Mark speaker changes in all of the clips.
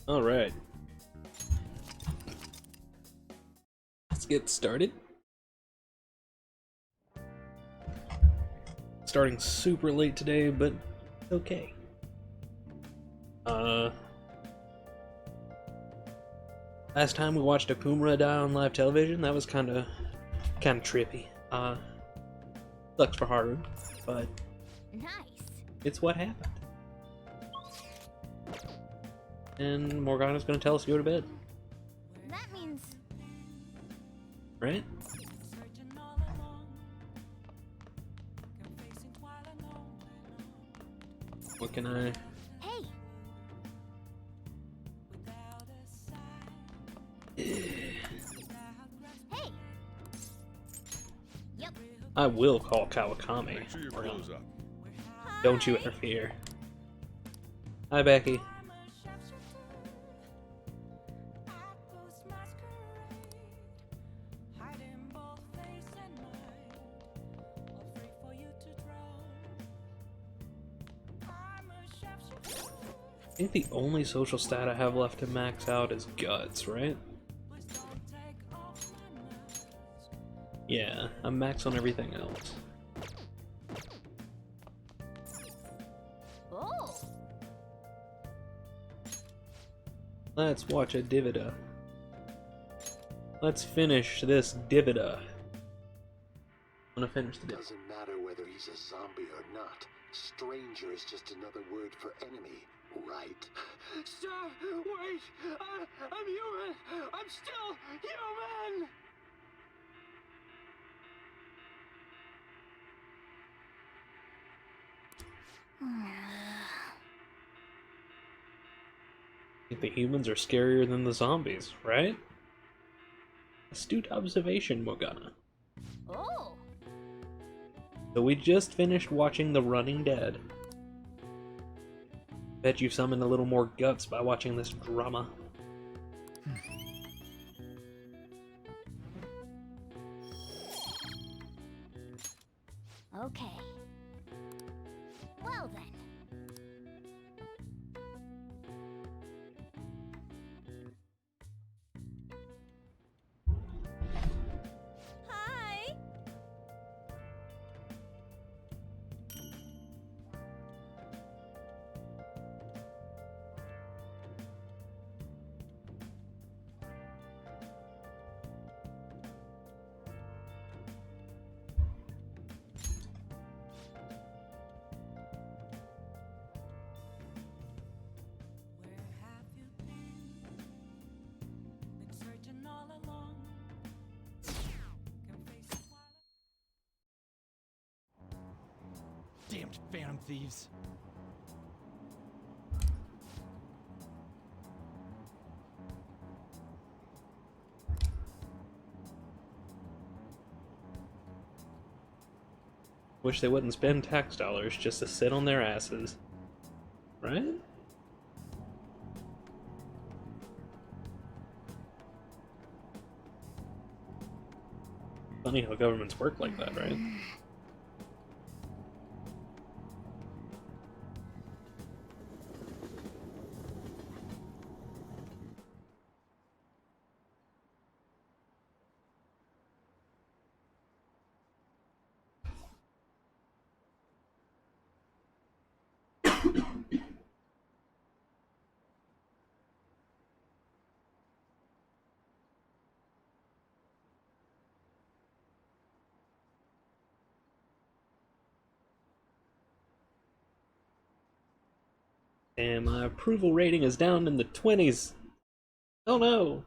Speaker 1: All right. Let's get started. Starting super late today, but okay. Last time we watched Akumura die on live television, that was kind of trippy. Sucks for Haru, but
Speaker 2: Nice.
Speaker 1: it's what happened. And Morgana's gonna tell us to go to bed,
Speaker 2: That means
Speaker 1: right? What can I...
Speaker 2: hey. Hey. Yep.
Speaker 1: I will call Kawakami.
Speaker 3: Make sure your clothes up.
Speaker 1: Don't you ever fear. Hi, Becky. I think the only social stat I have left to max out is guts, right? Yeah, I'm max on everything else.
Speaker 2: Oh.
Speaker 1: Let's watch a Divida. Let's finish this Divida. I'm gonna finish the Divida.
Speaker 4: Doesn't matter whether he's a zombie or not. Stranger is just another word for enemy, right? Stop! Wait! I'm human! I'm still human!
Speaker 1: I think the humans are scarier than the zombies, right? Astute observation, Morgana.
Speaker 2: Oh.
Speaker 1: So we just finished watching The Running Dead. Bet you summoned a little more guts by watching this drama.
Speaker 2: Okay. Well then. Hi.
Speaker 5: Damned phantom thieves.
Speaker 1: Wish they wouldn't spend tax dollars just to sit on their asses. Right? Funny how governments work like that, right? And my approval rating is down in the 20s. Oh no!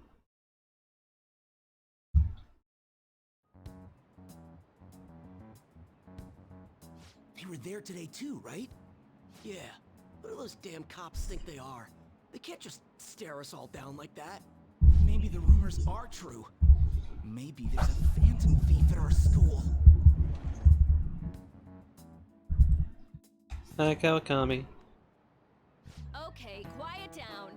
Speaker 6: They were there today too, right? Yeah. What do those damn cops think they are? They can't just stare us all down like that.
Speaker 5: Maybe the rumors are true. Maybe there's a phantom thief at our school.
Speaker 1: Hi, Kawakami.
Speaker 2: Okay, quiet down.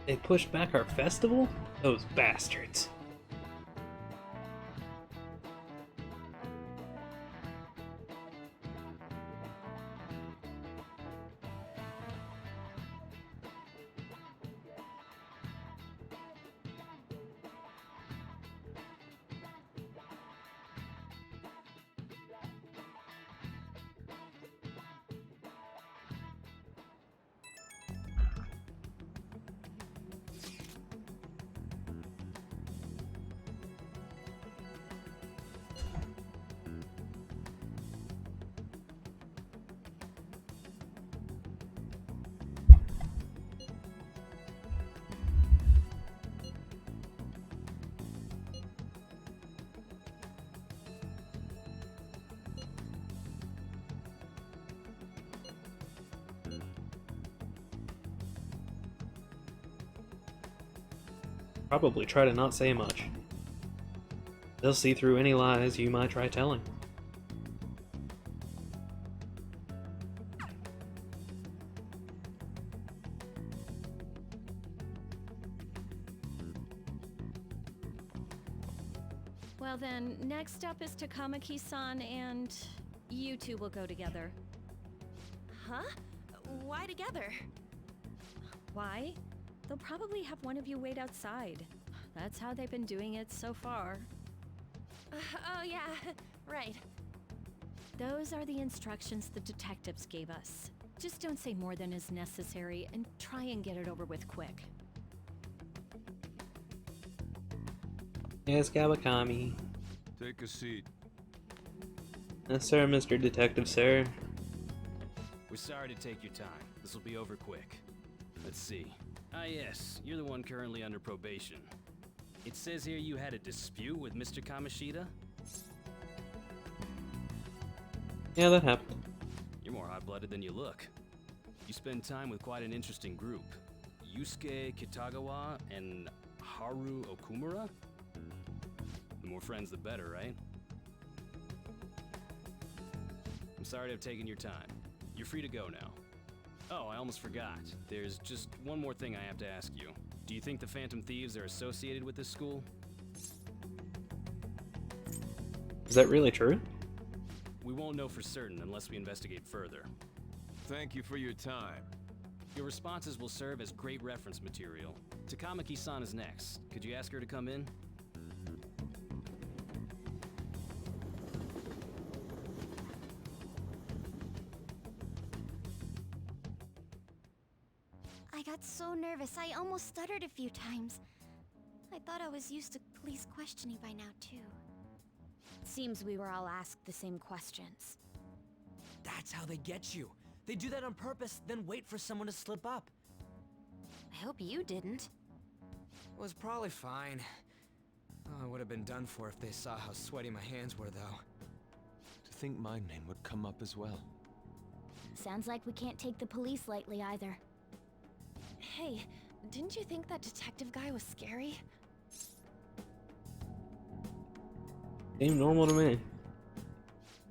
Speaker 1: They pushed back our festival? Those bastards. Probably try to not say much. They'll see through any lies you might try telling.
Speaker 2: Well then, next up is Takamaki-san, and you two will go together.
Speaker 3: Huh? Why together?
Speaker 2: Why? They'll probably have one of you wait outside. That's how they've been doing it so far.
Speaker 3: Oh yeah, right.
Speaker 2: Those are the instructions the detectives gave us. Just don't say more than is necessary and try and get it over with quick.
Speaker 1: Yes, Kawakami.
Speaker 7: Take a seat.
Speaker 1: Yes, sir, Mr. Detective, sir.
Speaker 8: We're sorry to take your time. This will be over quick. Let's see. Ah yes, you're the one currently under probation. It says here you had a dispute with Mr. Kamishita?
Speaker 1: Yeah, that happened.
Speaker 8: You're more hot-blooded than you look. You spend time with quite an interesting group. Yusuke Kitagawa and Haru Okumura? The more friends, the better, right? I'm sorry to have taken your time. You're free to go now. Oh, I almost forgot. There's just one more thing I have to ask you. Do you think the Phantom Thieves are associated with this school?
Speaker 1: Is that really true?
Speaker 8: We won't know for certain unless we investigate further.
Speaker 7: Thank you for your time.
Speaker 8: Your responses will serve as great reference material. Takamaki-san is next. Could you ask her to come in?
Speaker 2: I got so nervous, I almost stuttered a few times. I thought I was used to police questioning by now, too. Seems we were all asked the same questions.
Speaker 6: That's how they get you. They do that on purpose, then wait for someone to slip up.
Speaker 2: I hope you didn't.
Speaker 5: It was probably fine. Oh, I would have been done for if they saw how sweaty my hands were, though.
Speaker 7: To think my name would come up as well.
Speaker 2: Sounds like we can't take the police lightly either.
Speaker 3: Hey, didn't you think that detective guy was scary?
Speaker 1: Seemed normal to me.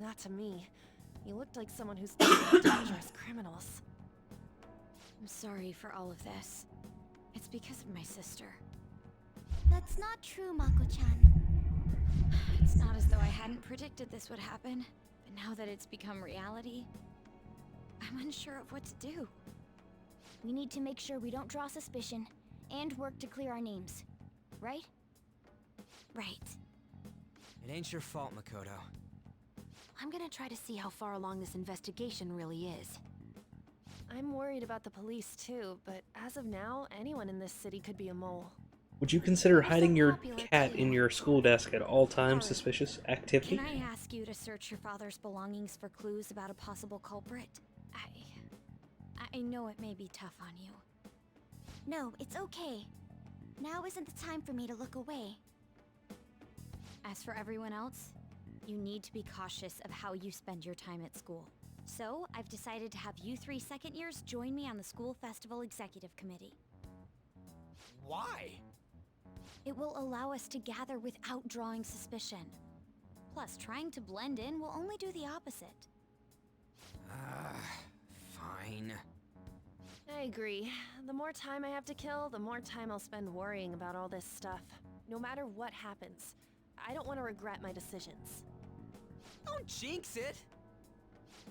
Speaker 3: Not to me. He looked like someone who's dangerous criminals.
Speaker 2: I'm sorry for all of this. It's because of my sister. That's not true, Mako-chan. It's not as though I hadn't predicted this would happen, but now that it's become reality, I'm unsure of what to do. We need to make sure we don't draw suspicion, and work to clear our names. Right? Right.
Speaker 5: It ain't your fault, Makoto.
Speaker 9: I'm gonna try to see how far along this investigation really is.
Speaker 3: I'm worried about the police too, but as of now, anyone in this city could be a mole.
Speaker 1: Would you consider hiding your
Speaker 9: popular
Speaker 1: cat
Speaker 9: too.
Speaker 1: in your school desk at all times
Speaker 9: Alright.
Speaker 1: suspicious activity?
Speaker 2: Can I ask you to search your father's belongings for clues about a possible culprit? I know it may be tough on you. No, it's okay. Now isn't the time for me to look away. As for everyone else, you need to be cautious of how you spend your time at school. So, I've decided to have you three second years join me on the school festival executive committee.
Speaker 6: Why?
Speaker 2: It will allow us to gather without drawing suspicion. Plus, trying to blend in will only do the opposite.
Speaker 5: Fine.
Speaker 3: I agree. The more time I have to kill, the more time I'll spend worrying about all this stuff. No matter what happens, I don't want to regret my decisions.
Speaker 6: Don't jinx it!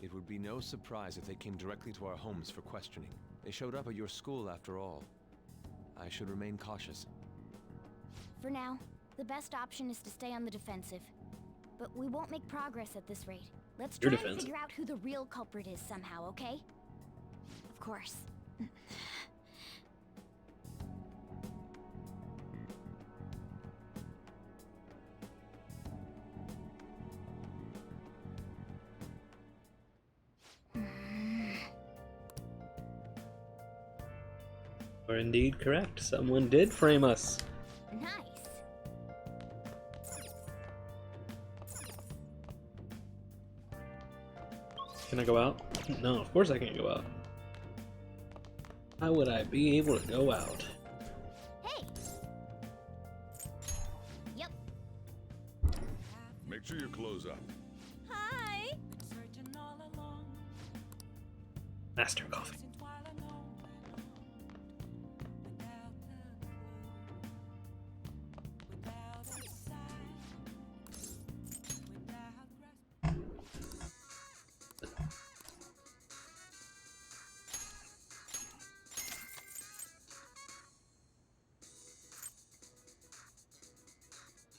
Speaker 7: It would be no surprise if they came directly to our homes for questioning. They showed up at your school after all. I should remain cautious.
Speaker 2: For now, the best option is to stay on the defensive. But we won't make progress at this rate. Let's
Speaker 1: You're
Speaker 2: try and
Speaker 1: defensive.
Speaker 2: figure out who the real culprit is somehow, okay? Of course.
Speaker 1: You're indeed correct. Someone did frame us.
Speaker 2: Nice.
Speaker 1: Can I go out? No, of course I can't go out. How would I be able to go out?
Speaker 2: Hey! Yep.
Speaker 7: Make sure you close up.
Speaker 2: Hi!
Speaker 1: Master coffee.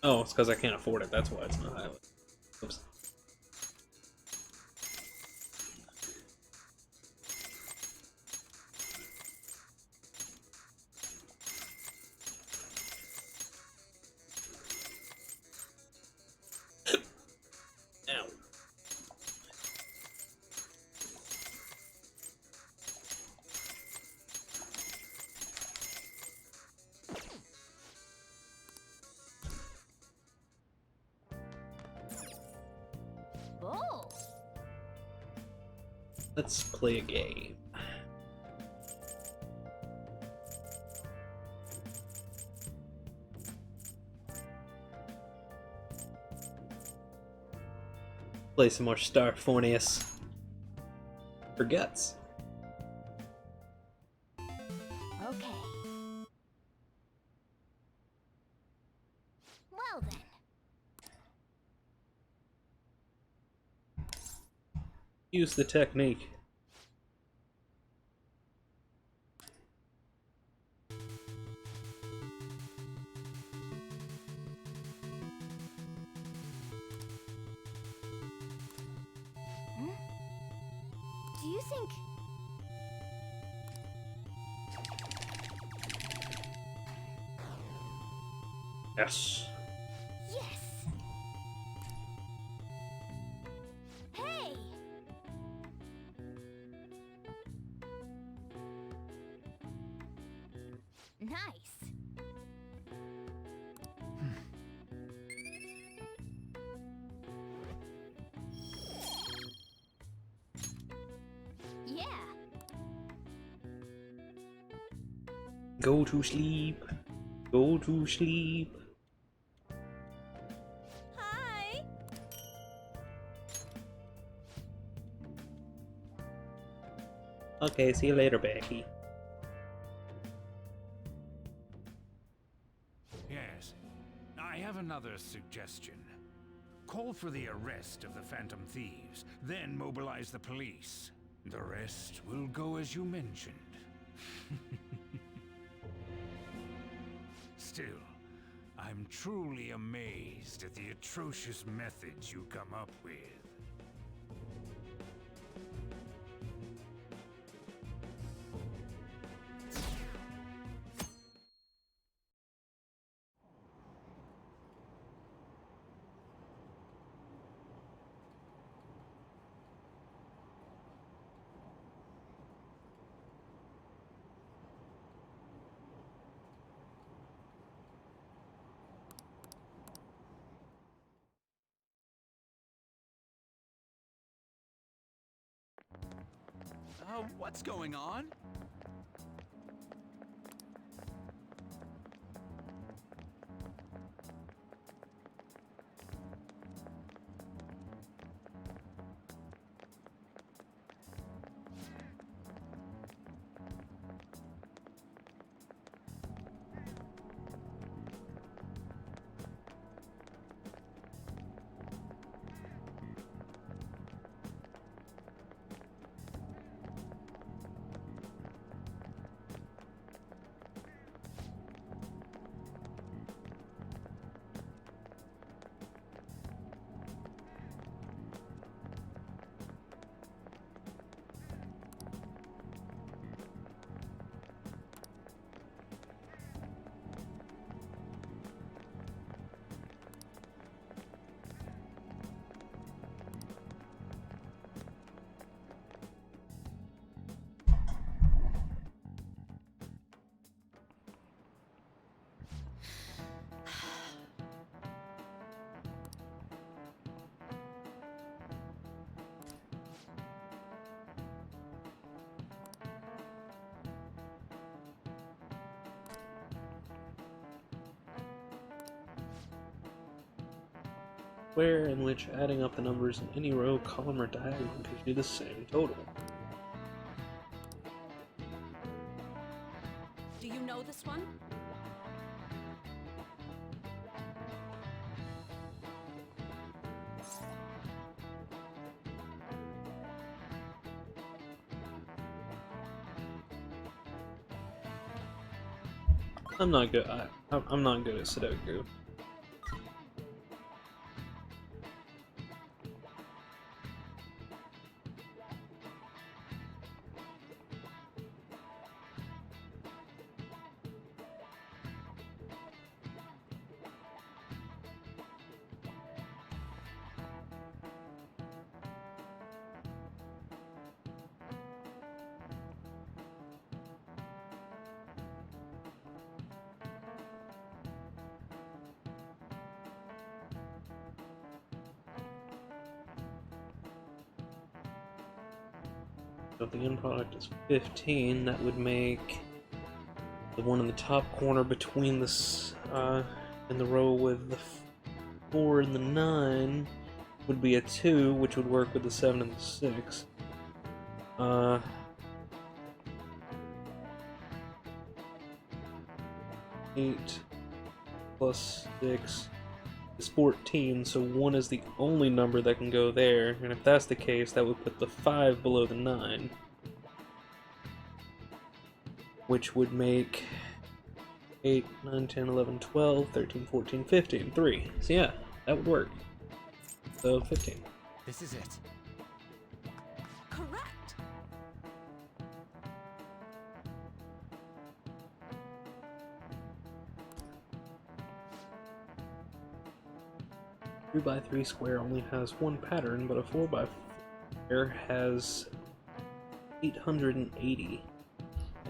Speaker 1: Oh, it's because I can't afford it. That's why it's not highlighted. Oops. Ow.
Speaker 2: Oh!
Speaker 1: Let's play a game. Play some more Starphornius. Forgets.
Speaker 2: Okay. Well then.
Speaker 1: Use the technique.
Speaker 2: Do you think...
Speaker 1: Yes.
Speaker 2: Yes! Hey! Nice! Yeah!
Speaker 1: Go to sleep. Go to sleep.
Speaker 2: Hi!
Speaker 1: Okay, see you later, Becky.
Speaker 10: Yes. I have another suggestion. Call for the arrest of the Phantom Thieves, then mobilize the police. The rest will go as you mentioned. Still, I'm truly amazed at the atrocious methods you come up with.
Speaker 6: What's going on?
Speaker 1: square in which adding up the numbers in any row, column, or diagonal gives you the same total.
Speaker 9: Do you know this one?
Speaker 1: I'm not good. I'm not good at Sudoku. So if the end product is 15, that would make the one in the top corner between this in the row with the 4 and the 9 would be a 2, which would work with the 7 and the 6. 8 plus 6 is 14, so 1 is the only number that can go there, and if that's the case, that would put the 5 below the 9. Which would make 8, 9, 10, 11, 12, 13, 14, 15, 3. So yeah, that would work. So 15.
Speaker 5: This is it.
Speaker 9: Correct.
Speaker 1: 2x3 square only has one pattern, but a 4x4 square has 880.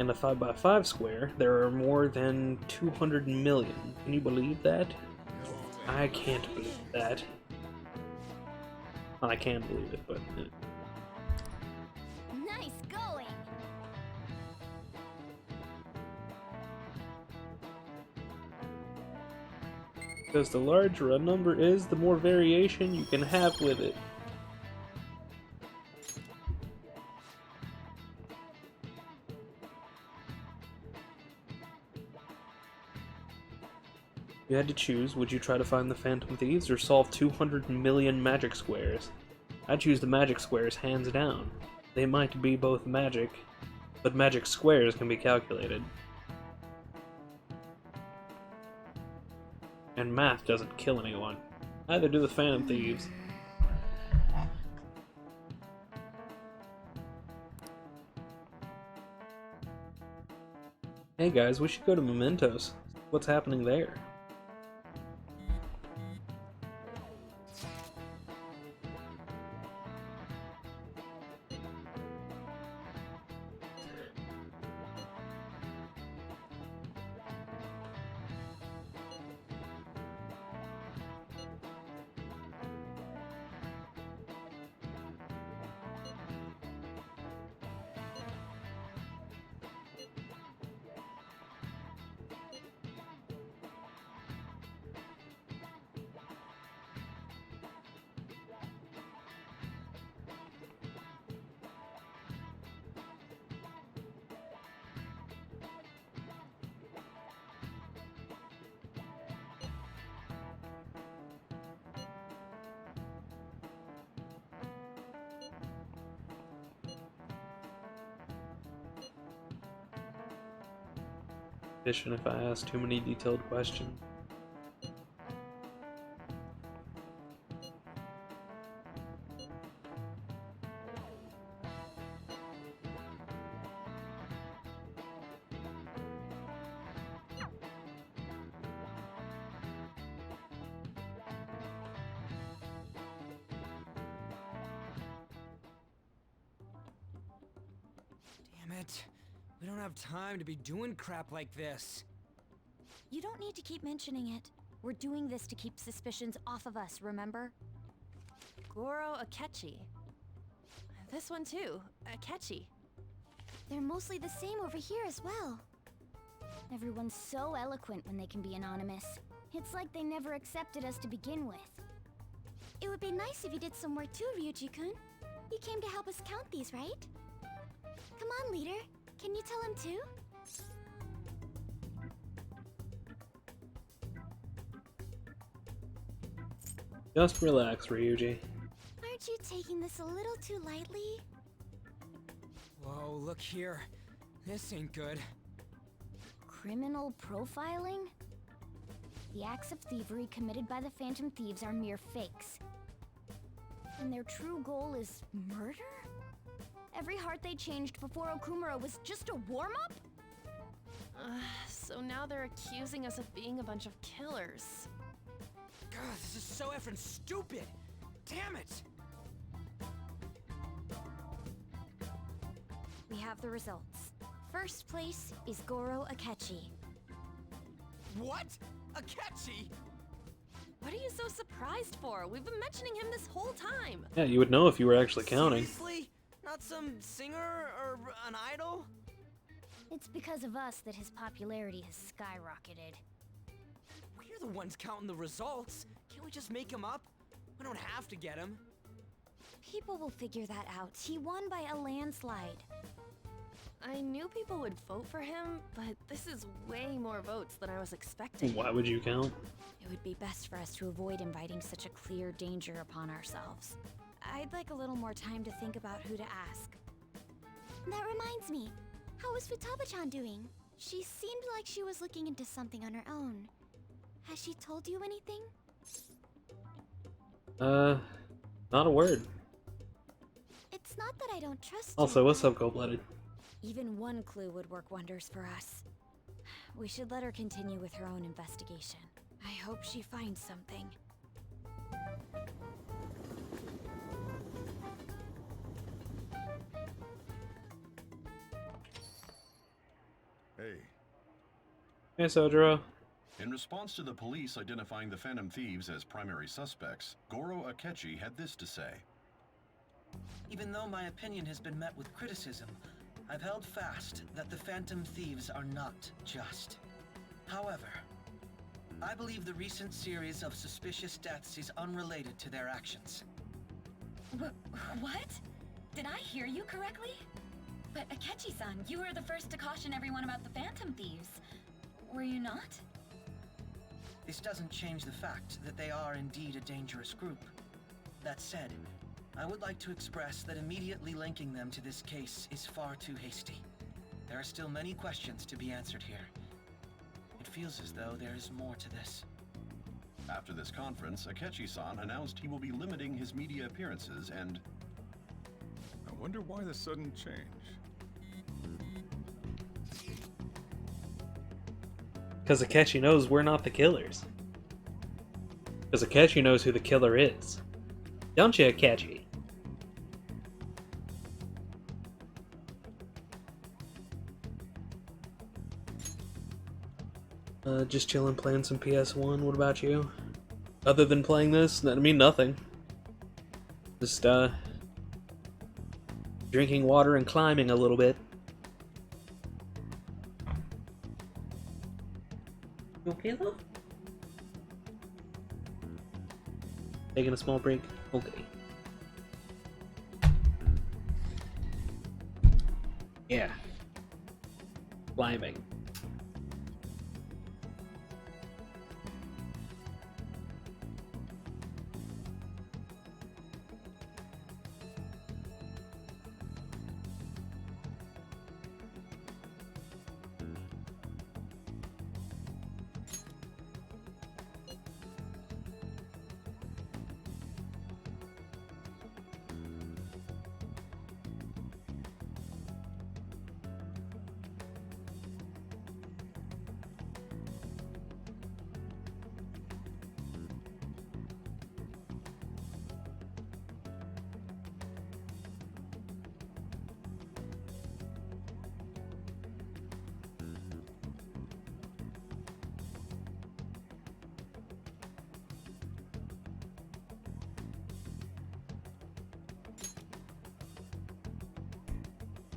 Speaker 1: And a 5x5 square, there are more than 200 million. Can you believe that? I can't believe that. Well, I can believe it, but...
Speaker 2: Nice going!
Speaker 1: Because the larger a number is, the more variation you can have with it. You had to choose, would you try to find the Phantom Thieves or solve 200 million magic squares? I'd choose the magic squares hands down. They might be both magic, but magic squares can be calculated. And math doesn't kill anyone. Neither do the Phantom Thieves. Hey guys, we should go to Mementos. What's happening there? If I ask too many detailed questions.
Speaker 5: Damn it. We don't have time to be doing crap like this.
Speaker 2: You don't need to keep mentioning it. We're doing this to keep suspicions off of us, remember?
Speaker 3: Goro Akechi. This one too, Akechi.
Speaker 2: They're mostly the same over here as well. Everyone's so eloquent when they can be anonymous. It's like they never accepted us to begin with. It would be nice if you did some work too, Ryuji-kun. You came to help us count these, right? Come on, leader. Can you tell him too?
Speaker 1: Just relax, Ryuji.
Speaker 2: Aren't you taking this a little too lightly?
Speaker 5: Whoa, look here. This ain't good.
Speaker 2: Criminal profiling? The acts of thievery committed by the Phantom Thieves are mere fakes. And their true goal is murder? Every heart they changed before Okumura was just a warm-up?
Speaker 3: So now they're accusing us of being a bunch of killers.
Speaker 5: God, this is so effing stupid! Damn it!
Speaker 2: We have the results. First place is Goro Akechi.
Speaker 5: What? Akechi?
Speaker 3: What are you so surprised for? We've been mentioning him this whole time.
Speaker 1: Yeah, you would know if you were actually counting.
Speaker 5: Seriously? Not some singer or an idol?
Speaker 2: It's because of us that his popularity has skyrocketed.
Speaker 5: We're the ones counting the results. Can't we just make him up? We don't have to get him.
Speaker 2: People will figure that out. He won by a landslide.
Speaker 3: I knew people would vote for him, but this is way more votes than I was expecting.
Speaker 1: Why would you count?
Speaker 2: It would be best for us to avoid inviting such a clear danger upon ourselves. I'd like a little more time to think about who to ask. That reminds me. How is Futaba-chan doing? She seemed like she was looking into something on her own. Has she told you anything?
Speaker 1: Not a word.
Speaker 2: It's not that I don't trust you.
Speaker 1: Also, what's up, Cold-Blooded?
Speaker 2: Even one clue would work wonders for us. We should let her continue with her own investigation. I hope she finds something.
Speaker 11: Hey.
Speaker 1: Hey, Sojiro.
Speaker 11: In response to the police identifying the Phantom Thieves as primary suspects, Goro Akechi had this to say.
Speaker 12: Even though my opinion has been met with criticism, I've held fast that the Phantom Thieves are not just. However, I believe the recent series of suspicious deaths is unrelated to their actions.
Speaker 13: What? Did I hear you correctly? But Akechi-san, you were the first to caution everyone about the Phantom Thieves. Were you not?
Speaker 12: This doesn't change the fact that they are indeed a dangerous group. That said, I would like to express that immediately linking them to this case is far too hasty. There are still many questions to be answered here. It feels as though there is more to this.
Speaker 11: After this conference, Akechi-san announced he will be limiting his media appearances and... I wonder why the sudden change.
Speaker 1: Because Akechi knows we're not the killers. Because Akechi knows who the killer is. Don't you, Akechi? Just chilling, playing some PS1. What about you? Other than playing this, I mean nothing. Just, drinking water and climbing a little bit. You okay, love? Taking a small break? Okay. Yeah. Climbing.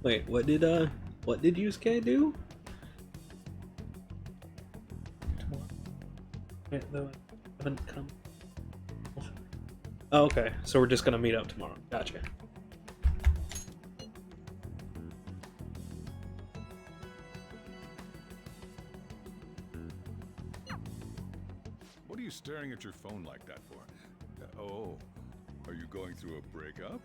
Speaker 1: Wait, what did Yusuke do? Wait, no, I haven't come. Oh, okay, so we're just gonna meet up tomorrow. Gotcha.
Speaker 14: What are you staring at your phone like that for? Oh, are you going through a breakup?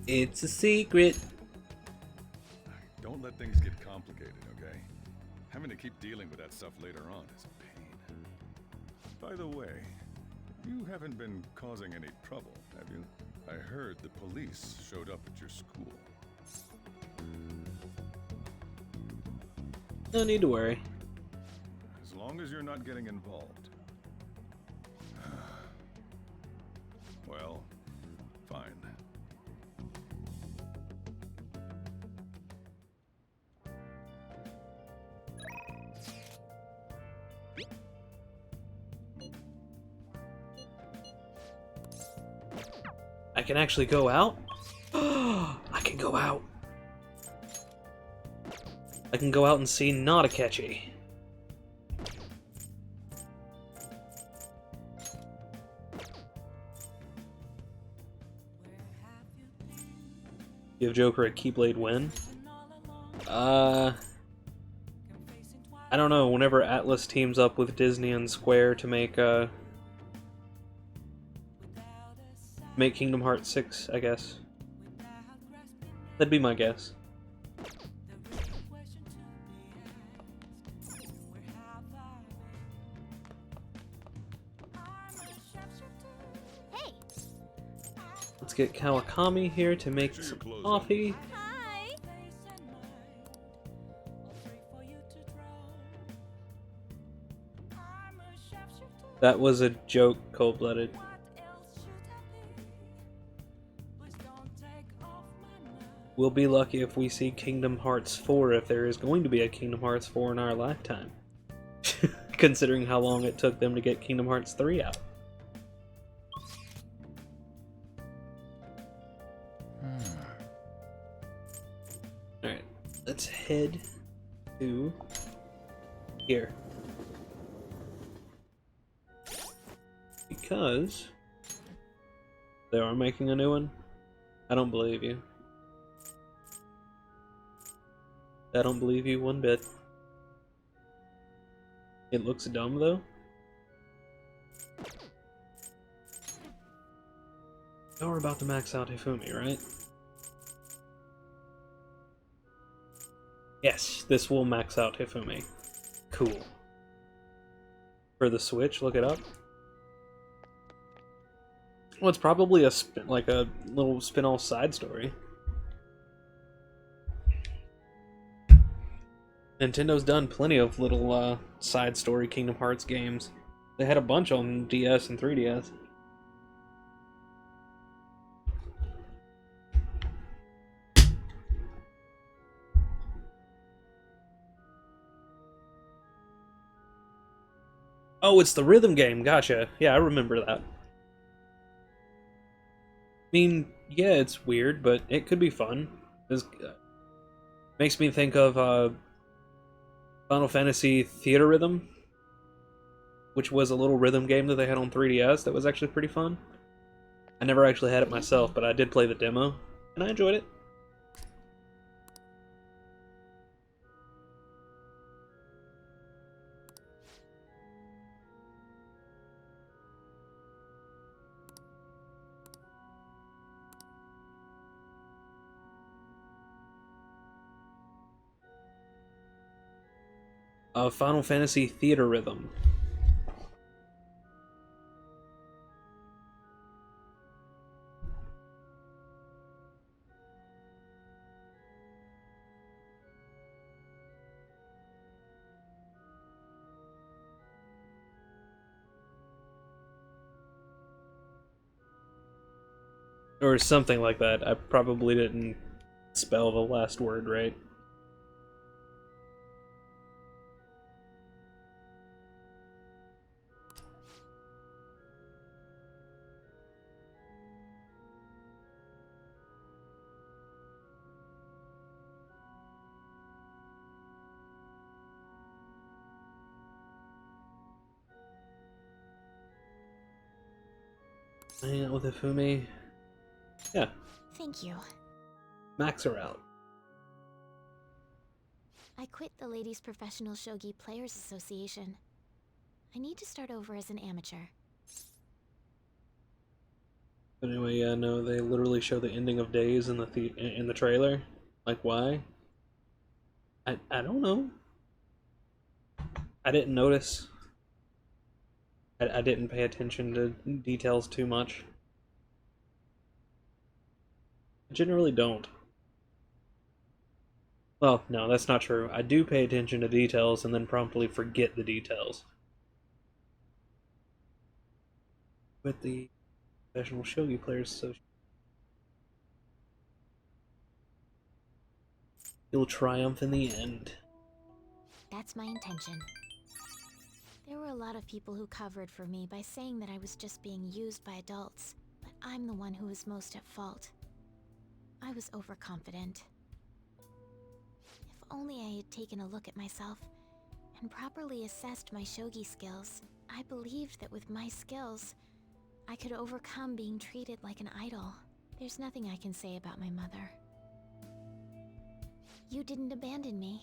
Speaker 1: It's a secret.
Speaker 14: Don't let things get complicated, okay? Having to keep dealing with that stuff later on is a pain. By the way, you haven't been causing any trouble, have you? I heard the police showed up at your school.
Speaker 1: No need to worry.
Speaker 14: As long as you're not getting involved. Well, fine.
Speaker 1: I can actually go out? I can go out. I can go out and see not Akechi. Give Joker a Keyblade win? I don't know, whenever Atlus teams up with Disney and Square to make Kingdom Hearts 6, I guess. That'd be my guess.
Speaker 2: Hey!
Speaker 1: Let's get Kawakami here to make some coffee.
Speaker 2: Hi!
Speaker 1: That was a joke, Cold-Blooded. We'll be lucky if we see Kingdom Hearts 4, if there is going to be a Kingdom Hearts 4 in our lifetime. Considering how long it took them to get Kingdom Hearts 3 out. Alright, let's head to here. Because they are making a new one. I don't believe you. I don't believe you one bit. It looks dumb though. Now we're about to max out Hifumi, right? Yes, this will max out Hifumi. Cool. For the Switch, look it up. Well, it's probably a like a little spin-off side story. Nintendo's done plenty of little side story Kingdom Hearts games. They had a bunch on DS and 3DS. Oh, it's the rhythm game. Gotcha. Yeah, I remember that. I mean, yeah, it's weird, but it could be fun. It makes me think of Final Fantasy Theater Rhythm, which was a little rhythm game that they had on 3DS that was actually pretty fun. I never actually had it myself, but I did play the demo, and I enjoyed it. Final Fantasy Theater Rhythm. Or something like that. I probably didn't spell the last word right. Hang out with Ifumi. Yeah,
Speaker 9: Thank you.
Speaker 1: Max are out.
Speaker 9: I quit the Ladies Professional Shogi Players Association. I need to start over as an amateur.
Speaker 1: Anyway, yeah, no, they literally show the ending of Days in the trailer. Like, why? I don't know. I didn't notice. I didn't pay attention to details too much. I generally don't. Well, no, that's not true. I do pay attention to details and then promptly forget the details. With the Professional Shogi Players Association. You'll triumph in the end.
Speaker 9: That's my intention. There were a lot of people who covered for me by saying that I was just being used by adults, but I'm the one who was most at fault. I was overconfident. If only I had taken a look at myself and properly assessed my shogi skills, I believed that with my skills, I could overcome being treated like an idol. There's nothing I can say about my mother. You didn't abandon me,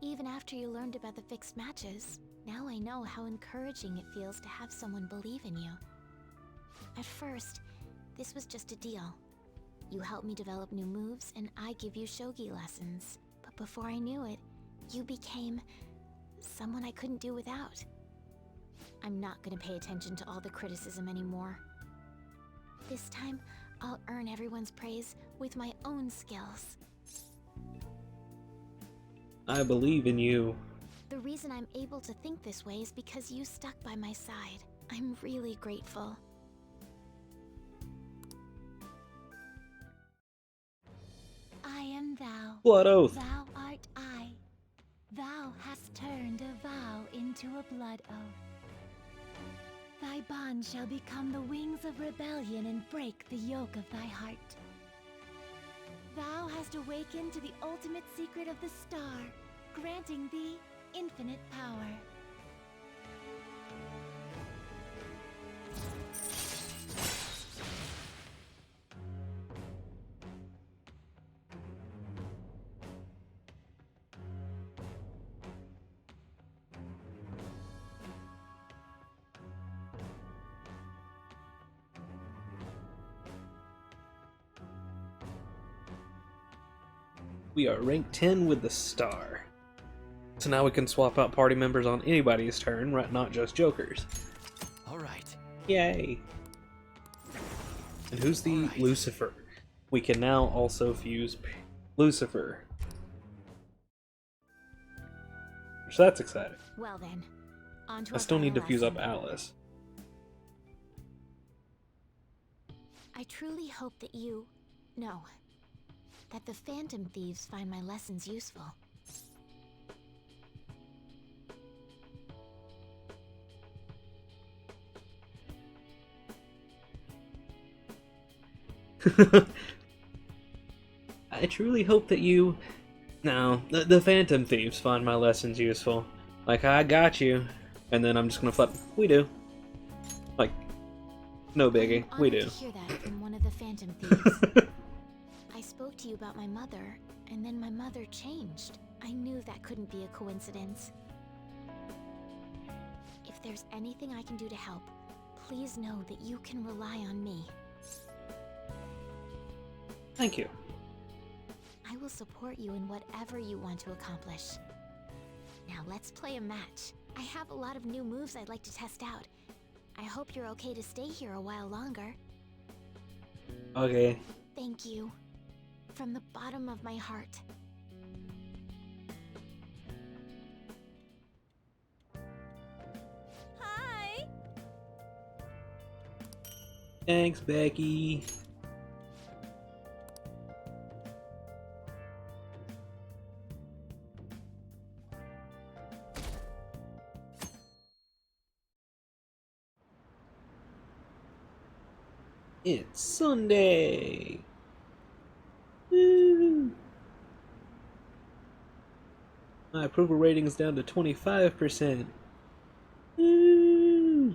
Speaker 9: even after you learned about the fixed matches. Now I know how encouraging it feels to have someone believe in you. At first, this was just a deal. You helped me develop new moves, and I give you shogi lessons. But before I knew it, you became someone I couldn't do without. I'm not gonna pay attention to all the criticism anymore. This time, I'll earn everyone's praise with my own skills.
Speaker 1: I believe in you.
Speaker 9: The reason I'm able to think this way is because you stuck by my side. I'm really grateful. I am thou.
Speaker 1: Blood oath.
Speaker 9: Thou art I. Thou hast turned a vow into a blood oath. Thy bond shall become the wings of rebellion and break the yoke of thy heart. Thou hast awakened to the ultimate secret of the star, granting thee infinite power.
Speaker 1: We are ranked 10 with the star. So now we can swap out party members on anybody's turn, right? Not just Joker's.
Speaker 5: Alright.
Speaker 1: Yay! And who's the Lucifer? We can now also fuse Lucifer. So that's exciting.
Speaker 9: Well then, on to
Speaker 1: I
Speaker 9: our
Speaker 1: still need to
Speaker 9: final
Speaker 1: fuse up
Speaker 9: lesson.
Speaker 1: Alice.
Speaker 9: I truly hope that that the Phantom Thieves find my lessons useful.
Speaker 1: I truly hope that you... No, the Phantom Thieves find my lessons useful. Like, I got you. And then I'm just gonna flip, we do. Like, no biggie, we do.
Speaker 9: To hear that from one of the Phantom Thieves. I spoke to you about my mother, and then my mother changed. I knew that couldn't be a coincidence. If there's anything I can do to help, please know that you can rely on me.
Speaker 1: Thank you.
Speaker 9: I will support you in whatever you want to accomplish. Now let's play a match. I have a lot of new moves I'd like to test out. I hope you're okay to stay here a while longer.
Speaker 1: Okay.
Speaker 9: Thank you. From the bottom of my heart.
Speaker 2: Hi!
Speaker 1: Thanks, Becky. It's Sunday. Woo. My approval rating is down to 25%. Woo.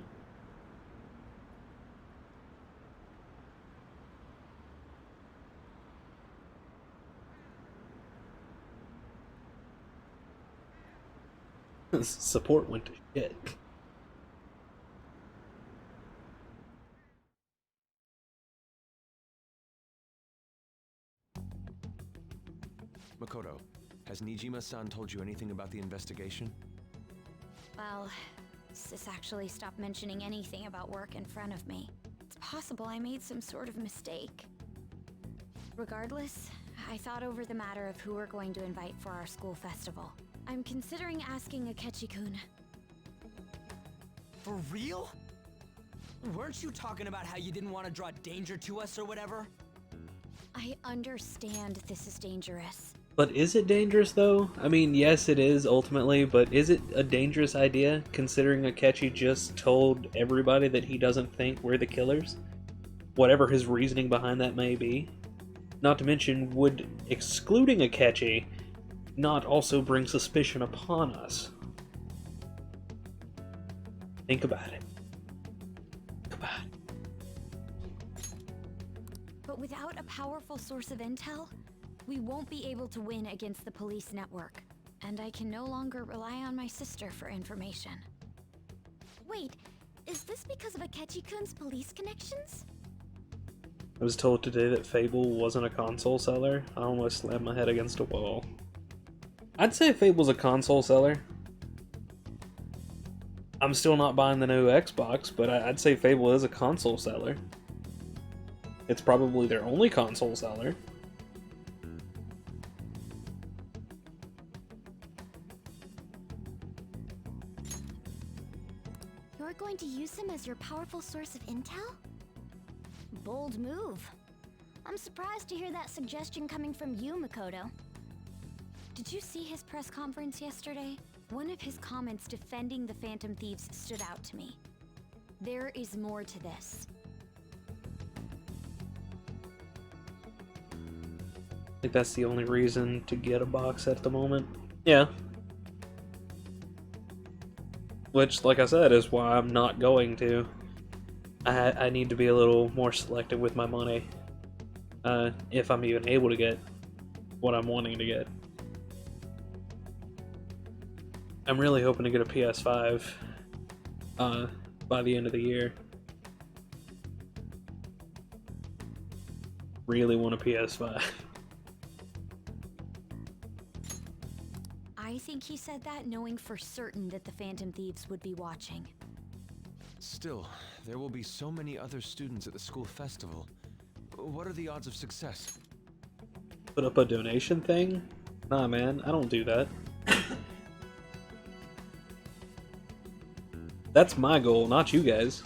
Speaker 1: Support went to shit.
Speaker 7: Makoto, has Nijima-san told you anything about the investigation?
Speaker 2: Well, Sis actually stopped mentioning anything about work in front of me. It's possible I made some sort of mistake. Regardless, I thought over the matter of who we're going to invite for our school festival. I'm considering asking Akechi-kun.
Speaker 6: For real? Weren't you talking about how you didn't want to draw danger to us or whatever?
Speaker 2: I understand this is dangerous.
Speaker 1: But is it dangerous, though? I mean, yes, it is, ultimately, but is it a dangerous idea, considering Akechi just told everybody that he doesn't think we're the killers? Whatever his reasoning behind that may be. Not to mention, would excluding Akechi not also bring suspicion upon us? Think about it. Think about it.
Speaker 2: But without a powerful source of intel, we won't be able to win against the police network. And I can no longer rely on my sister for information. Wait, is this because of Akechi-kun's police connections?
Speaker 1: I was told today that Fable wasn't a console seller. I almost slammed my head against a wall. I'd say Fable's a console seller. I'm still not buying the new Xbox, but I'd say Fable is a console seller. It's probably their only console seller.
Speaker 9: You're going to use him as your powerful source of intel? Bold move. I'm surprised to hear that suggestion coming from you, Makoto.
Speaker 2: Did you see his press conference yesterday? One of his comments defending the Phantom Thieves stood out to me. There is more to this.
Speaker 1: I think that's the only reason to get a box set at the moment. Yeah. Which, like I said, is why I'm not going to. I need to be a little more selective with my money. If I'm even able to get what I'm wanting to get. I'm really hoping to get a PS5 by the end of the year. Really want a PS5.
Speaker 2: I think he said that knowing for certain that the Phantom Thieves would be watching.
Speaker 7: Still, there will be so many other students at the school festival. What are the odds of success?
Speaker 1: Put up a donation thing? Nah, man, I don't do that. That's my goal, not you guys.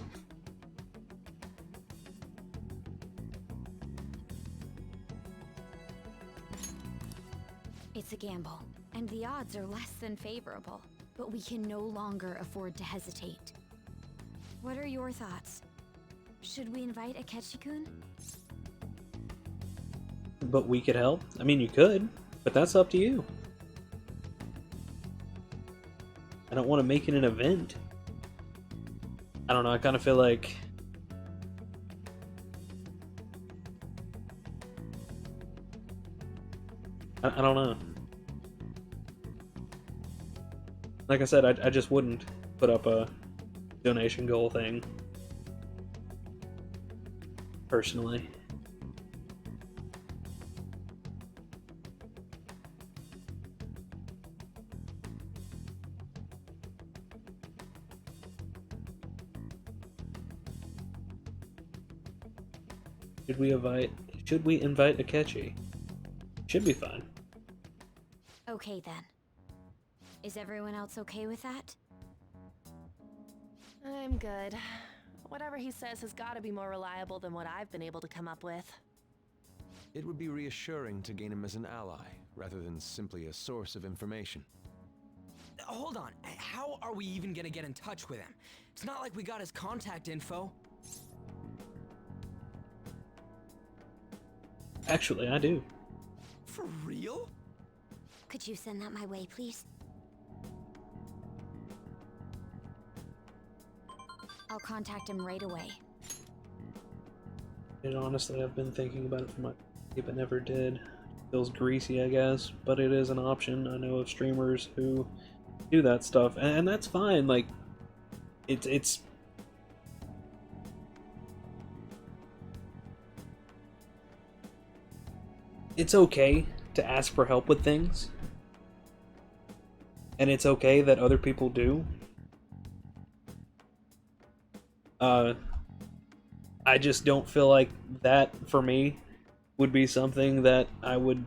Speaker 2: It's a gamble, and the odds are less than favorable, but we can no longer afford to hesitate. What are your thoughts? Should we invite Akechi-kun?
Speaker 1: But we could help. I mean, you could, but that's up to you. I don't want to make it an event. I don't know, I kind of feel like... I don't know. Like I said, I just wouldn't put up a donation goal thing. Personally. Should we invite Akechi? Should be fine.
Speaker 2: Okay then. Is everyone else okay with that?
Speaker 3: I'm good. Whatever he says has got to be more reliable than what I've been able to come up with.
Speaker 7: It would be reassuring to gain him as an ally, rather than simply a source of information.
Speaker 6: Hold on, how are we even gonna get in touch with him? It's not like we got his contact info.
Speaker 1: Actually, I do.
Speaker 6: For real?
Speaker 9: Could you send that my way, please?
Speaker 2: I'll contact him right away.
Speaker 1: And honestly, I've been thinking about it for my but never did. Feels greasy, I guess, but it is an option. I know of streamers who do that stuff, and that's fine. Like, it's okay to ask for help with things, and it's okay that other people do. I just don't feel like that, for me, would be something that I would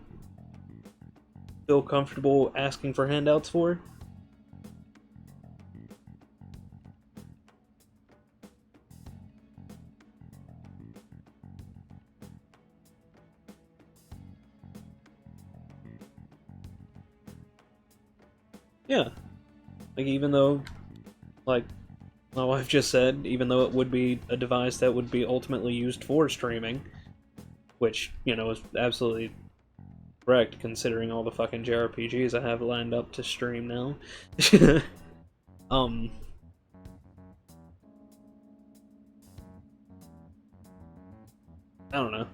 Speaker 1: feel comfortable asking for handouts for. Yeah. Like, even though, like my wife just said, even though it would be a device that would be ultimately used for streaming, which, you know, is absolutely correct considering all the fucking JRPGs I have lined up to stream now. I don't know.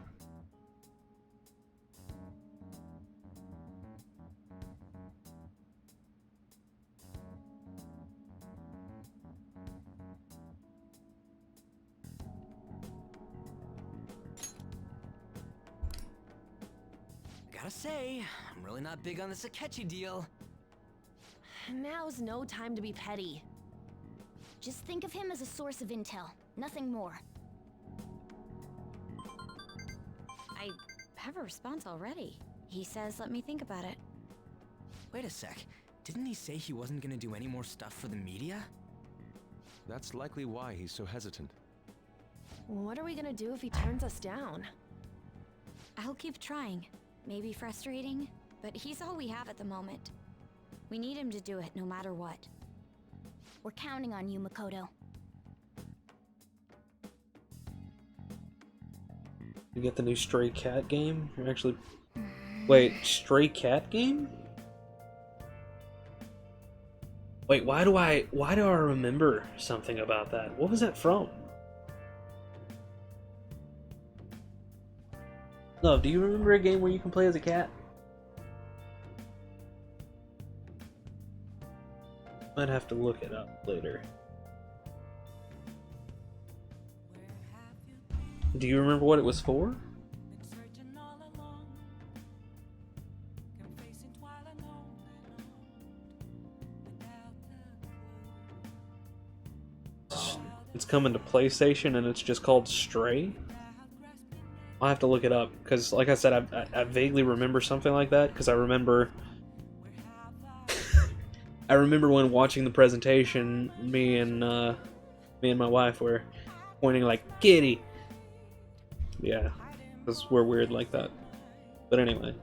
Speaker 5: Gotta say, I'm really not big on this Akechi deal.
Speaker 3: Now's no time to be petty.
Speaker 2: Just think of him as a source of intel, nothing more. I have a response already. He says let me think about it.
Speaker 5: Wait a sec. Didn't he say he wasn't gonna do any more stuff for the media?
Speaker 7: That's likely why he's so hesitant.
Speaker 3: What are we gonna do if he turns us down?
Speaker 2: I'll keep trying. Maybe frustrating, but he's all we have at the moment. We need him to do it no matter what. We're counting on you, Makoto.
Speaker 1: You get the new Stray Cat game? You're actually... Wait, Stray Cat game? Wait, why do I remember something about that? What was that from? Love, do you remember a game where you can play as a cat? Might have to look it up later. Do you remember what it was for? It's coming to PlayStation and it's just called Stray? I'll have to look it up, because like I said, I vaguely remember something like that, because I remember I remember when watching the presentation, me and my wife were pointing like, "Kitty!" Yeah, because we're weird like that. But anyway.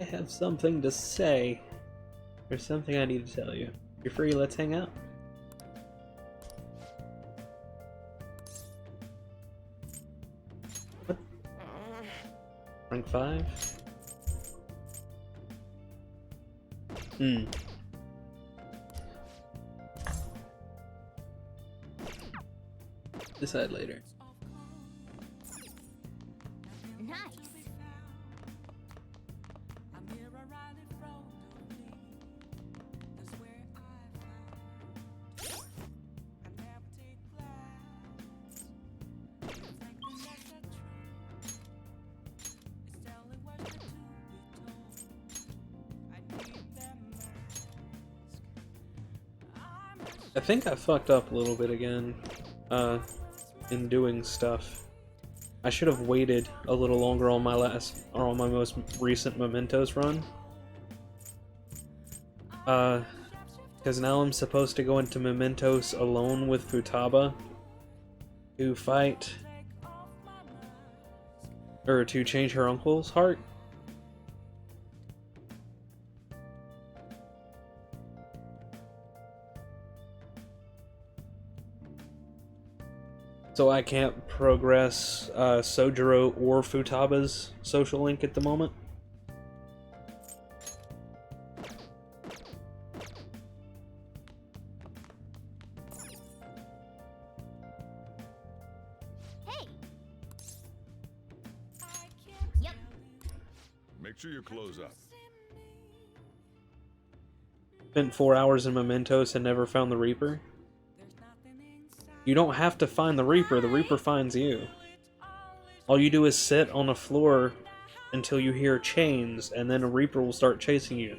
Speaker 1: I have something to say. There's something I need to tell you. If you're free, let's hang out. What? Rank 5? Decide later. I think I fucked up a little bit again, in doing stuff. I should have waited a little longer on my most recent Mementos run. Because now I'm supposed to go into Mementos alone with Futaba to fight, or to change her uncle's heart. So I can't progress Sojiro or Futaba's social link at the moment.
Speaker 14: Make sure you close up.
Speaker 1: Spent 4 hours in Mementos and never found the Reaper? You don't have to find the Reaper finds you. All you do is sit on a floor until you hear chains, and then a Reaper will start chasing you.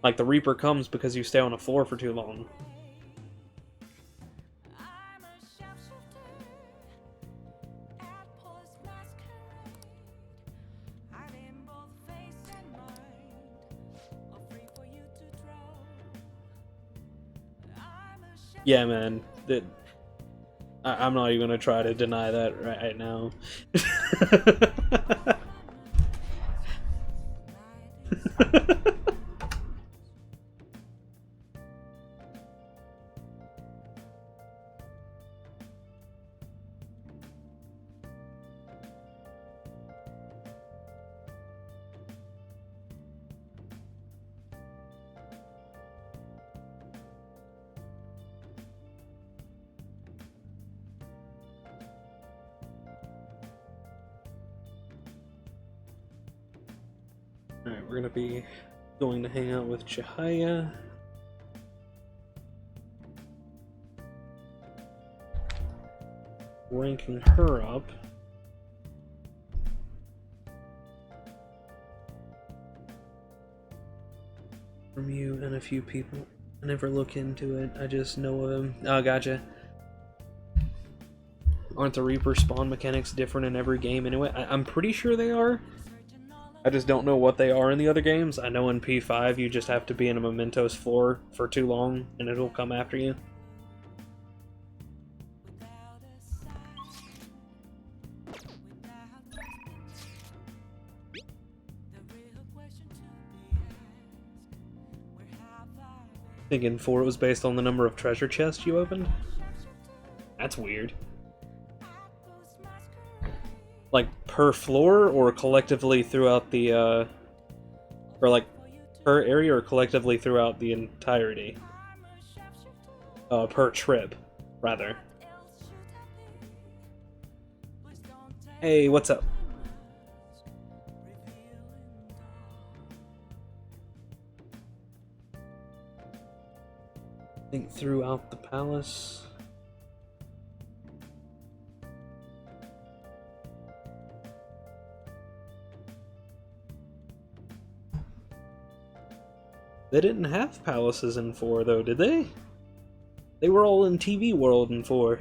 Speaker 1: Like, the Reaper comes because you stay on a floor for too long. Yeah, man. I'm not even gonna try to deny that right now. Alright, we're gonna be going to hang out with Chihaya. Ranking her up. From you and a few people. I never look into it, I just know of them. Oh, gotcha. Aren't the Reaper spawn mechanics different in every game anyway? I'm pretty sure they are. I just don't know what they are in the other games. I know in P5 you just have to be in a Mementos floor for too long and it'll come after you. I think in 4 it was based on the number of treasure chests you opened? That's weird. Like, per floor, or collectively throughout the, or like, per area, or collectively throughout the entirety? Per trip, rather. Hey, what's up? I think throughout the palace. They didn't have palaces in 4, though, did they? They were all in TV World in 4.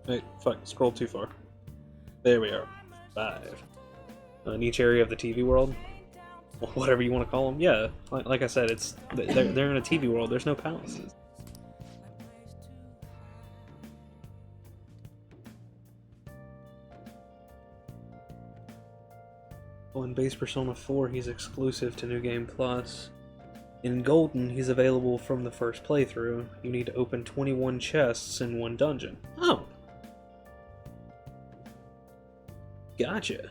Speaker 1: Wait, fuck, scroll too far. There we are. 5. In each area of the TV world? Whatever you want to call them. Yeah, like I said, it's they're in a TV world, there's no palaces. Oh, in base Persona 4, he's exclusive to New Game Plus. In Golden, he's available from the first playthrough. You need to open 21 chests in one dungeon. Oh! Gotcha.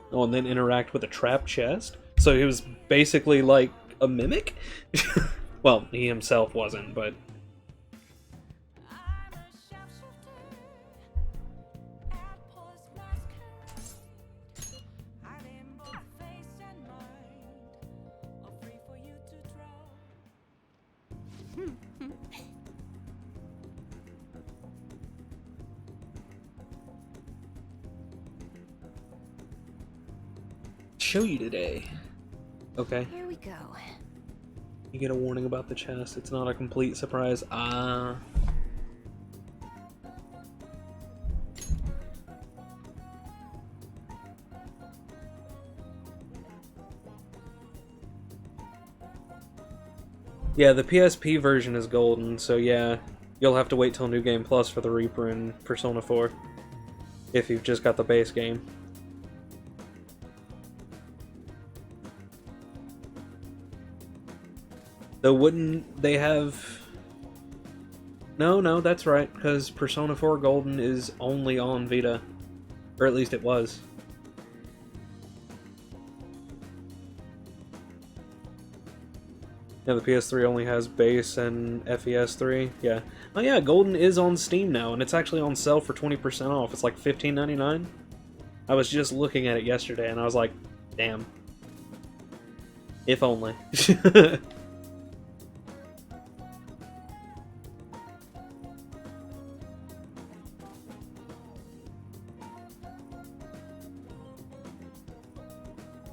Speaker 1: Oh, and then interact with a trap chest? So he was basically like a mimic? Well, he himself wasn't, but... show you today. Okay.
Speaker 3: Here we go.
Speaker 1: You get a warning about the chest. It's not a complete surprise. Ah. Yeah, the PSP version is golden, so yeah, you'll have to wait till New Game Plus for the Reaper in Persona 4. If you've just got the base game. Though wouldn't they have... No, that's right, because Persona 4 Golden is only on Vita. Or at least it was. Yeah, the PS3 only has base and FES 3. Yeah. Oh yeah, Golden is on Steam now, and it's actually on sale for 20% off. It's like $15.99. I was just looking at it yesterday, and I was like, damn. If only.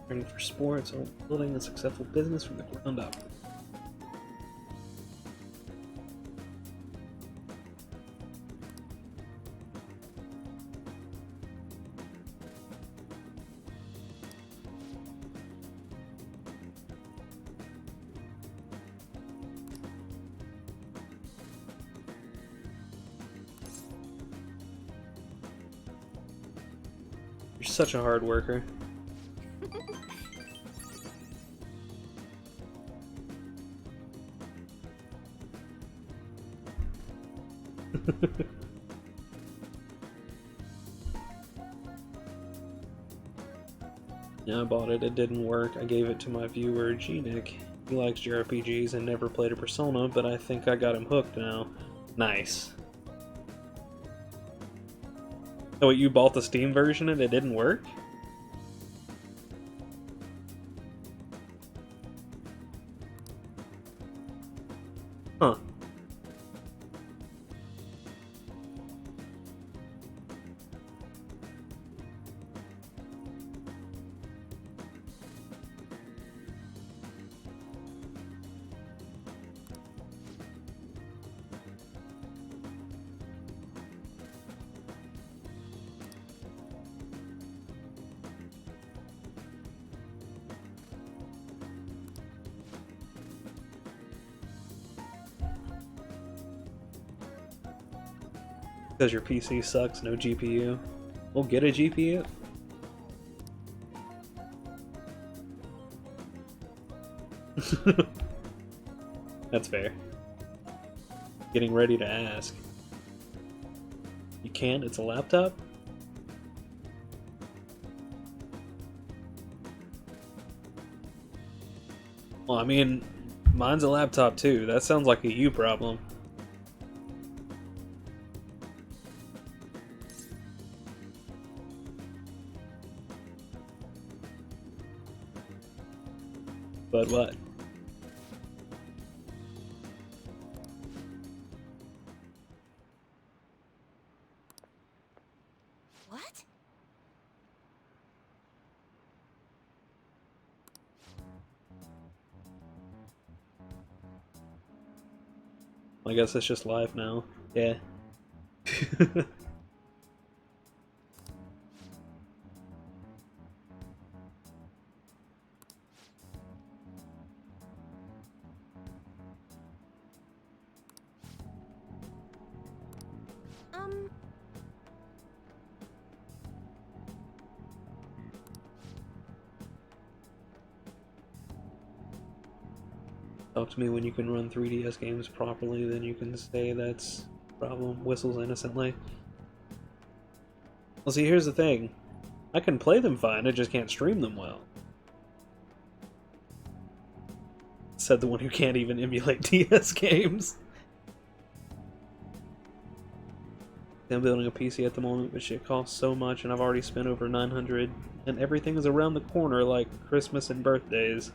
Speaker 1: Training for sports, or building a successful business from the ground up. You're such a hard worker. Yeah, I bought it. It didn't work. I gave it to my viewer, G-Nick. He likes JRPGs and never played a Persona, but I think I got him hooked now. Nice. Oh, wait, you bought the Steam version and it didn't work? Huh. Because your PC sucks, no GPU. We'll get a GPU. That's fair. Getting ready to ask. You can't? It's a laptop? Well, I mean, mine's a laptop too. That sounds like a you problem. But what?
Speaker 2: What?
Speaker 1: I guess it's just live now. Yeah. Talk to me when you can run 3DS games properly, then you can say that's a problem. Whistles innocently. Well, see, here's the thing. I can play them fine, I just can't stream them well. Said the one who can't even emulate DS games. I'm building a PC at the moment, but shit costs so much, and I've already spent over $900, and everything is around the corner like Christmas and birthdays.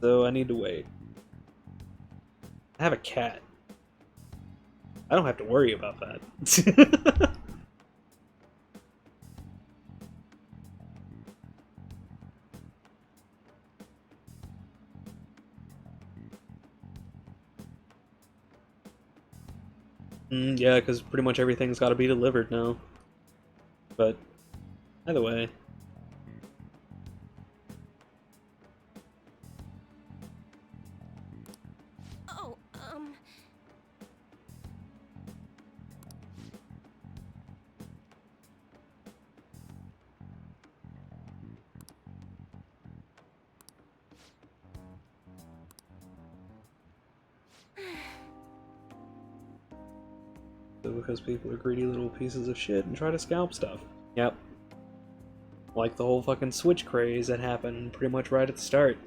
Speaker 1: So I need to wait. I have a cat. I don't have to worry about that. Yeah, because pretty much everything's got to be delivered now. But either way.
Speaker 3: Oh,
Speaker 1: So because people are greedy little pieces of shit and try to scalp stuff. Yep. Like the whole fucking Switch craze that happened pretty much right at the start.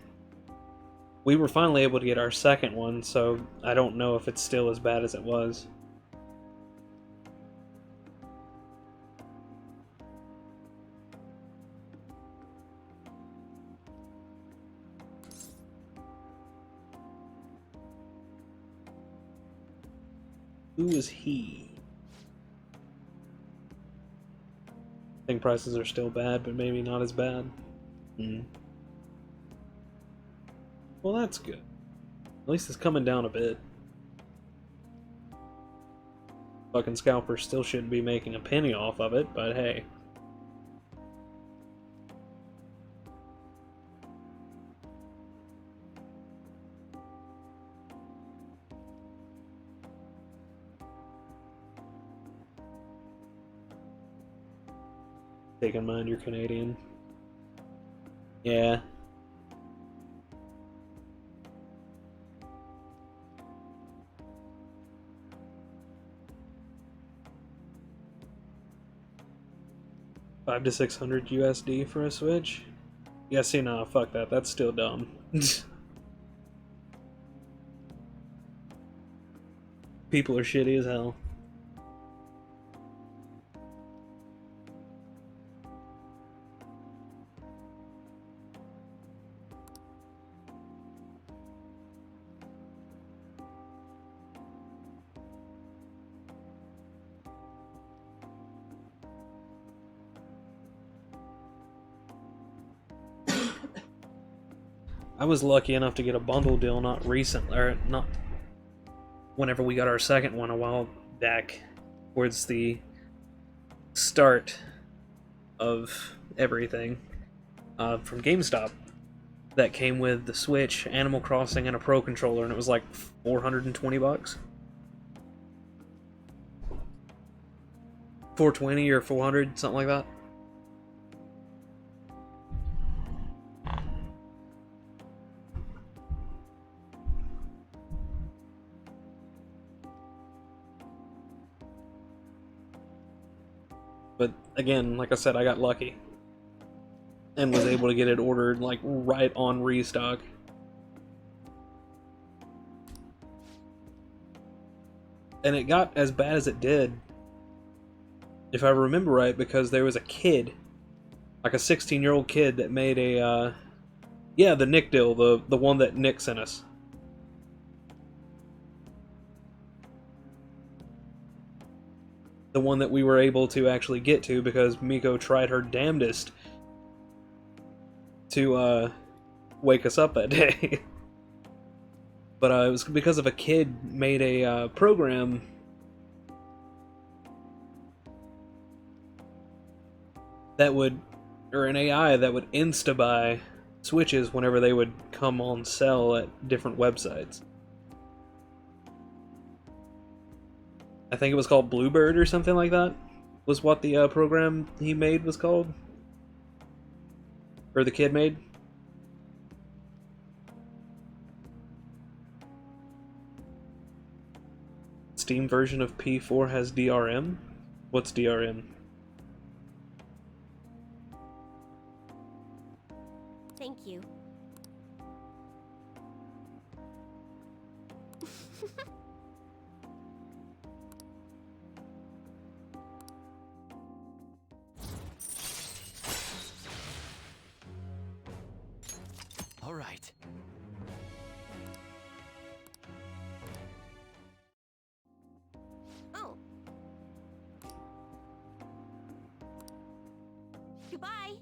Speaker 1: We were finally able to get our second one, so I don't know if it's still as bad as it was. Who is he? I think prices are still bad, but maybe not as bad. Well, that's good. At least it's coming down a bit. Fucking scalpers still shouldn't be making a penny off of it, but hey. Take in mind you're Canadian. Yeah. $500 to $600 USD for a Switch? Yeah, see, nah, fuck that. That's still dumb. People are shitty as hell. I was lucky enough to get a bundle deal not recently, or not whenever we got our second one a while back, towards the start of everything, from GameStop, that came with the Switch, Animal Crossing, and a Pro Controller, and it was like $420. $420 or $400, something like that. But again, like I said, I got lucky and was able to get it ordered like right on restock. And it got as bad as it did, if I remember right, because there was a kid, like a 16-year-old kid, that made a, yeah, the Nick deal, the one that Nick sent us. The one that we were able to actually get to because Miko tried her damnedest to wake us up that day. But it was because of a kid made a program that would, or an AI that would insta-buy Switches whenever they would come on sale at different websites. I think it was called Bluebird or something like that, was what the program he made was called. Or the kid made. Steam version of P4 has DRM? What's DRM?
Speaker 3: thank you.
Speaker 6: All right.
Speaker 3: Oh. Goodbye.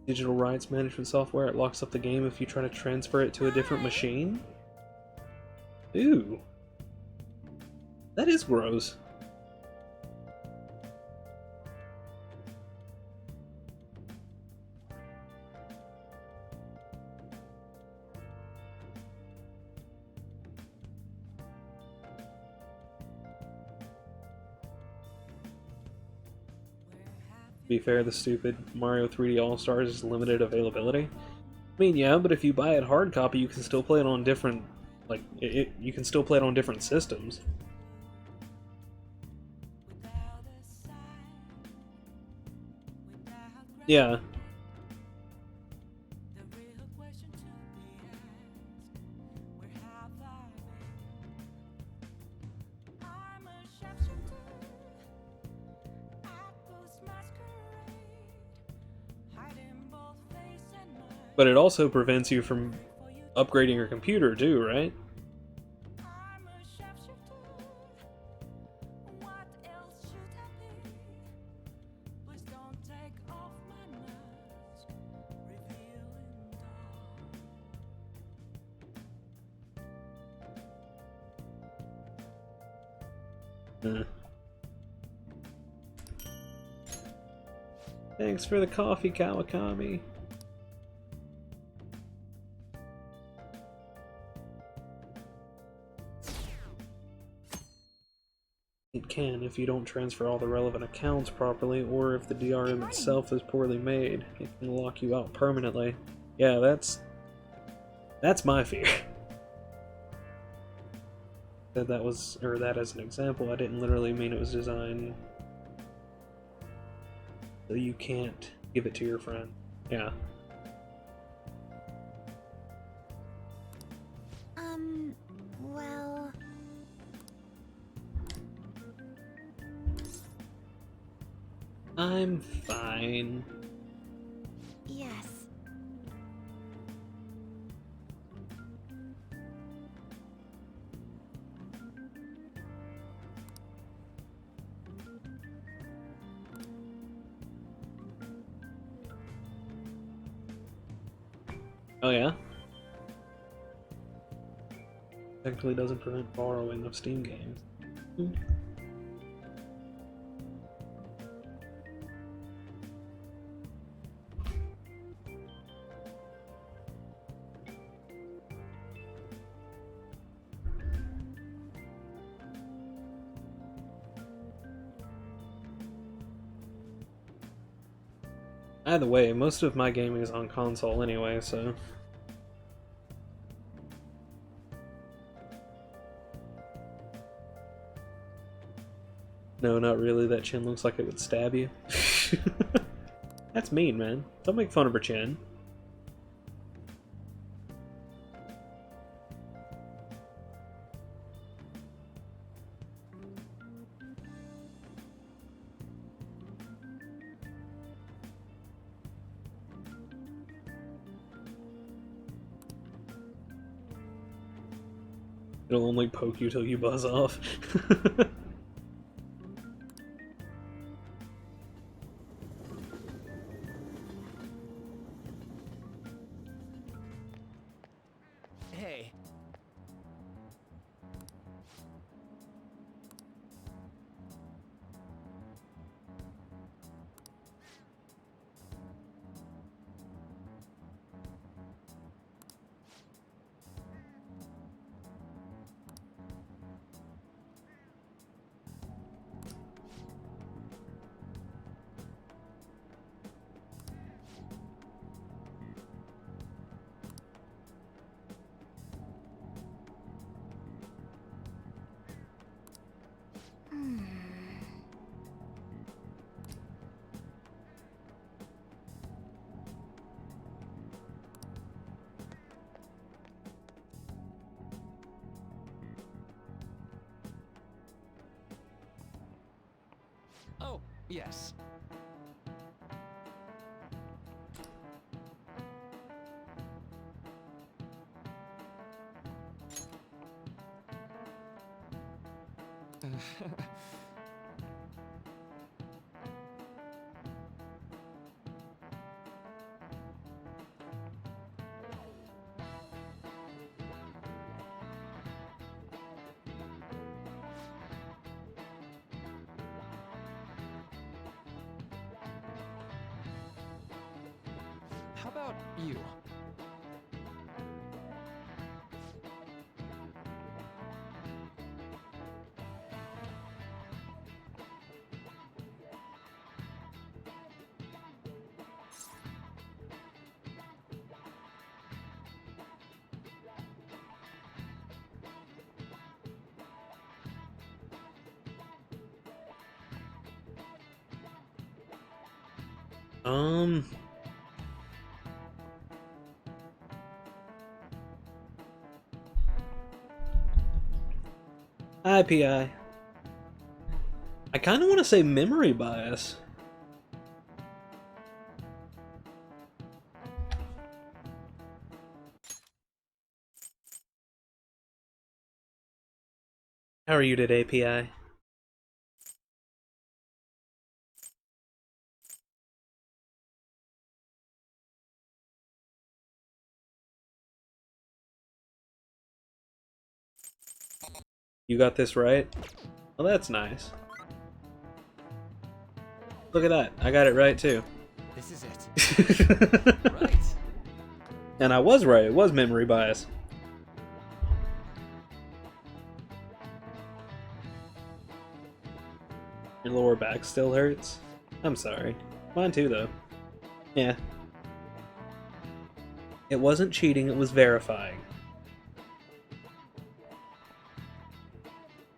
Speaker 1: digital rights management software. It locks up the game if you try to transfer it to a different machine. Ooh. That is gross. To be fair, the stupid Mario 3D All-Stars is limited availability. I mean, yeah, but if you buy it hard copy, you can still play it on different, like, you can still play it on different systems. Yeah. But it also prevents you from upgrading your computer too, right? Thanks for the coffee, Kawakami. It can if you don't transfer all the relevant accounts properly, or if the DRM itself is poorly made. It can lock you out permanently. Yeah, that's my fear. Said that was, or that as an example, I didn't literally mean it was designed so you can't give it to your friend. Yeah.
Speaker 9: Well...
Speaker 1: I'm fine.
Speaker 9: Yes.
Speaker 1: Oh yeah? Technically doesn't prevent borrowing of Steam games. Either way, most of my gaming is on console anyway, so... No, not really. That chin looks like it would stab you. That's mean, man. Don't make fun of her chin. It'll only poke you till you buzz off.
Speaker 5: Hey. Oh, yes. about you?
Speaker 1: IPI. I kind of want to say memory bias. How are you today, PI? You got this right? Well, that's nice. Look at that. I got it right, too.
Speaker 5: This is it. Right.
Speaker 1: And I was right. It was memory bias. Your lower back still hurts? I'm sorry. Mine too, though. Yeah. It wasn't cheating, it was verifying.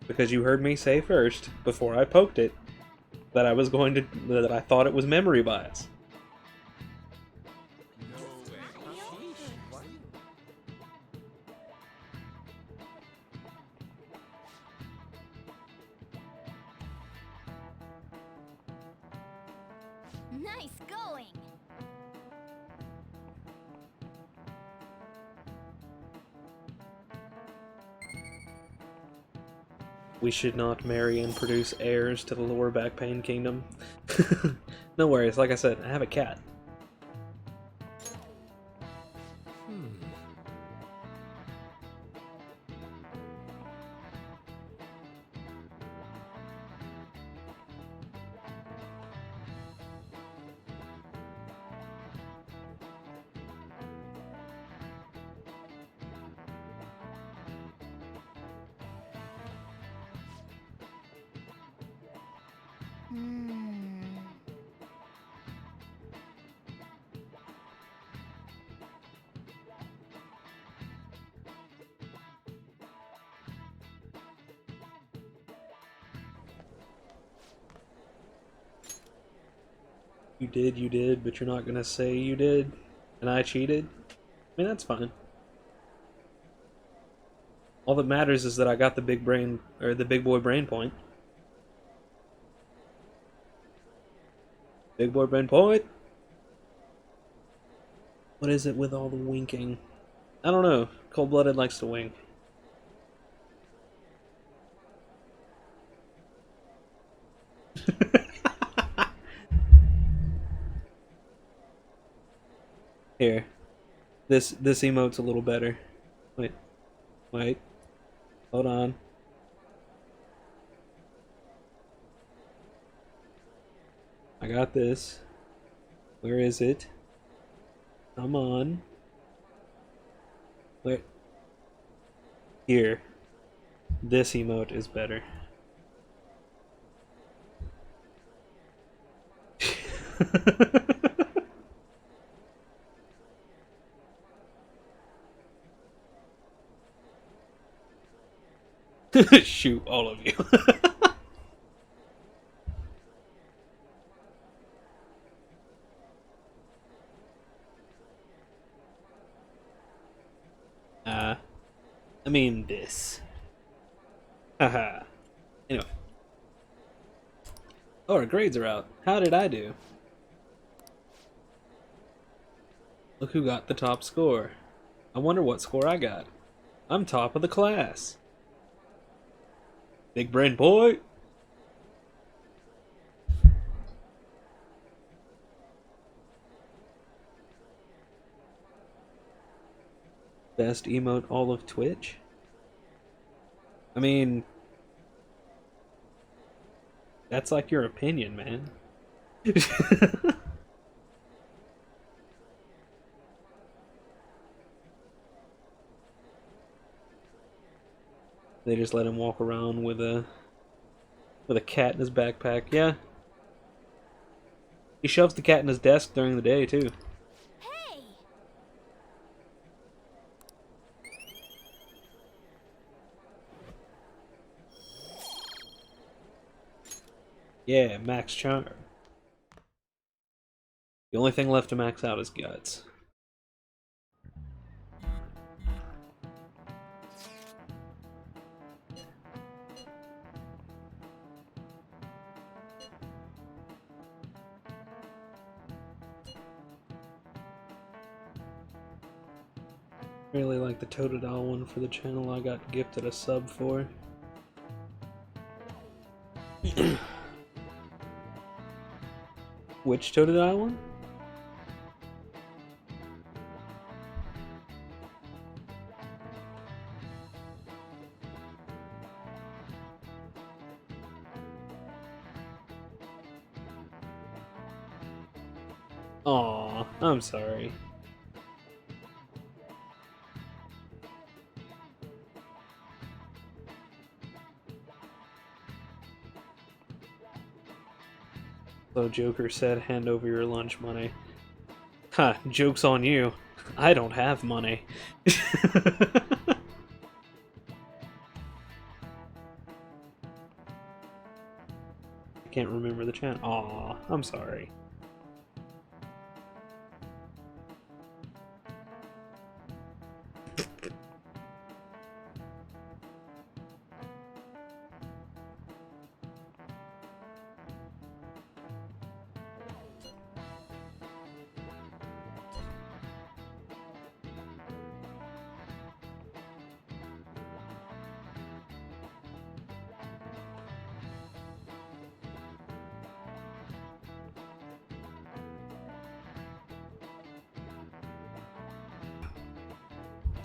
Speaker 1: Because you heard me say first, before I poked it, that I was going to... that I thought it was memory bias.
Speaker 2: Nice going!
Speaker 1: We should not marry and produce heirs to the lower back pain kingdom. No worries, like I said, I have a cat. You did, but you're not gonna say you did, and I cheated? I mean, that's fine. All that matters is that I got the big brain, or the big boy brain point. Big boy brain point! What is it with all the winking? I don't know. Cold-blooded likes to wink. Here. This emote's a little better. Wait. Hold on. I got this. Where is it? Come on. Where? Here. This emote is better. Shoot, all of you. I mean this. Haha. Anyway. Oh, our grades are out. How did I do? Look who got the top score. I wonder what score I got. I'm top of the class. Big brain boy. Best emote all of Twitch? I mean, that's like your opinion, man. They just let him walk around with a cat in his backpack. Yeah. He shoves the cat in his desk during the day, too.
Speaker 2: Hey!
Speaker 1: Yeah, max charm. The only thing left to max out is guts. Really like the Totodile one for the channel I got gifted a sub for. Which Totodile one? Aw, I'm sorry. So Joker said, hand over your lunch money. Ha, joke's on you. I don't have money. I can't remember the channel. Aw, I'm sorry.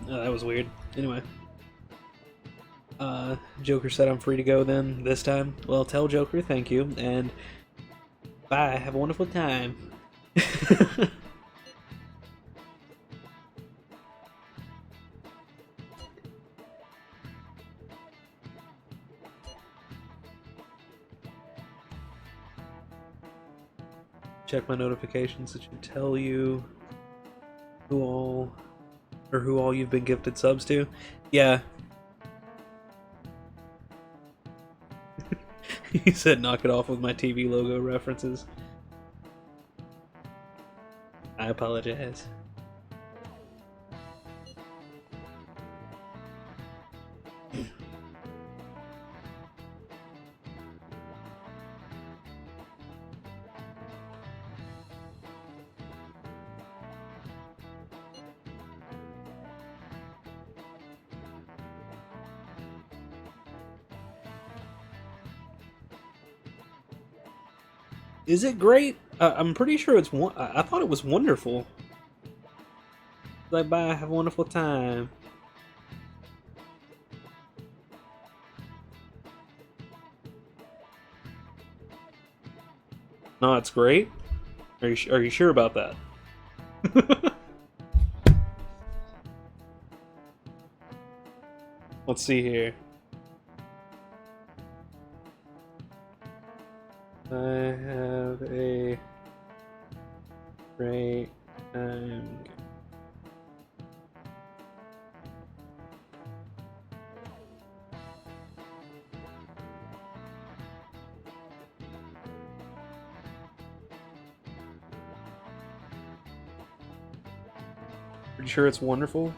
Speaker 1: That was weird. Anyway. Joker said I'm free to go then, this time. Well, tell Joker thank you, and bye, have a wonderful time. Check my notifications that should tell you who all you've been gifted subs to. Yeah. He said knock it off with my TV logo references. I apologize. Is it great? I'm pretty sure it's I thought it was wonderful. Like, bye, have a wonderful time. No, it's great. Are you sure about that? Let's see here. I have a great time. Pretty sure it's wonderful.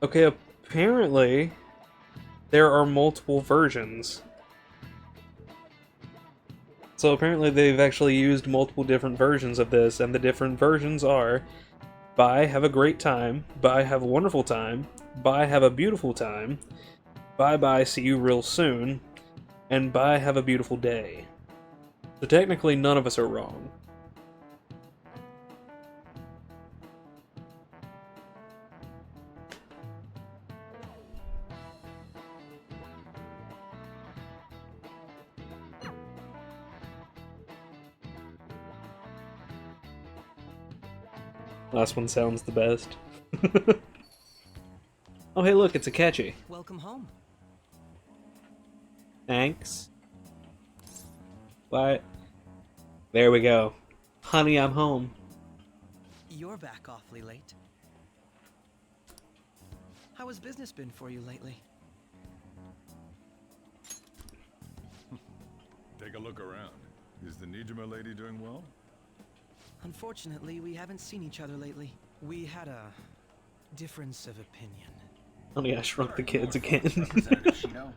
Speaker 1: Okay, apparently there are multiple versions. So apparently they've actually used multiple different versions of this, and the different versions are bye, have a great time, bye, have a wonderful time, bye, have a beautiful time, bye bye, see you real soon, and bye, have a beautiful day. So technically none of us are wrong. Last one sounds the best. Oh, hey, look, it's Akechi.
Speaker 6: Welcome home.
Speaker 1: Thanks. What? There we go. Honey, I'm home.
Speaker 6: You're back awfully late. How has business been for you lately?
Speaker 14: Take a look around. Is the Nijima lady doing well?
Speaker 6: Unfortunately, we haven't seen each other lately. We had a difference of opinion.
Speaker 1: Honey, I Shrunk the Kids again.
Speaker 4: Representative Shino.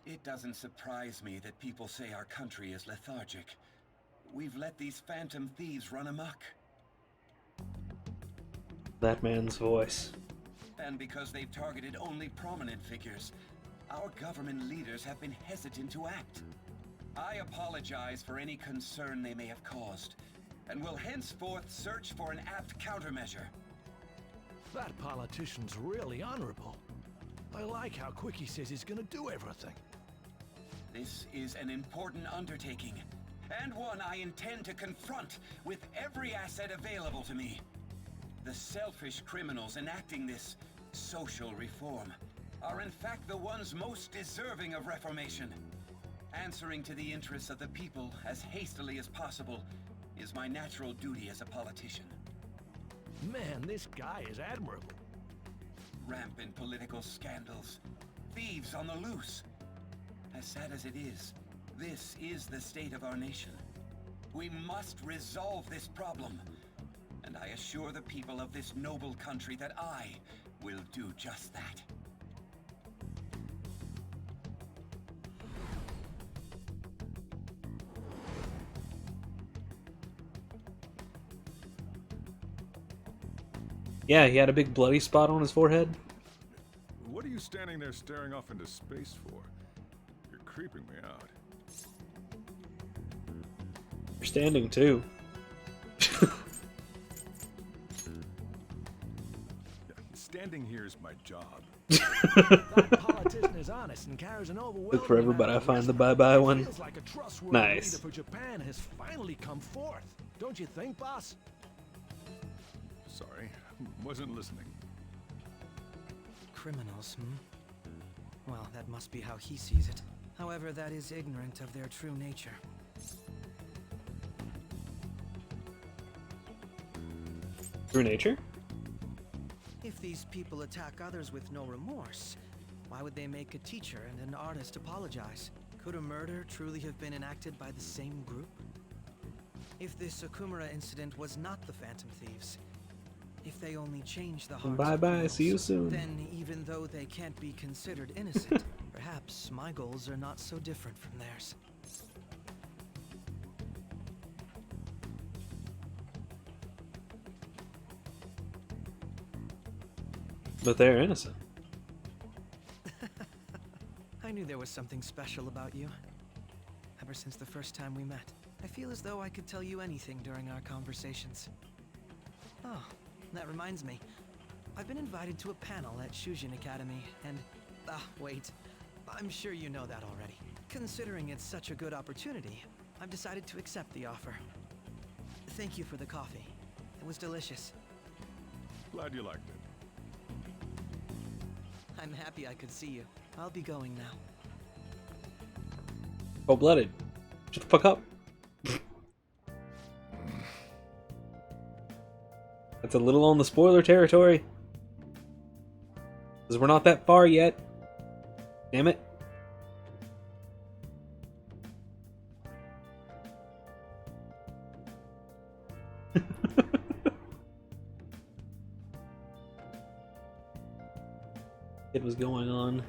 Speaker 4: It doesn't surprise me that people say our country is lethargic. We've let these phantom thieves run amok.
Speaker 1: That man's voice.
Speaker 4: And because they've targeted only prominent figures, our government leaders have been hesitant to act. I apologize for any concern they may have caused, and will henceforth search for an apt countermeasure.
Speaker 15: That politician's really honorable. I like how quick he says he's gonna do everything.
Speaker 4: This is an important undertaking, and one I intend to confront with every asset available to me. The selfish criminals enacting this social reform are in fact the ones most deserving of reformation. Answering to the interests of the people as hastily as possible is my natural duty as a politician.
Speaker 15: Man, this guy is admirable.
Speaker 4: Rampant political scandals, thieves on the loose. As sad as it is, this is the state of our nation. We must resolve this problem, and I assure the people of this noble country that I will do just that.
Speaker 1: Yeah, he had a big bloody spot on his forehead.
Speaker 14: What are you standing there staring off into space for? You're creeping me out.
Speaker 1: You're standing too.
Speaker 14: Standing here is my job.
Speaker 15: That politician is honest and carries an overwhelming
Speaker 1: Look forever, but I find the bye-bye one.
Speaker 15: Feels like a trustworthy
Speaker 1: Nice.
Speaker 15: leader for Japan has finally come forth. Don't you think, boss?
Speaker 14: Sorry, wasn't listening.
Speaker 6: Criminals, Well, that must be how he sees it. However, that is ignorant of their true nature.
Speaker 1: True nature?
Speaker 6: If these people attack others with no remorse, why would they make a teacher and an artist apologize? Could a murder truly have been enacted by the same group? If this Okumura incident was not the Phantom Thieves, if they only changed the hearts
Speaker 1: Bye
Speaker 6: of
Speaker 1: bye,
Speaker 6: criminals,
Speaker 1: see you soon.
Speaker 6: then even though they can't be considered innocent, perhaps my goals are not so different from theirs.
Speaker 1: But they're innocent.
Speaker 6: I knew there was something special about you. Ever since the first time we met, I feel as though I could tell you anything during our conversations. Oh, that reminds me. I've been invited to a panel at Shujin Academy, and... wait. I'm sure you know that already. Considering it's such a good opportunity, I've decided to accept the offer. Thank you for the coffee. It was delicious.
Speaker 14: Glad you liked it.
Speaker 6: I'm happy I could see you. I'll be going now.
Speaker 1: Cold-blooded. Shut the fuck up. That's a little on the spoiler territory. Because we're not that far yet. Damn it. It was going on.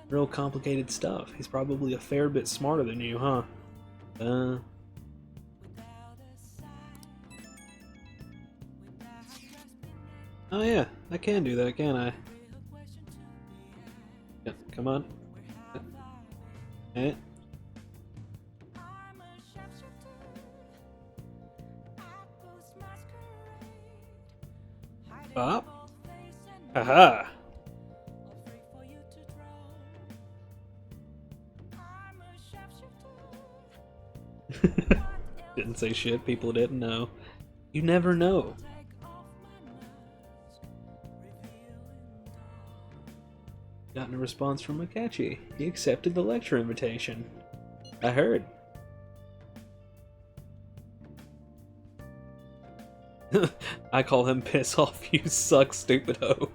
Speaker 1: Real complicated stuff. He's probably a fair bit smarter than you, huh? Oh yeah, I can do that, can I? Yeah, come on. Eh? Up? Haha! say shit people didn't know. You never know. Gotten a response from Akechi. He accepted the lecture invitation. I heard. I call him piss off, you suck, stupid hoe.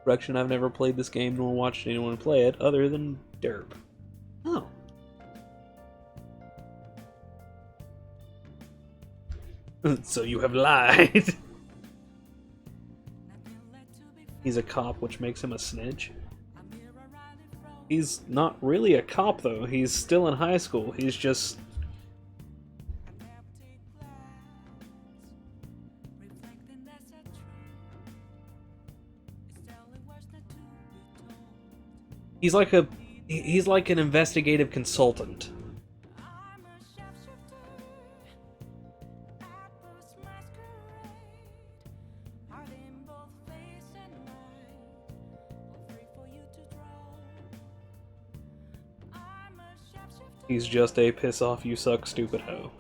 Speaker 1: Correction, I've never played this game nor watched anyone play it other than Derp. Oh. So you have lied. He's a cop, which makes him a snitch. He's not really a cop, though. He's still in high school. He's just... He's like an investigative consultant. He's just a piss off, you suck, stupid hoe.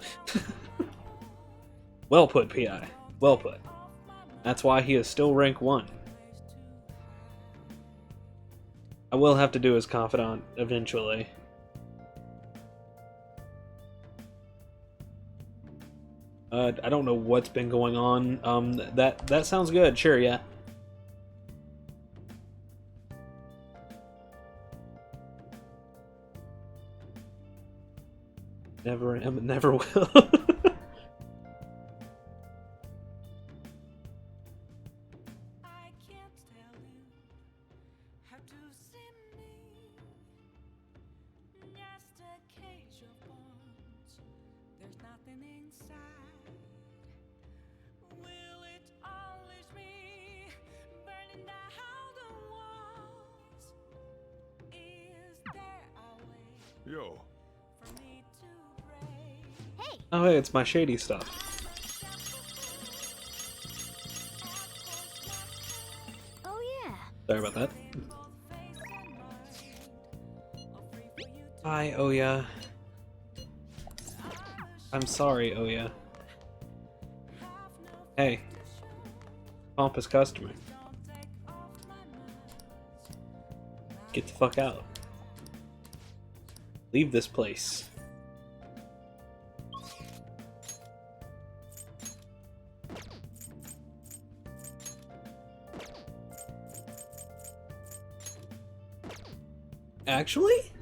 Speaker 1: Well put, PI. Well put. That's why he is still rank 1. I will have to do his confidant eventually. I don't know what's been going on. That sounds good. Sure, yeah. Never am and never will.
Speaker 14: Yo.
Speaker 1: Oh, hey, it's my shady stuff.
Speaker 9: Oh yeah.
Speaker 1: Sorry about that. Hi, Oya. I'm sorry, Oya. Hey. Pompous customer. Get the fuck out. Leave this place. Actually,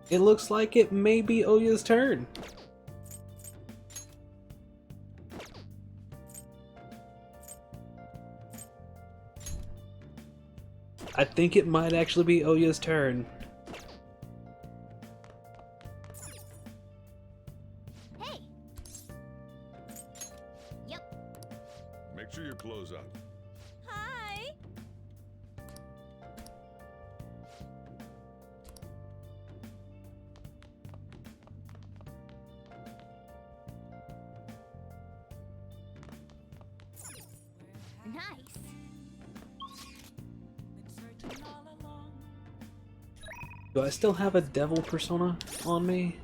Speaker 1: it looks like it may be Oya's turn. I think it might actually be Oya's turn.
Speaker 9: Hey. Yep.
Speaker 14: Make sure your clothes up.
Speaker 9: Hi. Nice.
Speaker 1: Do I still have a devil persona on me?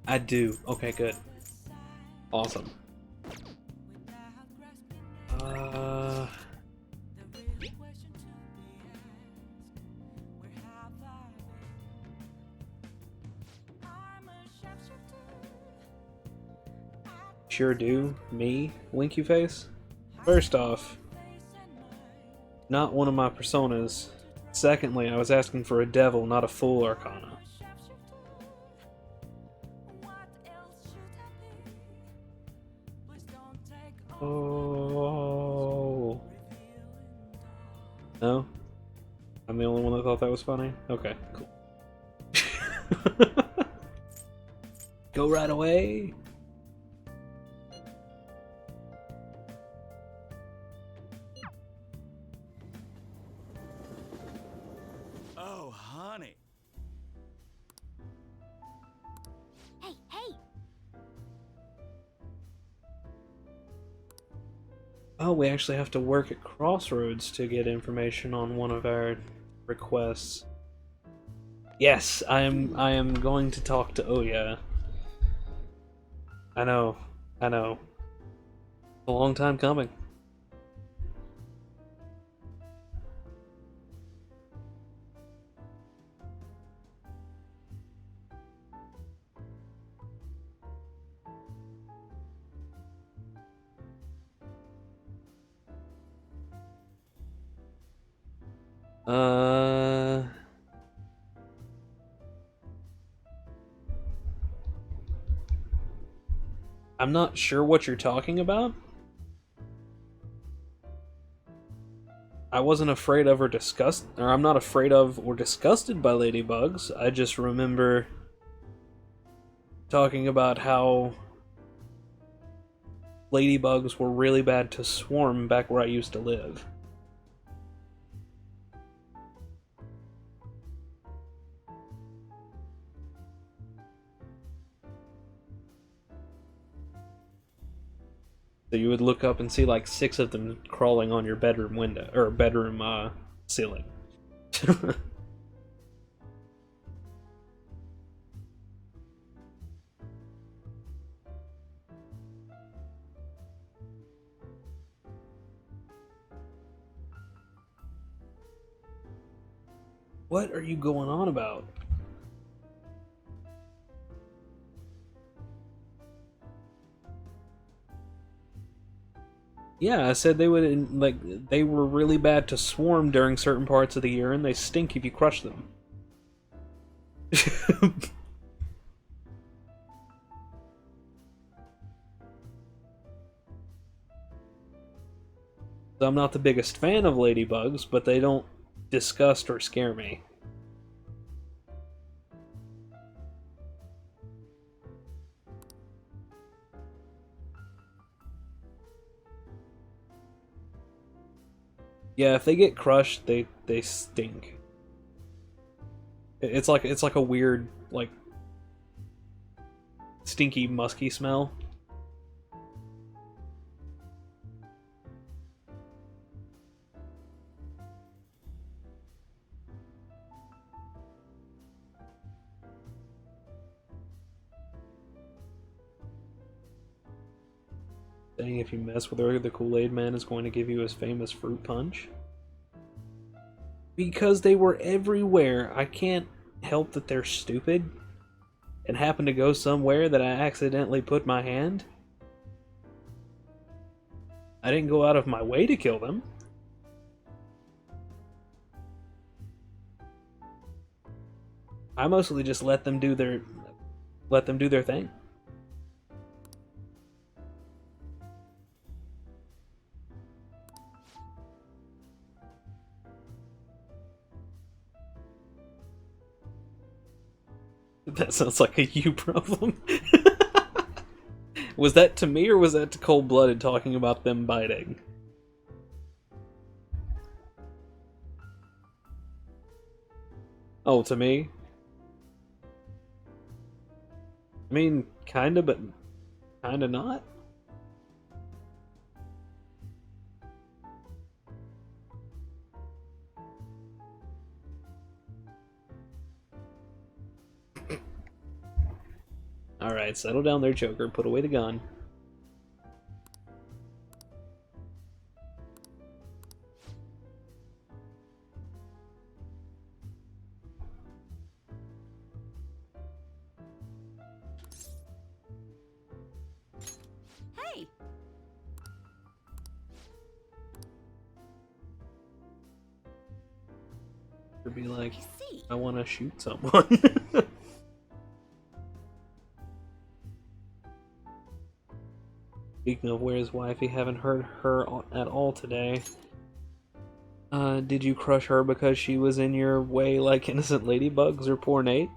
Speaker 1: I do. Okay, good. Awesome. Sure do. Me? Winky face? First off, not one of my personas. Secondly, I was asking for a devil, not a full arcana. Oh. No? I'm the only one that thought that was funny? Okay, cool. Go right away!
Speaker 16: Oh, honey.
Speaker 9: Hey, hey.
Speaker 1: Oh, we actually have to work at Crossroads to get information on one of our requests. Yes, I am going to talk to Oya. I know. A long time coming. I'm not sure what you're talking about. I wasn't afraid of or I'm not afraid of or disgusted by ladybugs. I just remember talking about how ladybugs were really bad to swarm back where I used to live. So you would look up and see like 6 of them crawling on your bedroom window or bedroom ceiling. What are you going on about? Yeah, I said they would they were really bad to swarm during certain parts of the year, and they stink if you crush them. So I'm not the biggest fan of ladybugs, but they don't disgust or scare me. Yeah, if they get crushed, they stink. It's like a weird, like, stinky, musky smell. Saying if you mess with her, the Kool-Aid Man is going to give you his famous fruit punch. Because they were everywhere. I can't help that they're stupid and happen to go somewhere that I accidentally put my hand. I didn't go out of my way to kill them. I mostly just let them do their thing. That sounds like a you problem. Was that to me or was that to Cold Blooded talking about them biting? Oh, to me? I mean, kinda, but kinda not. Alright, settle down there, Joker. Put away the gun.
Speaker 3: Hey!
Speaker 1: To be like, I want to shoot someone. Speaking of where's wifey, haven't heard her at all today. Did you crush her because she was in your way like innocent ladybugs or poor Nate?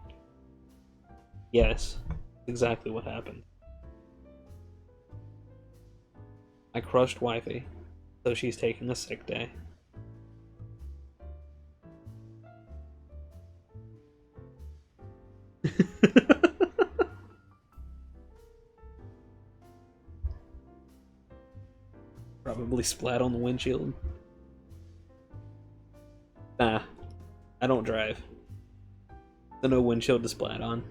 Speaker 1: Yes, exactly what happened. I crushed wifey, so she's taking a sick day. Probably splat on the windshield. Nah, I don't drive. The no windshield display on.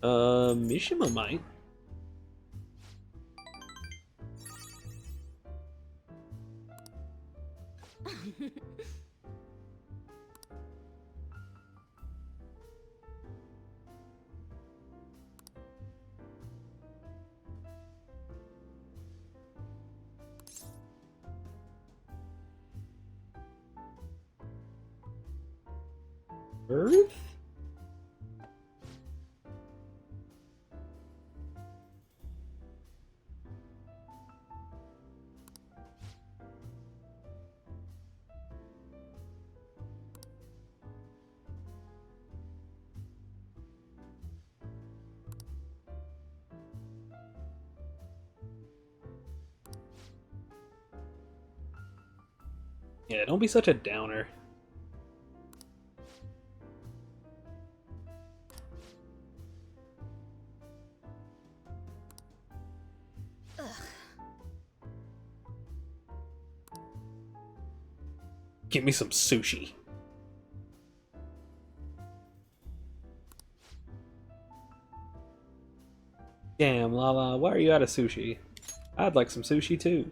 Speaker 1: Mishima might. Earth? Yeah, don't be such a downer. Give me some sushi. Damn, Lala, why are you out of sushi? I'd like some sushi too.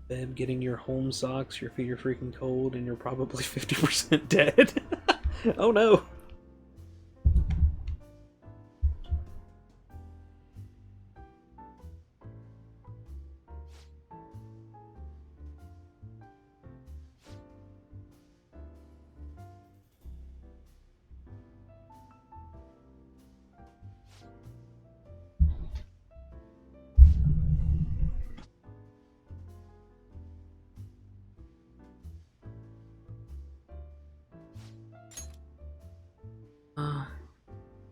Speaker 1: Beb, getting your home socks, your feet are freaking cold, and you're probably 50% dead. Oh no!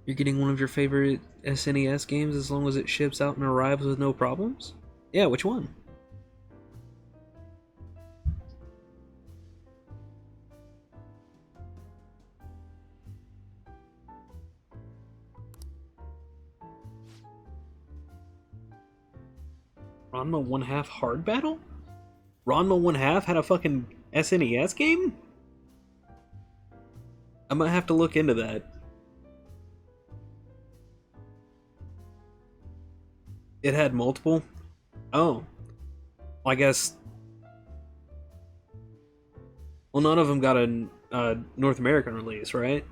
Speaker 1: You're getting one of your favorite SNES games as long as it ships out and arrives with no problems? Yeah, which one? Ranma 1/2 Hard Battle? Ranma 1/2 had a fucking SNES game? I might have to look into that. It had multiple? Oh. Well, I guess... Well, none of them got a North American release, right?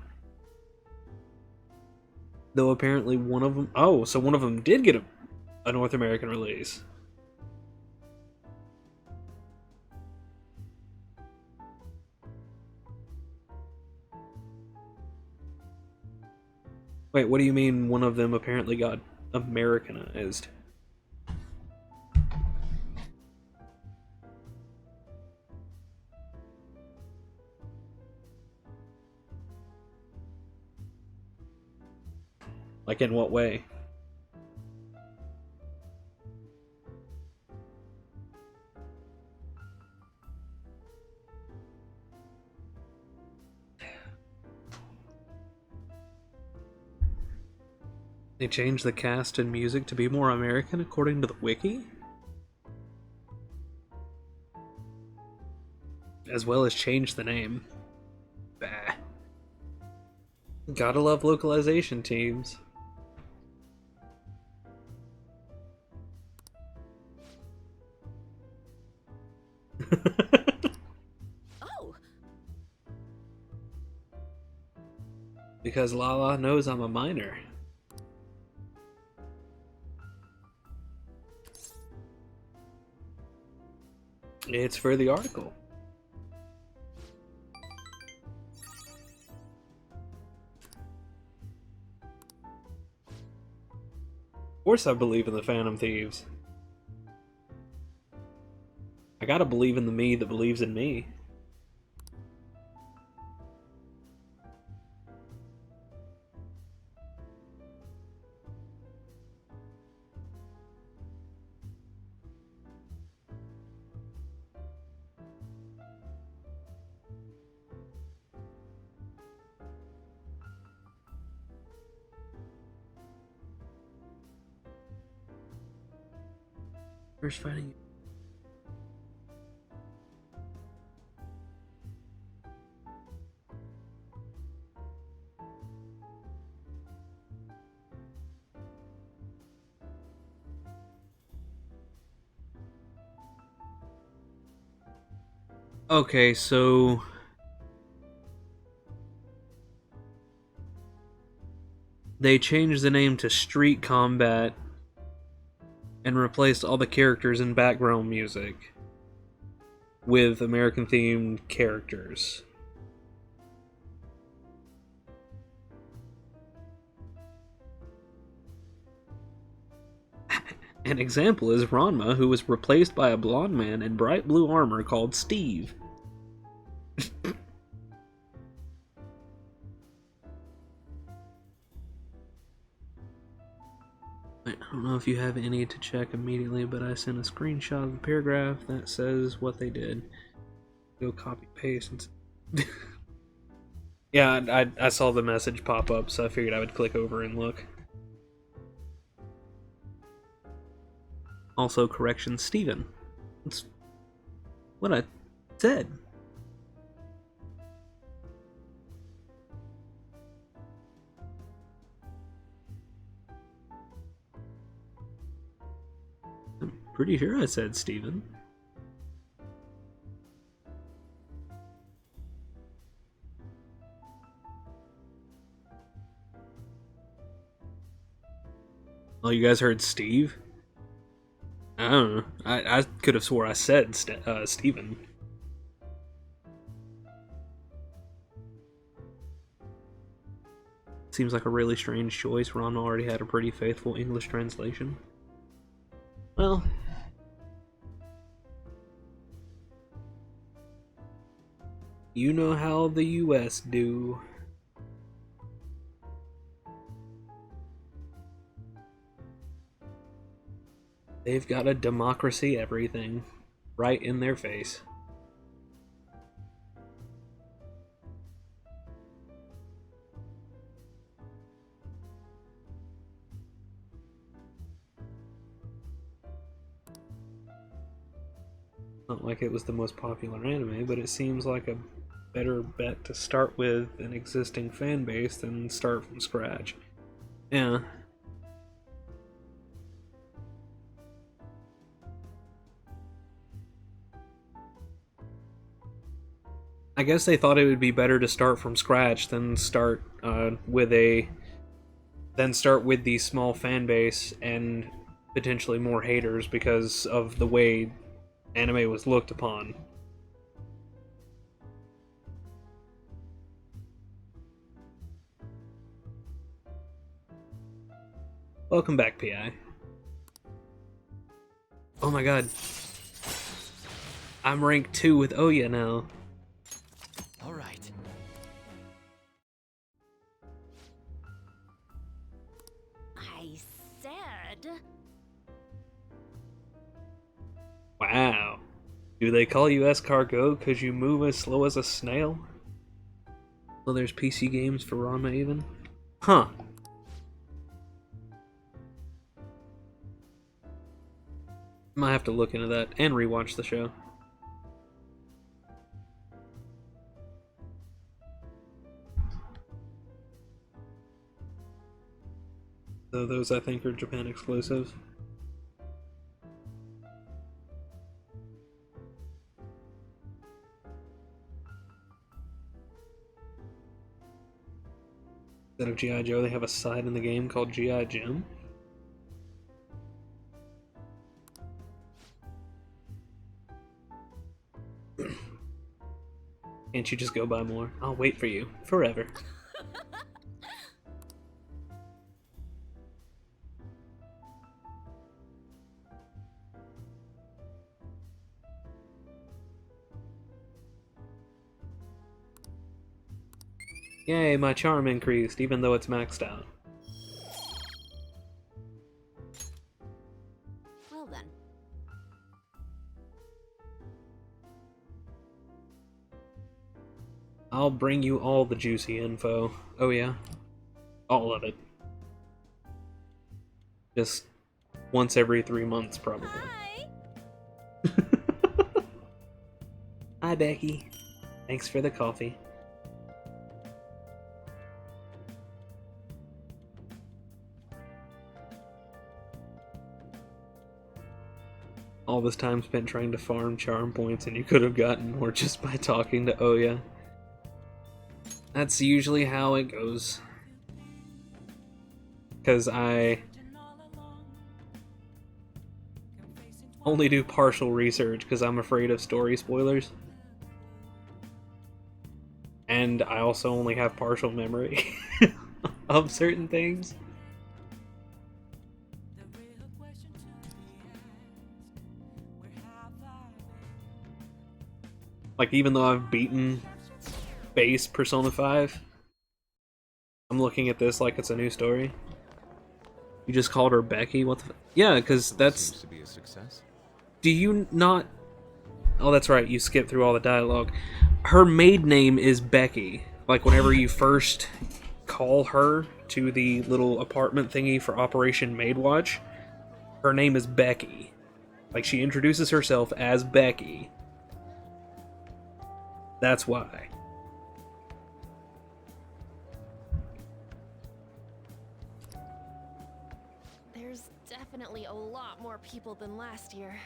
Speaker 1: Though apparently one of them... Oh, so one of them did get a North American release. Wait, what do you mean one of them apparently got Americanized? Like, in what way? They changed the cast and music to be more American according to the wiki? As well as change the name. Bah. Gotta love localization teams.
Speaker 3: Oh.
Speaker 1: Because Lala knows I'm a minor. It's for the article. Of course I believe in the Phantom Thieves. I gotta believe in the me that believes in me. First fighting. Okay, so they changed the name to Street Combat and replaced all the characters in background music with American themed characters. An example is Ranma, who was replaced by a blonde man in bright blue armor called Steve. I don't know if you have any to check immediately, but I sent a screenshot of the paragraph that says what they did. Go copy paste. Yeah, I saw the message pop up, so I figured I would click over and look. Also, correction, Steven. That's what I said. I'm pretty sure I said Steven. Oh, you guys heard Steve? I don't know. I could have swore I said Steven. Seems like a really strange choice. Ron already had a pretty faithful English translation. Well, you know how the US do. They've got a democracy everything right in their face. Not like it was the most popular anime, but it seems like a better bet to start with an existing fan base than start from scratch. Yeah. I guess they thought it would be better to start from scratch than start with the small fan base and potentially more haters because of the way anime was looked upon. Welcome back, PI. Oh my god. I'm rank 2 with Oya now.
Speaker 5: All right.
Speaker 2: I said...
Speaker 1: Wow. Do they call you escargot because you move as slow as a snail? Well, there's PC games for Ranma even? Huh. Might have to look into that and rewatch the show. So those I think are Japan exclusives. Instead of G.I. Joe, they have a side in the game called G.I. Jim. Can't you just go buy more? I'll wait for you. Forever. Yay, my charm increased, even though it's maxed out.
Speaker 3: Well then.
Speaker 1: I'll bring you all the juicy info. Oh yeah? All of it. Just once every 3 months, probably.
Speaker 2: Hi!
Speaker 1: Hi, Becky. Thanks for the coffee. All this time spent trying to farm charm points, and you could have gotten more just by talking to Oya. That's usually how it goes. Because I only do partial research because I'm afraid of story spoilers. And I also only have partial memory of certain things. Like, even though I've beaten base Persona 5, I'm looking at this like it's a new story. You just called her Becky? What the yeah, because that's...
Speaker 7: Seems to be a success.
Speaker 1: Do you not... Oh, that's right, you skipped through all the dialogue. Her maid name is Becky. Like, whenever you first call her to the little apartment thingy for Operation Maidwatch, her name is Becky. Like, she introduces herself as Becky. That's why.
Speaker 3: There's definitely a lot more people than last year.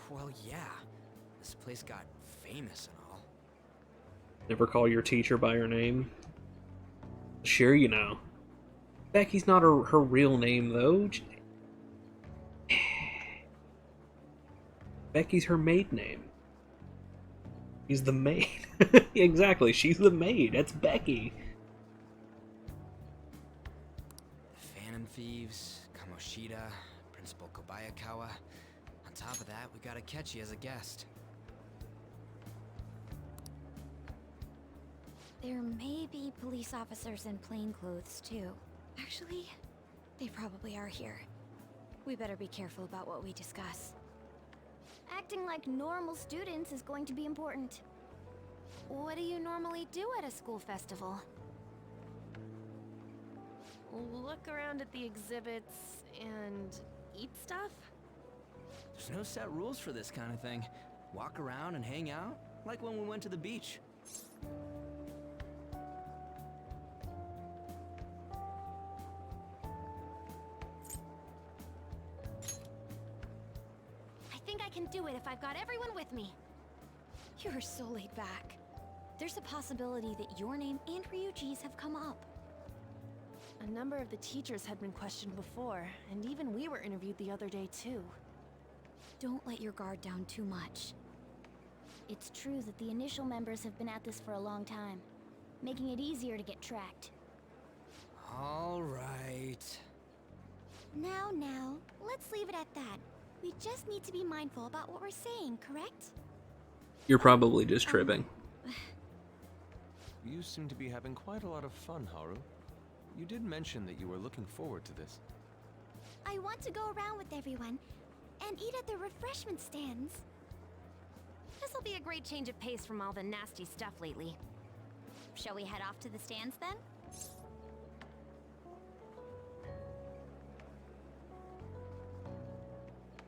Speaker 5: Well, yeah. This place got famous and all.
Speaker 1: Never call your teacher by her name. Sure, you know. Becky's not her real name, though. Becky's her maid name. She's the maid. Exactly, she's the maid. That's Becky.
Speaker 5: The Phantom Thieves, Kamoshida, Principal Kobayakawa. On top of that, we got Akechi as a guest.
Speaker 2: There may be police officers in plainclothes, too. Actually, they probably are here. We better be careful about what we discuss. Acting like normal students is going to be important. What do you normally do at a school festival?
Speaker 3: Look around at the exhibits and eat stuff?
Speaker 5: There's no set rules for this kind of thing. Walk around and hang out, like when we went to the beach.
Speaker 2: I think I can do it if I've got everyone with me. You're so laid back. There's a possibility that your name and Ryuji's have come up.
Speaker 3: A number of the teachers had been questioned before, and even we were interviewed the other day too.
Speaker 2: Don't let your guard down too much. It's true that the initial members have been at this for a long time, making it easier to get tracked.
Speaker 5: All right.
Speaker 2: Now, let's leave it at that. We just need to be mindful about what we're saying, correct?
Speaker 1: You're probably just tripping.
Speaker 7: You seem to be having quite a lot of fun, Haru. You did mention that you were looking forward to this.
Speaker 2: I want to go around with everyone and eat at the refreshment stands.
Speaker 17: This'll be a great change of pace from all the nasty stuff lately. Shall we head off to the stands then?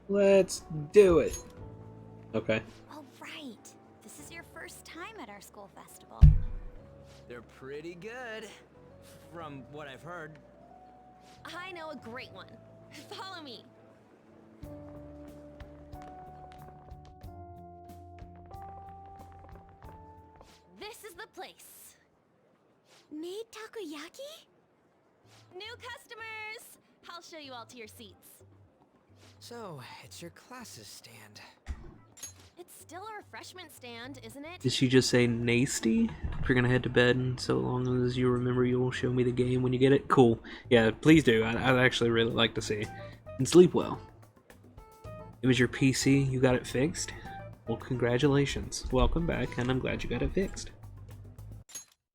Speaker 1: Let's do it. Okay.
Speaker 2: Oh, right. This is your first time at our school festival.
Speaker 5: They're pretty good, from what I've heard.
Speaker 3: I know a great one. Follow me. This is the place.
Speaker 2: Made takoyaki?
Speaker 3: New customers! I'll show you all to your seats.
Speaker 5: So, it's your class's stand.
Speaker 3: It's still a refreshment stand, isn't it?
Speaker 1: Did she just say nasty? If you're gonna head to bed, and so long as you remember, you'll show me the game when you get it. Cool. Yeah, please do. I'd actually really like to see. And sleep well. It was your PC. You got it fixed? Well, congratulations. Welcome back, and I'm glad you got it fixed.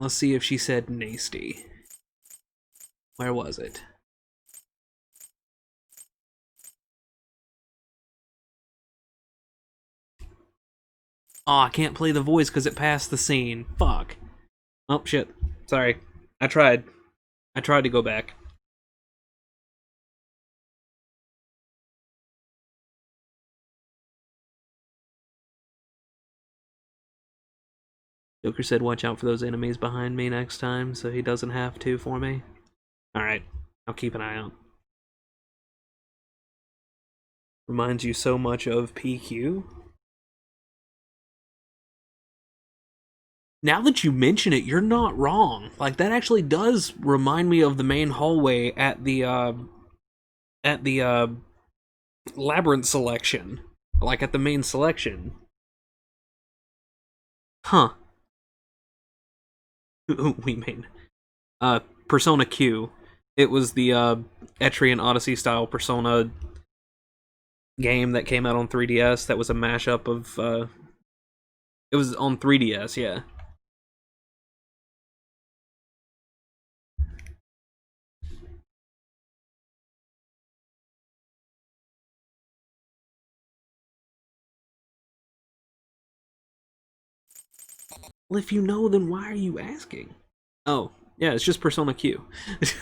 Speaker 1: Let's see if she said nasty. Where was it? Oh, I can't play the voice because it passed the scene. Fuck. Oh, shit. Sorry. I tried to go back. Joker said watch out for those enemies behind me next time, so he doesn't have to for me. Alright, I'll keep an eye out. Reminds you so much of PQ. Now that you mention it, you're not wrong. Like, that actually does remind me of the main hallway at the labyrinth selection. Like, at the main selection. Huh. We mean Persona Q. It was the Etrian Odyssey style Persona game that came out on 3DS that was a mashup of it was on 3DS, yeah. Well, if you know, then why are you asking? Oh, yeah, it's just Persona Q.
Speaker 17: It's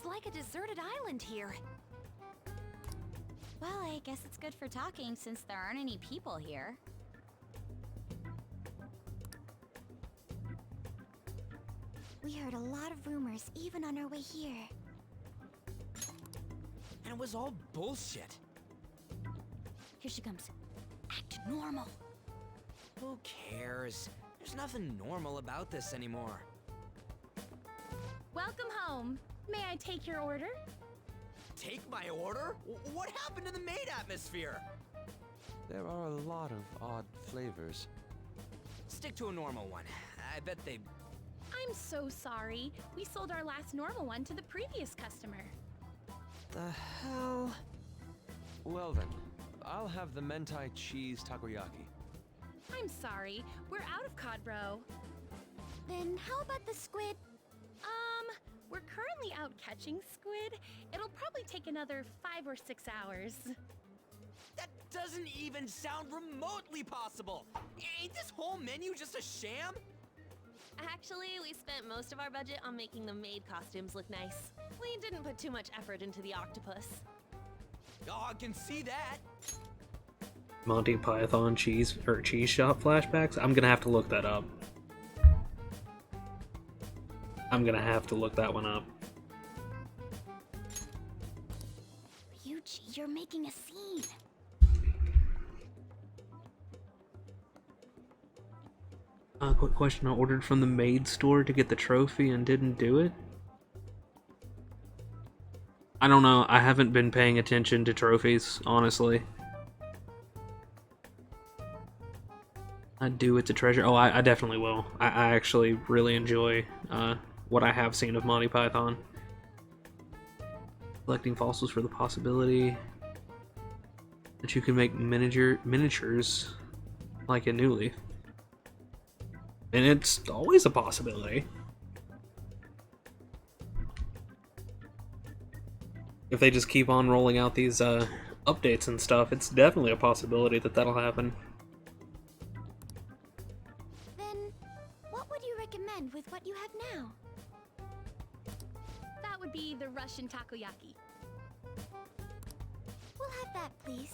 Speaker 17: like a deserted island here.
Speaker 2: Well, I guess it's good for talking since there aren't any people here. We heard a lot of rumors even on our way here.
Speaker 5: And it was all bullshit.
Speaker 2: Here she comes. Act normal.
Speaker 5: Who cares? There's nothing normal about this anymore.
Speaker 3: Welcome home. May I take your order?
Speaker 5: Take my order? What happened to the maid atmosphere?
Speaker 7: There are a lot of odd flavors.
Speaker 5: Stick to a normal one. I bet they...
Speaker 3: I'm so sorry. We sold our last normal one to the previous customer.
Speaker 5: The hell?
Speaker 7: Well then, I'll have the mentai cheese takoyaki.
Speaker 3: I'm sorry. We're out of cod roe.
Speaker 2: Then how about the squid?
Speaker 3: We're currently out catching squid. It'll probably take another 5 or 6 hours.
Speaker 5: That doesn't even sound remotely possible! Ain't this whole menu just a sham?
Speaker 3: Actually, we spent most of our budget on making the maid costumes look nice. We didn't put too much effort into the octopus.
Speaker 5: Oh, I can see that!
Speaker 1: Monty Python cheese shop flashbacks? I'm gonna have to look that up. I'm gonna have to look that one up.
Speaker 2: Ryuji, you're making a scene.
Speaker 1: Quick question. I ordered from the maid store to get the trophy and didn't do it? I don't know. I haven't been paying attention to trophies, honestly. I'd do it to treasure. Oh, I definitely will. I actually really enjoy what I have seen of Monty Python. Collecting fossils for the possibility that you can make miniatures like a New Leaf. And it's always a possibility. If they just keep on rolling out these updates and stuff, it's definitely a possibility that that'll happen.
Speaker 2: Then, what would you recommend with what you have now?
Speaker 3: That would be the Russian takoyaki.
Speaker 2: We'll have that, please.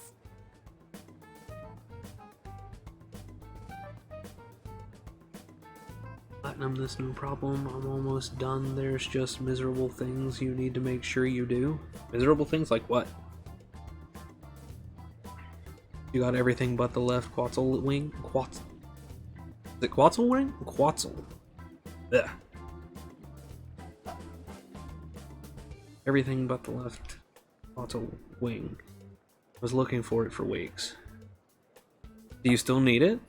Speaker 1: Platinum this no problem. I'm almost done. There's just miserable things you need to make sure you do. Miserable things like what? You got everything but the left quetzal wing? Is it quetzal wing? Quetzal. Yeah. Everything but the left quetzal wing. I was looking for it for weeks. Do you still need it?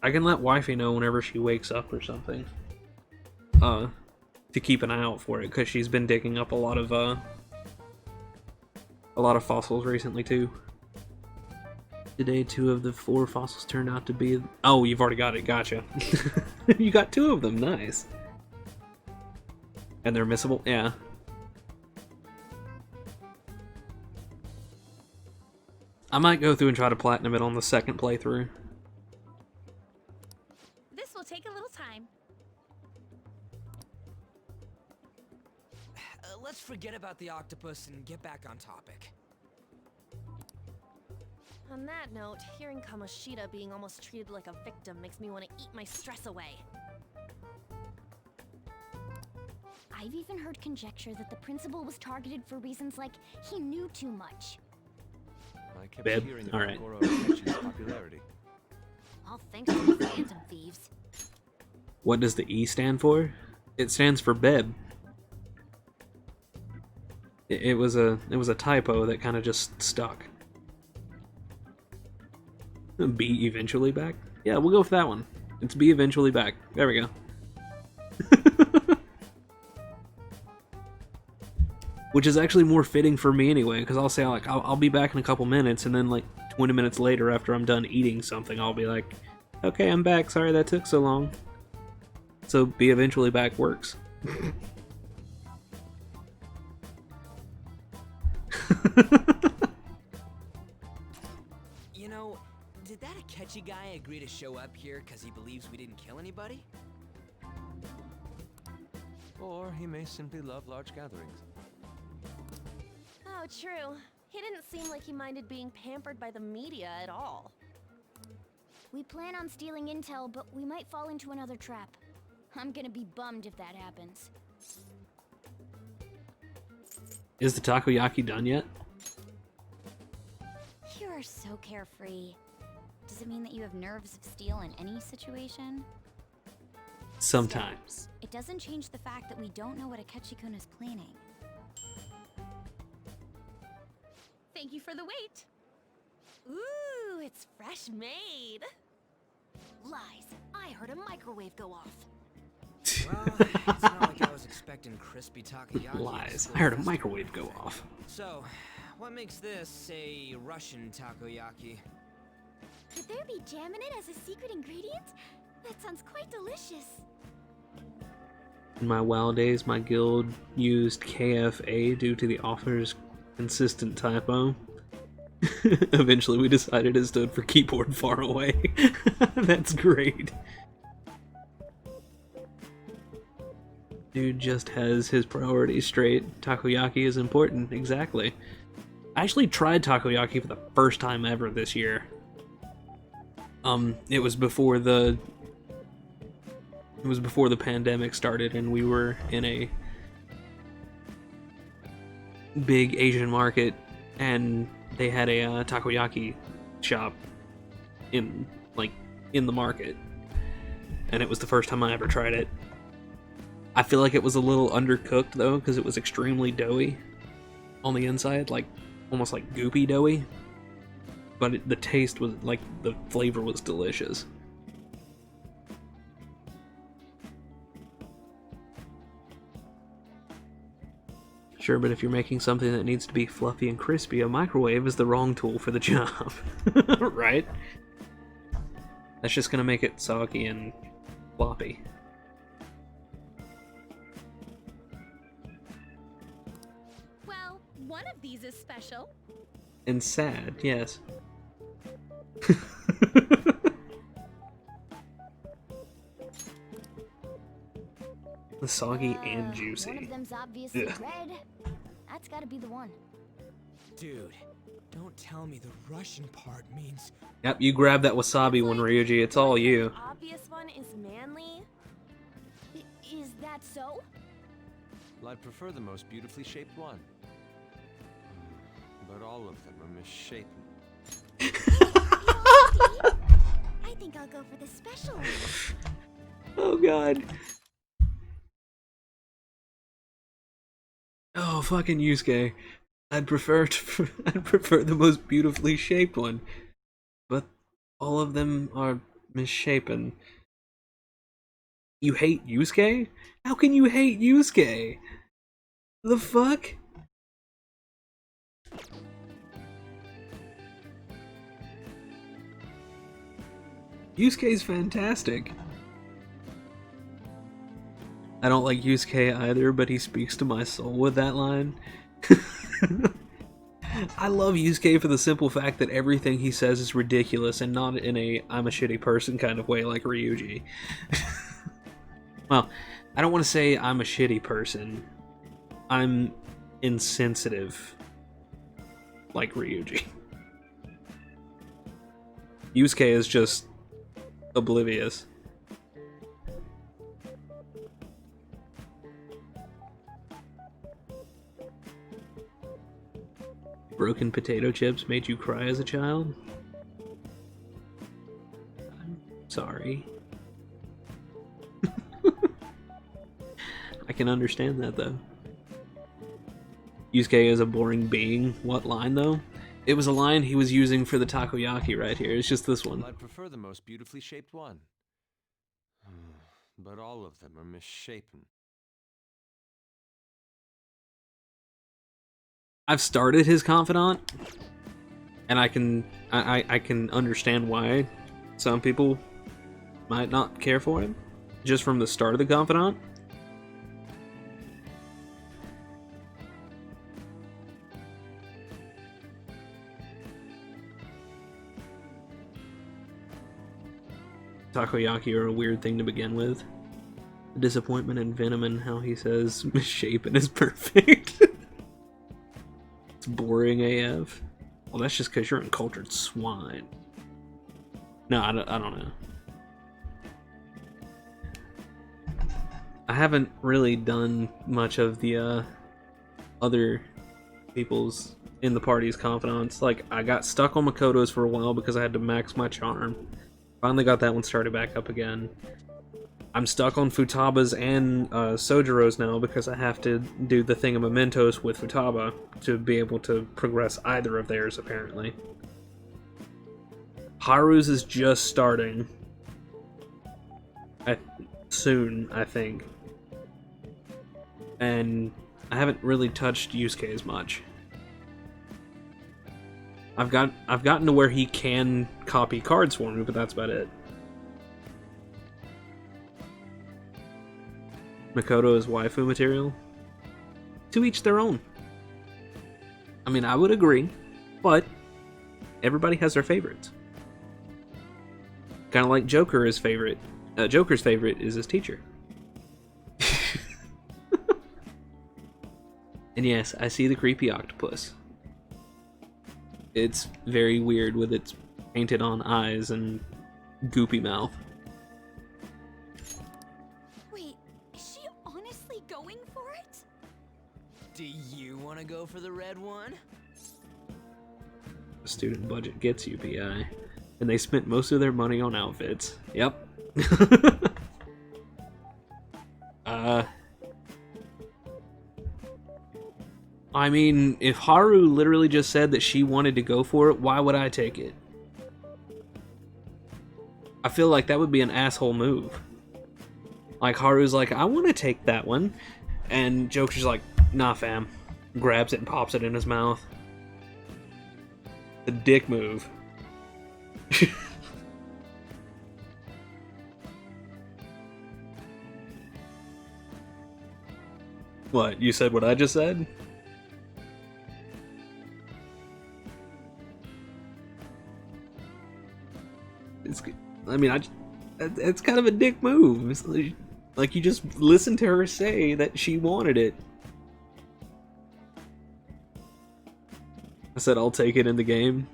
Speaker 1: I can let wifey know whenever she wakes up or something. To keep an eye out for it, because she's been digging up a lot of fossils recently too. Today 2 of the 4 fossils turned out to be... Oh, you've already got it, gotcha. You got 2 of them, nice. And they're missable? Yeah. I might go through and try to platinum it on the second playthrough.
Speaker 3: This will take a little time.
Speaker 5: let's forget about the octopus and get back on topic.
Speaker 3: On that note, hearing Kamoshida being almost treated like a victim makes me want to eat my stress away.
Speaker 2: I've even heard conjecture that the principal was targeted for reasons like he knew too much.
Speaker 7: I kept
Speaker 1: Bib,
Speaker 7: hearing
Speaker 1: all
Speaker 7: about
Speaker 1: right.
Speaker 7: Goro Akechi's popularity.
Speaker 2: All thanks to the Phantom Thieves.
Speaker 1: What does the E stand for? It stands for Beb. It was a typo that kind of just stuck. Be eventually back? Yeah, we'll go with that one. It's be eventually back. There we go. Which is actually more fitting for me anyway, because I'll say like I'll be back in a couple minutes, and then like 20 minutes later, after I'm done eating something, I'll be like, okay, I'm back. Sorry that took so long. So be eventually back works.
Speaker 5: You know, did that Akechi guy agree to show up here because he believes we didn't kill anybody?
Speaker 7: Or he may simply love large gatherings.
Speaker 3: Oh, true. He didn't seem like he minded being pampered by the media at all.
Speaker 2: We plan on stealing intel, but we might fall into another trap. I'm gonna be bummed if that happens.
Speaker 1: Is the takoyaki done yet?
Speaker 2: You are so carefree. Does it mean that you have nerves of steel in any situation?
Speaker 1: Sometimes.
Speaker 2: It doesn't change the fact that we don't know what Akechi-kun is planning.
Speaker 3: Thank you for the wait. Ooh, it's fresh made.
Speaker 2: Lies. I heard a microwave go off.
Speaker 5: Well, it's not like I was expecting crispy takoyaki.
Speaker 1: Lies. I heard a microwave go off.
Speaker 5: So, what makes this a Russian takoyaki?
Speaker 2: Could there be jam in it as a secret ingredient? That sounds quite delicious.
Speaker 1: In my WoW days, my guild used KFA due to the author's consistent typo. Eventually we decided it stood for keyboard far away. That's great. Dude just has his priorities straight. Takoyaki is important, exactly. I actually tried takoyaki for the first time ever this year. It was before the pandemic started, and we were in a big Asian market, and they had a takoyaki shop in the market, and it was the first time I ever tried it. I feel like it was a little undercooked though, because it was extremely doughy on the inside, like almost like goopy doughy, but the taste was like, the flavor was delicious. Sure, but if you're making something that needs to be fluffy and crispy, a microwave is the wrong tool for the job. Right? That's just gonna make it soggy and floppy.
Speaker 3: Well, one of these is special.
Speaker 1: And sad, yes. The soggy and juicy.
Speaker 2: One of them's obviously
Speaker 1: Ugh.
Speaker 2: red. That's gotta be the one.
Speaker 5: Dude, don't tell me the Russian part means...
Speaker 1: Yep, you grab that wasabi one, Ryuji. It's all you.
Speaker 3: The obvious one is manly.
Speaker 2: Is that so?
Speaker 7: Well, I'd prefer the most beautifully shaped one. But all of them are misshapen.
Speaker 2: I think I'll go for the special one.
Speaker 1: Oh god. Oh, fucking Yusuke. I'd prefer the most beautifully shaped one. But all of them are misshapen. You hate Yusuke? How can you hate Yusuke? The fuck? Yusuke's fantastic. I don't like Yusuke either, but he speaks to my soul with that line. I love Yusuke for the simple fact that everything he says is ridiculous and not in a I'm a shitty person kind of way like Ryuji. Well, I don't want to say I'm a shitty person. I'm insensitive like Ryuji. Yusuke is just oblivious. Broken potato chips made you cry as a child? I'm sorry. I can understand that though. Yusuke is a boring being. What line though? It was a line he was using for the takoyaki right here. It's just this one.
Speaker 7: I'd prefer the most beautifully shaped one. But all of them are misshapen.
Speaker 1: I've started his confidant, and I can understand why some people might not care for him just from the start of the confidant. Takoyaki are a weird thing to begin with. The disappointment and venom and how he says misshapen is perfect. It's boring AF. Well, that's just because you're an uncultured swine. No, I don't know. I haven't really done much of the other people's in the party's confidants. Like, I got stuck on Makoto's for a while because I had to max my charm. Finally got that one started back up again. I'm stuck on Futaba's and Sojiro's now because I have to do the thing of mementos with Futaba to be able to progress either of theirs, apparently. Haru's is just starting. Soon, I think. And I haven't really touched Yusuke as much. I've gotten to where he can copy cards for me, but that's about it. Makoto is waifu material? To each their own. I mean, I would agree, but everybody has their favorites. Kind of like Joker's favorite is his teacher. And yes, I see the creepy octopus. It's very weird with its painted on eyes and goopy mouth.
Speaker 2: Wait, is she honestly going for it?
Speaker 5: Do you want to go for the red one?
Speaker 1: The student budget gets you, PI. And they spent most of their money on outfits. Yep. I mean, if Haru literally just said that she wanted to go for it, why would I take it? I feel like that would be an asshole move. Like, Haru's like, I want to take that one. And Joker's like, nah fam. Grabs it and pops it in his mouth. The dick move. What, you said what I just said? I mean, it's kind of a dick move. It's like you just listened to her say that she wanted it. I said I'll take it in the game.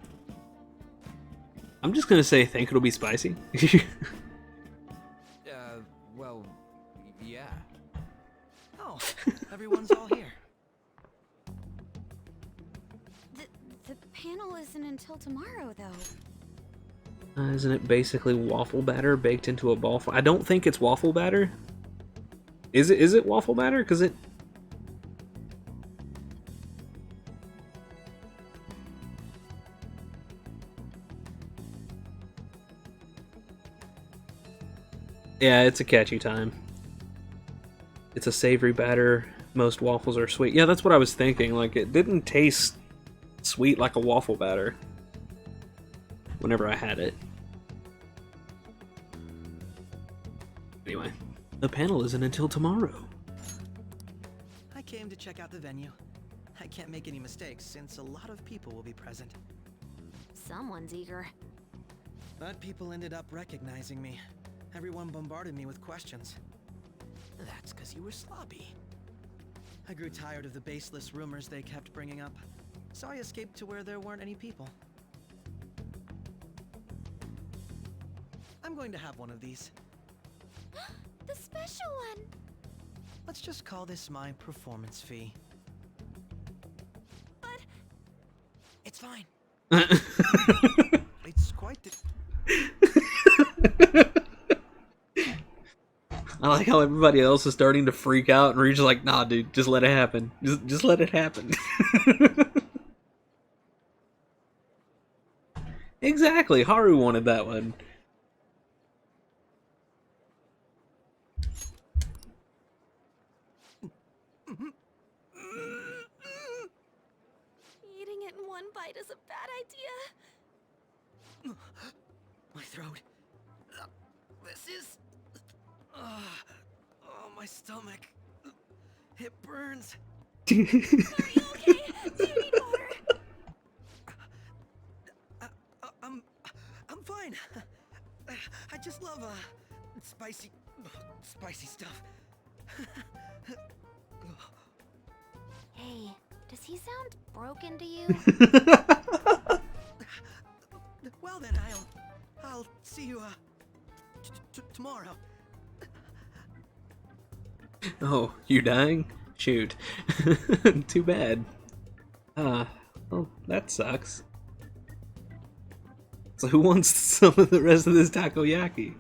Speaker 1: I'm just gonna say think it'll be spicy.
Speaker 5: Well, yeah.
Speaker 6: Oh, everyone's all here.
Speaker 2: The panel isn't until tomorrow, though.
Speaker 1: Isn't it basically waffle batter baked into a ball? I don't think it's waffle batter. Is it waffle batter? Because it... Yeah, it's Akechi time. It's a savory batter. Most waffles are sweet. Yeah, that's what I was thinking. Like, it didn't taste sweet like a waffle batter whenever I had it. Anyway, the panel isn't until tomorrow.
Speaker 6: I came to check out the venue. I can't make any mistakes since a lot of people will be present.
Speaker 17: Someone's eager.
Speaker 6: But people ended up recognizing me. Everyone bombarded me with questions.
Speaker 5: That's because you were sloppy.
Speaker 6: I grew tired of the baseless rumors they kept bringing up, so I escaped to where there weren't any people. I'm going to have one of these.
Speaker 2: The special one!
Speaker 6: Let's just call this my performance fee.
Speaker 2: But...
Speaker 6: It's fine. It's quite the...
Speaker 1: I like how everybody else is starting to freak out, and Reed's like, nah, dude, just let it happen. Just let it happen. Exactly, Haru wanted that one.
Speaker 3: Eating it in one bite is a bad idea.
Speaker 6: My throat. This is... oh, my stomach. It burns.
Speaker 3: Are you okay? Do you need water?
Speaker 6: I'm fine. I just love spicy stuff.
Speaker 17: Hey, does he sound broken to you?
Speaker 6: Well then, I'll see you tomorrow.
Speaker 1: Oh, you dying? Shoot. Too bad. Well, that sucks. So who wants some of the rest of this takoyaki?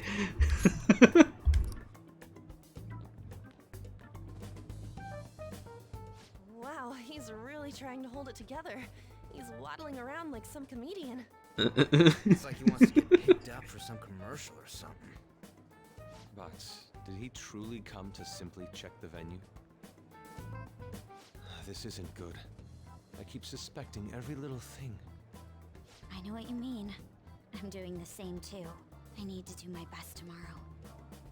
Speaker 3: Wow, he's really trying to hold it together. He's waddling around like some comedian.
Speaker 5: It's like he wants to get picked up for some commercial or something.
Speaker 7: But did he truly come to simply check the venue? This isn't good. I keep suspecting every little thing.
Speaker 2: I know what you mean. I'm doing the same too. I need to do my best tomorrow.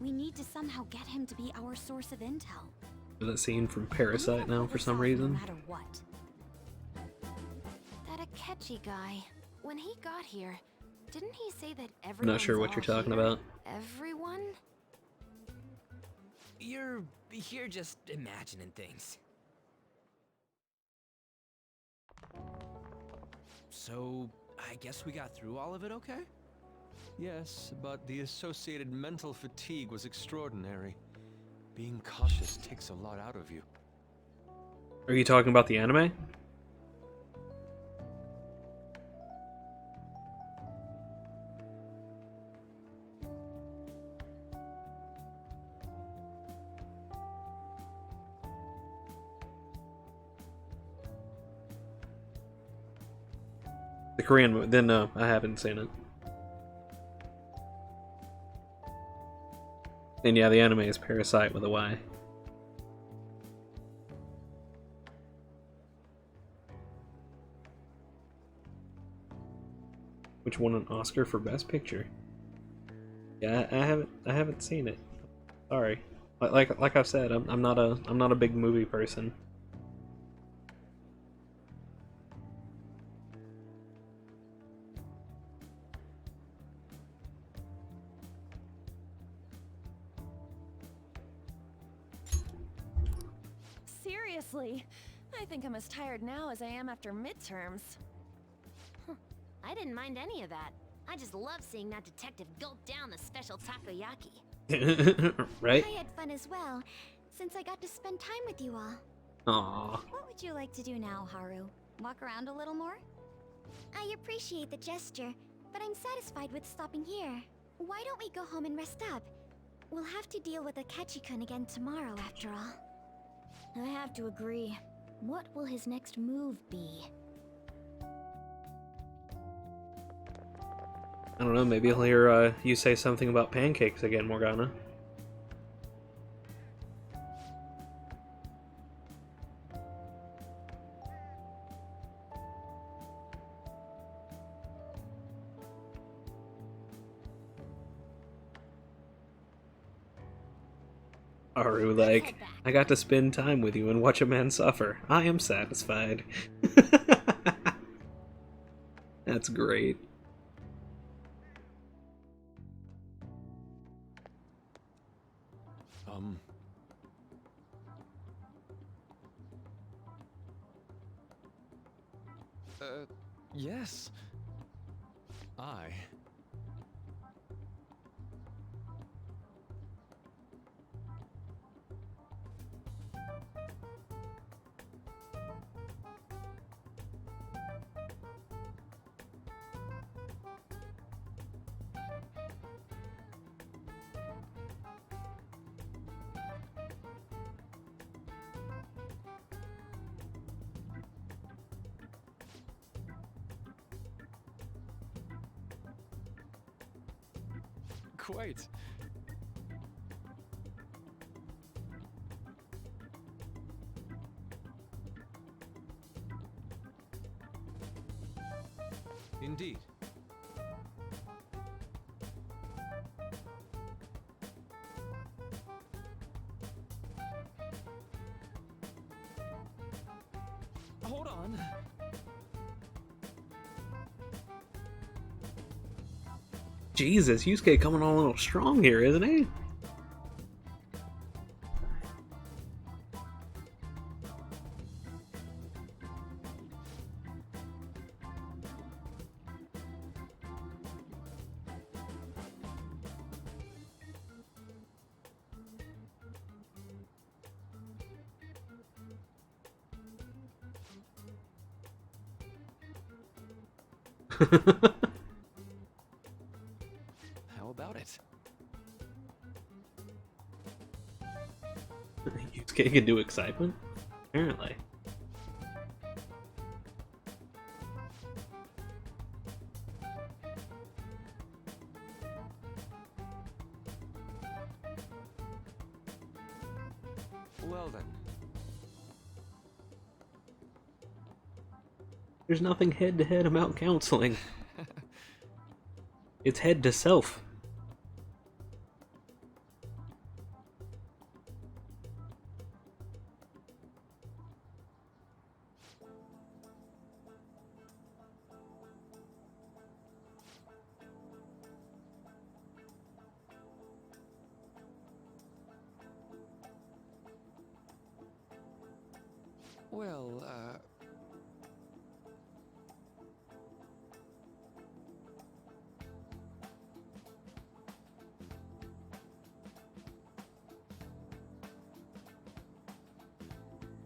Speaker 2: We need to somehow get him to be our source of intel.
Speaker 1: That scene from Parasite now for some
Speaker 2: No
Speaker 1: reason.
Speaker 2: matter what.
Speaker 17: That Akechi guy, when he got here, didn't he say that
Speaker 1: I'm
Speaker 17: everyone?
Speaker 1: not sure what you're talking about.
Speaker 17: Everyone?
Speaker 5: You're just imagining things. So, I guess we got through all of it okay?
Speaker 7: Yes, but the associated mental fatigue was extraordinary. Being cautious takes a lot out of you.
Speaker 1: Are you talking about the anime? The Korean movie? Then no, I haven't seen it. And yeah, the anime is Parasite with a Y. Which won an Oscar for Best Picture. Yeah, I haven't seen it. Sorry. Like I've said, I'm not a big movie person.
Speaker 3: Seriously, I think I'm as tired now as I am after midterms.
Speaker 17: I didn't mind any of that. I just love seeing that detective gulp down the special takoyaki.
Speaker 1: Right?
Speaker 2: I had fun as well, since I got to spend time with you all.
Speaker 1: Aww.
Speaker 2: What would you like to do now, Haru? Walk around a little more? I appreciate the gesture, but I'm satisfied with stopping here. Why don't we go home and rest up? We'll have to deal with Akechi-kun again tomorrow, after all. I have to agree. What will his next move be?
Speaker 1: I don't know, maybe he'll hear you say something about pancakes again, Morgana. Haru, like, I got to spend time with you and watch a man suffer. I am satisfied. That's great.
Speaker 7: Yes. I... Quite. Indeed. Hold on.
Speaker 1: Jesus, Yusuke coming on a little strong here, isn't he?
Speaker 7: How about it?
Speaker 1: Yusuke can do excitement? Apparently.
Speaker 7: Well then.
Speaker 1: There's nothing head-to-head about counseling. It's head to self.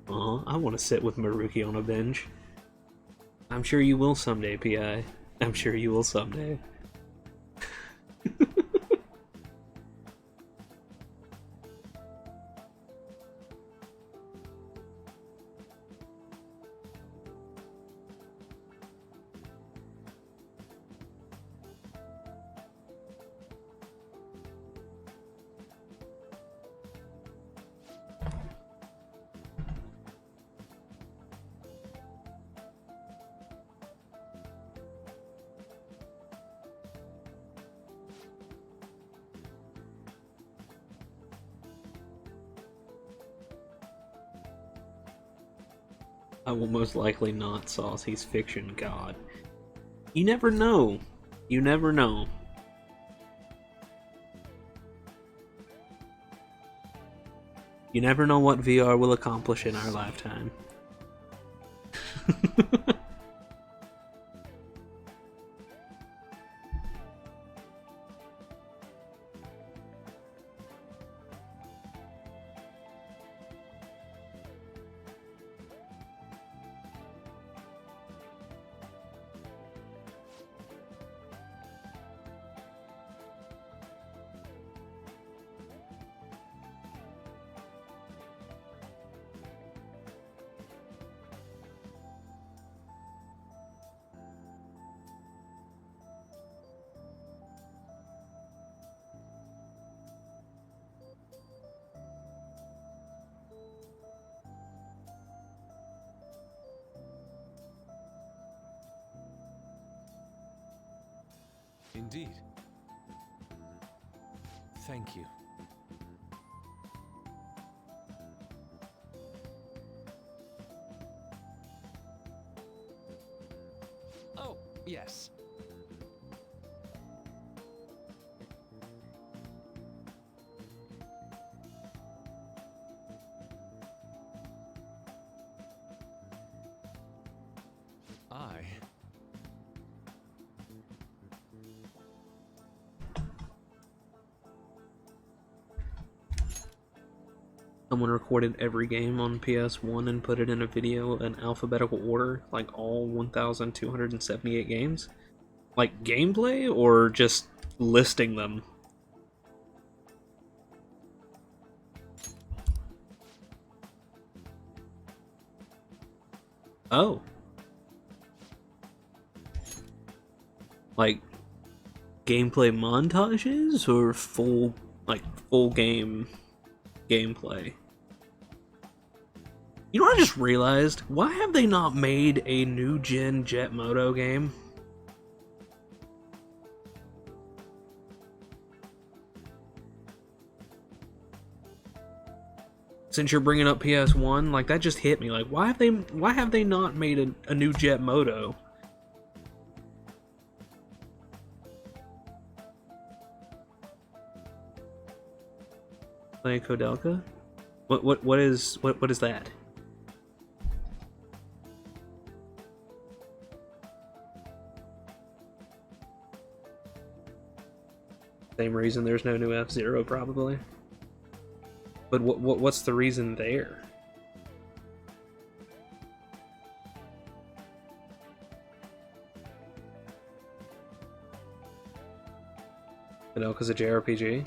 Speaker 7: Well,
Speaker 1: I want to sit with Maruki on a bench. I'm sure you will someday, P.I. I'm sure you will someday. I will most likely not Saucy's fiction god. You never know. You never know. You never know what VR will accomplish in our lifetime.
Speaker 7: indeed. Thank you. Oh, yes. I
Speaker 1: someone recorded every game on PS1 and put it in a video in alphabetical order, like all 1,278 games? Like gameplay, or just listing them? Oh. Like gameplay montages or full game gameplay? You know what I just realized? Why have they not made a new gen Jet Moto game? Since you're bringing up PS1, like that just hit me. Like, why have they not made a new Jet Moto? Play Kodelka? What is that? Same reason there's no new F-Zero, probably. But what's the reason there? Kodelka's a JRPG?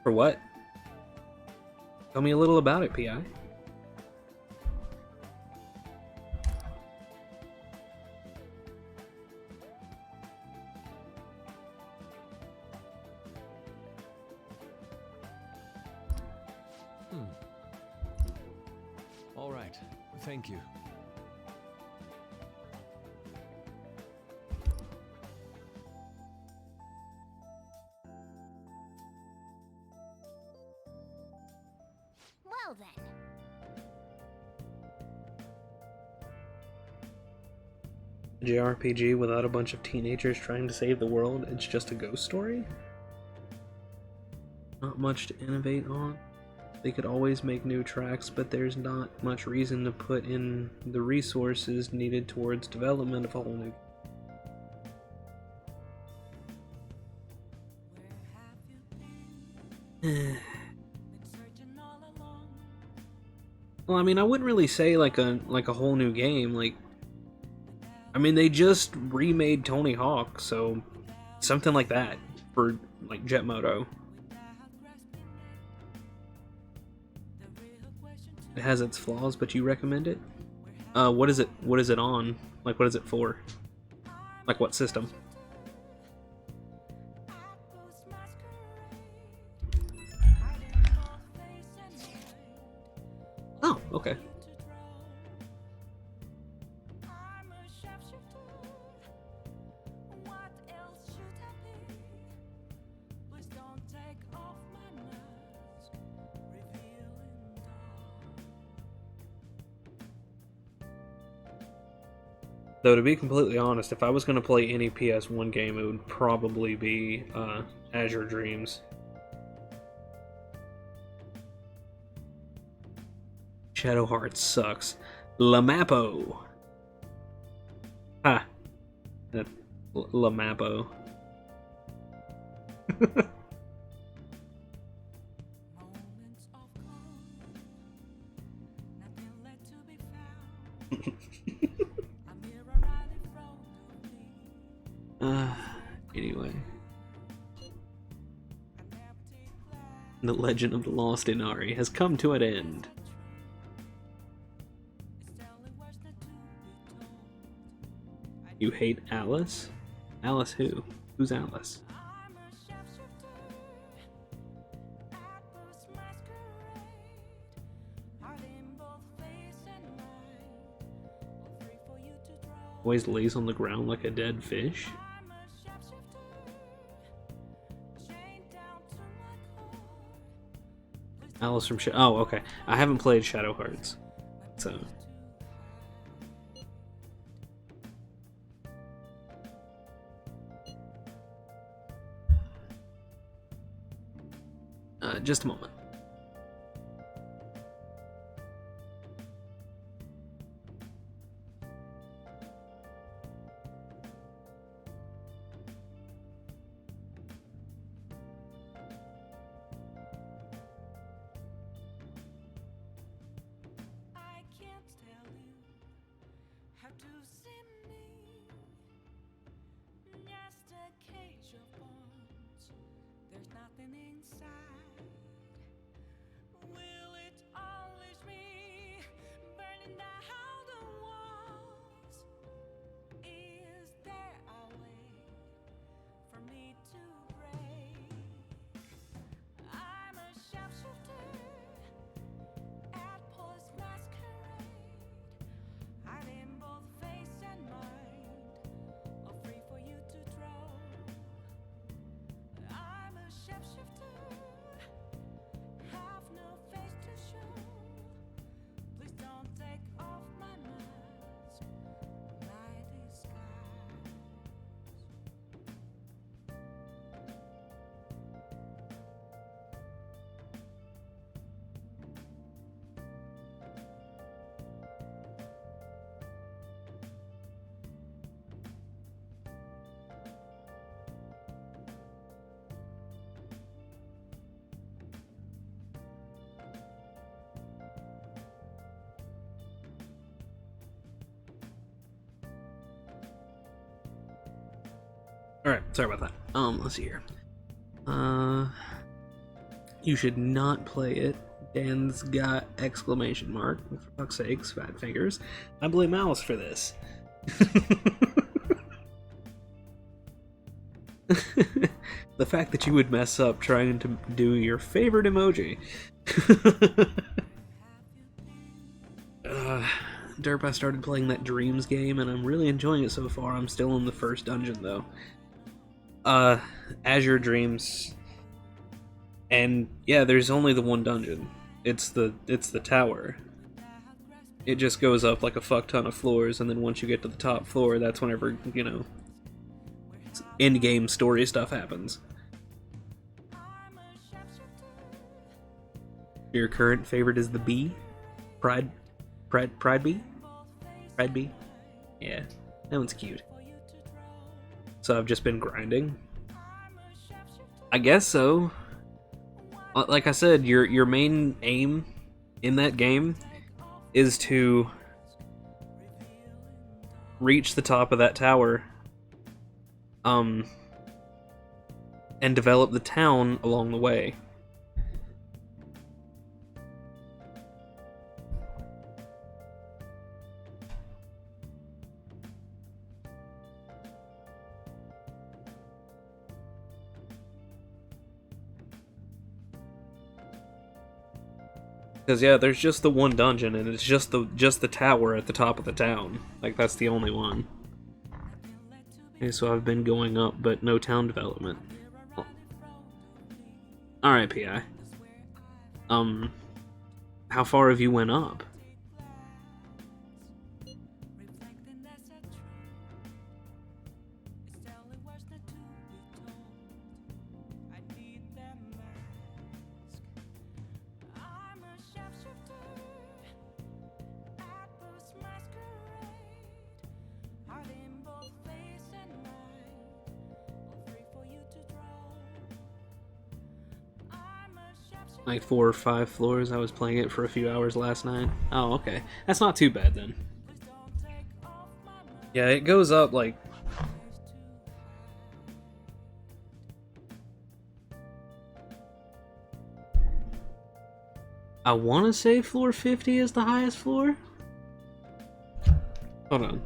Speaker 1: For what? Tell me a little about it, PI.
Speaker 7: All right. Thank you.
Speaker 17: Well then.
Speaker 1: JRPG without a bunch of teenagers trying to save the world, it's just a ghost story? Not much to innovate on. They could always make new tracks, but there's not much reason to put in the resources needed towards development of a whole new. Well, I mean, I wouldn't really say like a whole new game. Like, I mean, they just remade Tony Hawk, so something like that for like Jet Moto. It has its flaws, but you recommend it? What is it? What is it on? Like, what is it for? Like, what system? Oh, okay. Though, to be completely honest, if I was going to play any PS1 game, it would probably be Azure Dreams. Shadow Hearts sucks. Lamapo. Ha. Lamapo. Anyway. The Legend of the Lost Inari has come to an end. You hate Alice? Alice who? Who's Alice? Always lays on the ground like a dead fish? Alice from oh, okay. I haven't played Shadow Hearts, so. Just a moment. Alright, sorry about that. Let's see here. You should not play it. Dan's got exclamation mark. For fuck's sakes, fat fingers. I blame Alice for this. The fact that you would mess up trying to do your favorite emoji. Derp, I started playing that Dreams game, and I'm really enjoying it so far. I'm still in the first dungeon, though. Azure Dreams, and yeah, there's only the one dungeon. It's the tower. It just goes up like a fuck ton of floors, and then once you get to the top floor, that's whenever, you know, end-game story stuff happens. Your current favorite is the bee? Pride bee? Pride bee? Yeah, that one's cute. So I've just been grinding? I guess so. Like I said, your main aim in that game is to reach the top of that tower, and develop the town along the way. Because yeah, there's just the one dungeon, and it's just the tower at the top of the town. Like, that's the only one. Okay, so I've been going up, but no town development. Oh. Alright, PI. How far have you went up? Like 4 or 5 floors. I was playing it for a few hours last night. Oh, okay. That's not too bad then. Yeah, it goes up like... I want to say floor 50 is the highest floor? Hold on.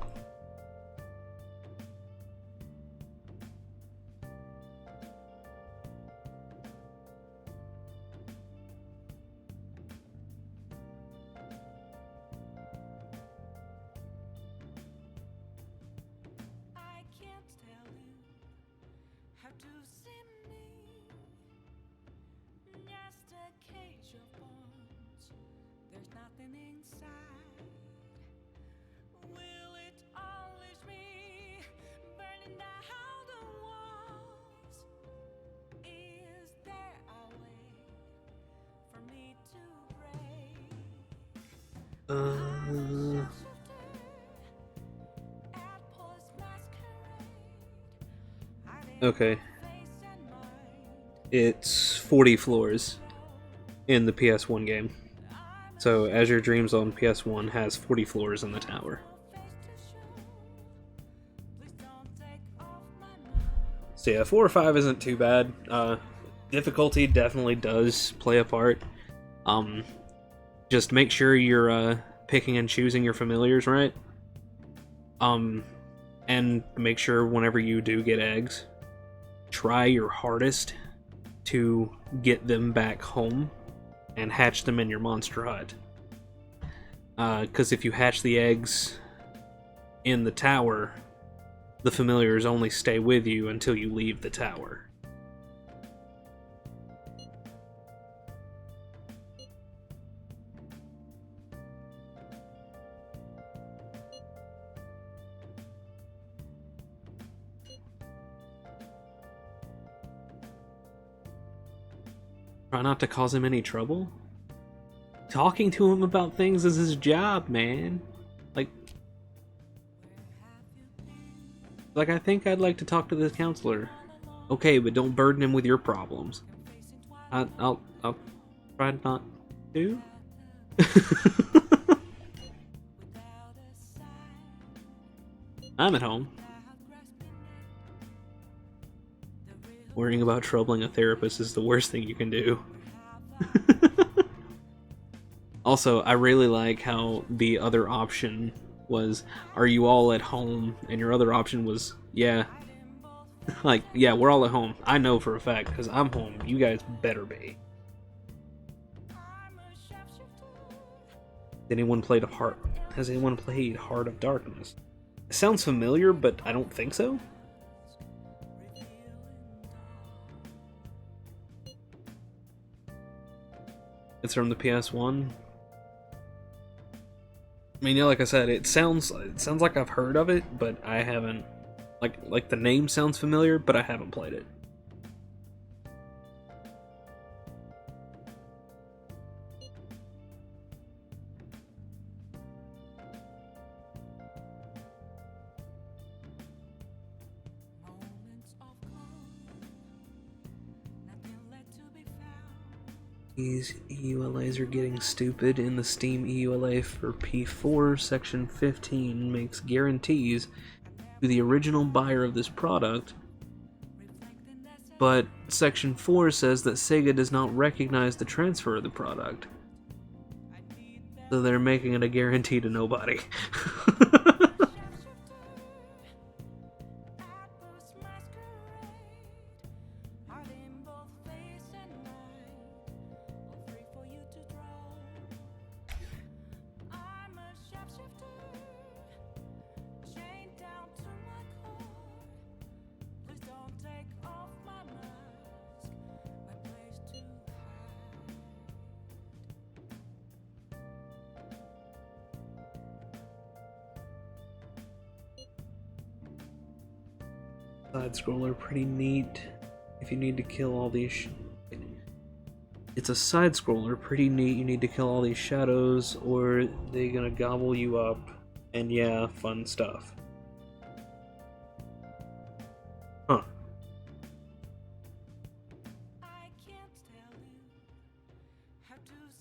Speaker 1: Okay. It's 40 floors in the PS1 game. So Azure Dreams on PS1 has 40 floors in the tower. So yeah, 4 or 5 isn't too bad. Difficulty definitely does play a part. Just make sure you're picking and choosing your familiars right. And make sure whenever you do get eggs, try your hardest to get them back home and hatch them in your monster hut. Because if you hatch the eggs in the tower, the familiars only stay with you until you leave the tower. Try not to cause him any trouble? Talking to him about things is his job, man. Like, I think I'd like to talk to this counselor. Okay, but don't burden him with your problems. I'll try not to. I'm at home. Worrying about troubling a therapist is the worst thing you can do. Also, I really like how the other option was, are you all at home? And your other option was, yeah. Like, yeah, we're all at home. I know for a fact, because I'm home. You guys better be. Has anyone played Heart of Darkness? It sounds familiar, but I don't think so. It's from the PS1. I mean, yeah, like I said, it sounds like I've heard of it, but I haven't. Like the name sounds familiar, but I haven't played it. These EULAs are getting stupid. In the Steam EULA for P4, Section 15 makes guarantees to the original buyer of this product, but Section 4 says that Sega does not recognize the transfer of the product. So they're making it a guarantee to nobody. Side scroller, pretty neat. If you need to kill all these. It's a side scroller, pretty neat. You need to kill all these shadows, or they're gonna gobble you up. And yeah, fun stuff. Huh.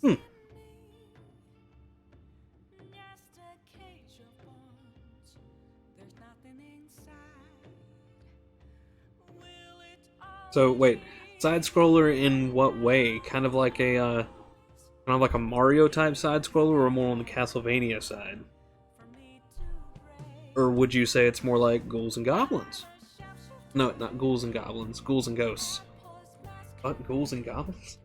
Speaker 1: Hmm. So wait, side scroller in what way? Kind of like a Mario type side scroller, or more on the Castlevania side? Or would you say it's more like Ghouls and Goblins? No, not Ghouls and Goblins, Ghouls and Ghosts. What? Ghouls and Goblins?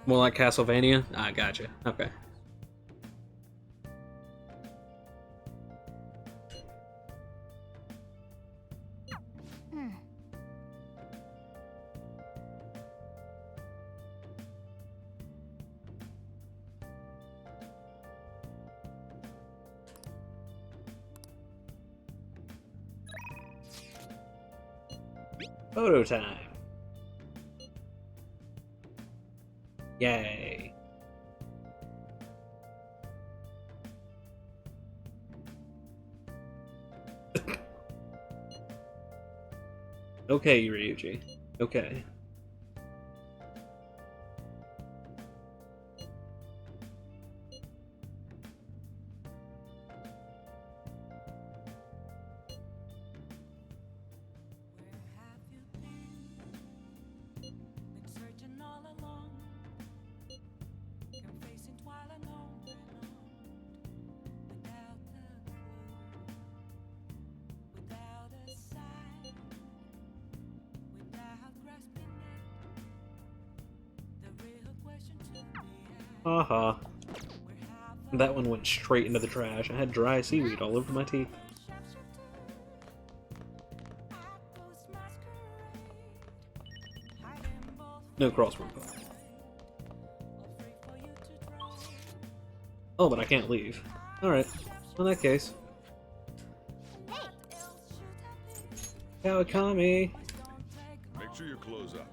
Speaker 1: More like Castlevania? Ah, gotcha. Okay. Photo time. Yay. Okay, Ryuji. Okay. Haha. That one went straight into the trash. I had dry seaweed all over my teeth. No crossword puzzle. Oh, but I can't leave. Alright. In that case. Kawakami!
Speaker 14: Make sure you close up.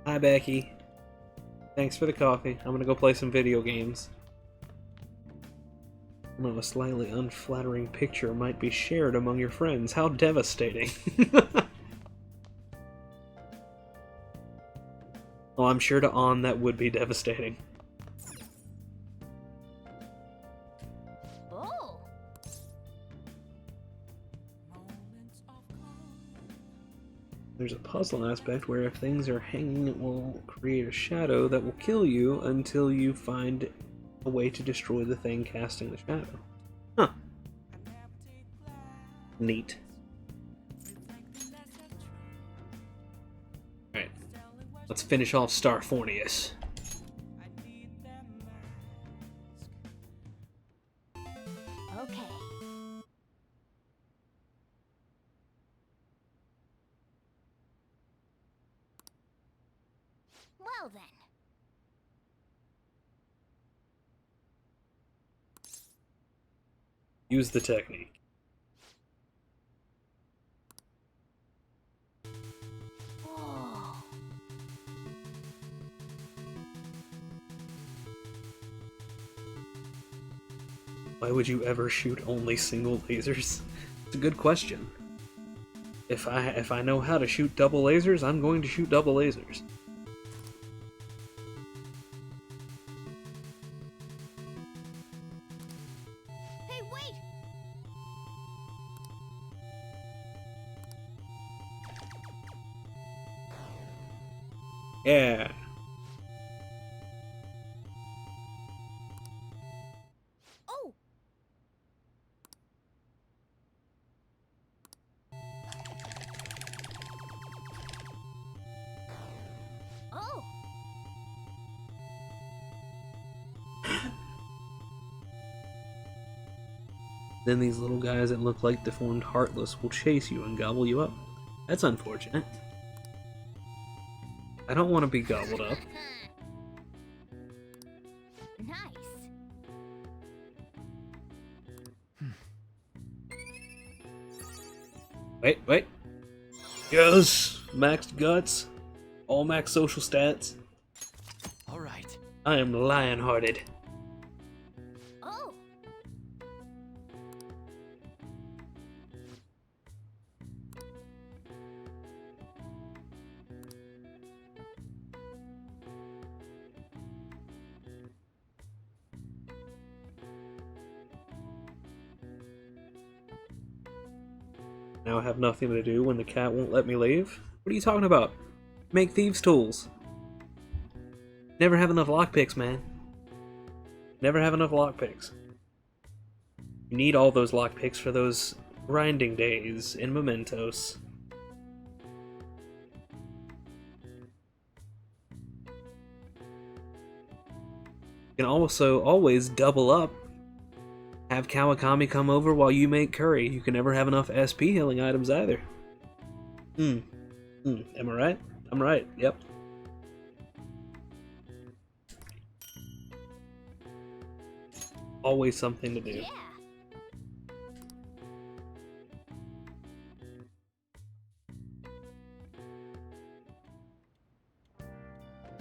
Speaker 1: Hi, Becky. Thanks for the coffee. I'm gonna go play some video games. A slightly unflattering picture might be shared among your friends. How devastating. Well, I'm sure to On that would be devastating.
Speaker 17: Oh.
Speaker 1: There's a puzzle aspect where if things are hanging, it will create a shadow that will kill you until you find a way to destroy the thing casting the shadow. Huh. Neat. Alright. Let's finish off Starfornius.
Speaker 17: Okay. Well then.
Speaker 1: Use the technique.
Speaker 17: Whoa.
Speaker 1: Why would you ever shoot only single lasers? It's a good question. If I know how to shoot double lasers, I'm going to shoot double lasers.
Speaker 17: Hey, wait!
Speaker 1: Yeah.
Speaker 17: Oh. Oh.
Speaker 1: Then these little guys that look like deformed Heartless will chase you and gobble you up. That's unfortunate. I don't want to be gobbled up.
Speaker 17: Nice.
Speaker 1: Wait. Yes! Maxed guts. All max social stats.
Speaker 5: Alright.
Speaker 1: I am lion-hearted.
Speaker 17: Oh.
Speaker 1: Now I have nothing to do when the cat won't let me leave? What are you talking about? Make thieves' tools. Never have enough lockpicks, man. Never have enough lockpicks. You need all those lockpicks for those grinding days in Mementos. You can also always double up. Have Kawakami come over while you make curry. You can never have enough SP healing items either. Am I right? I'm right, yep. Always something to do.
Speaker 17: Yeah.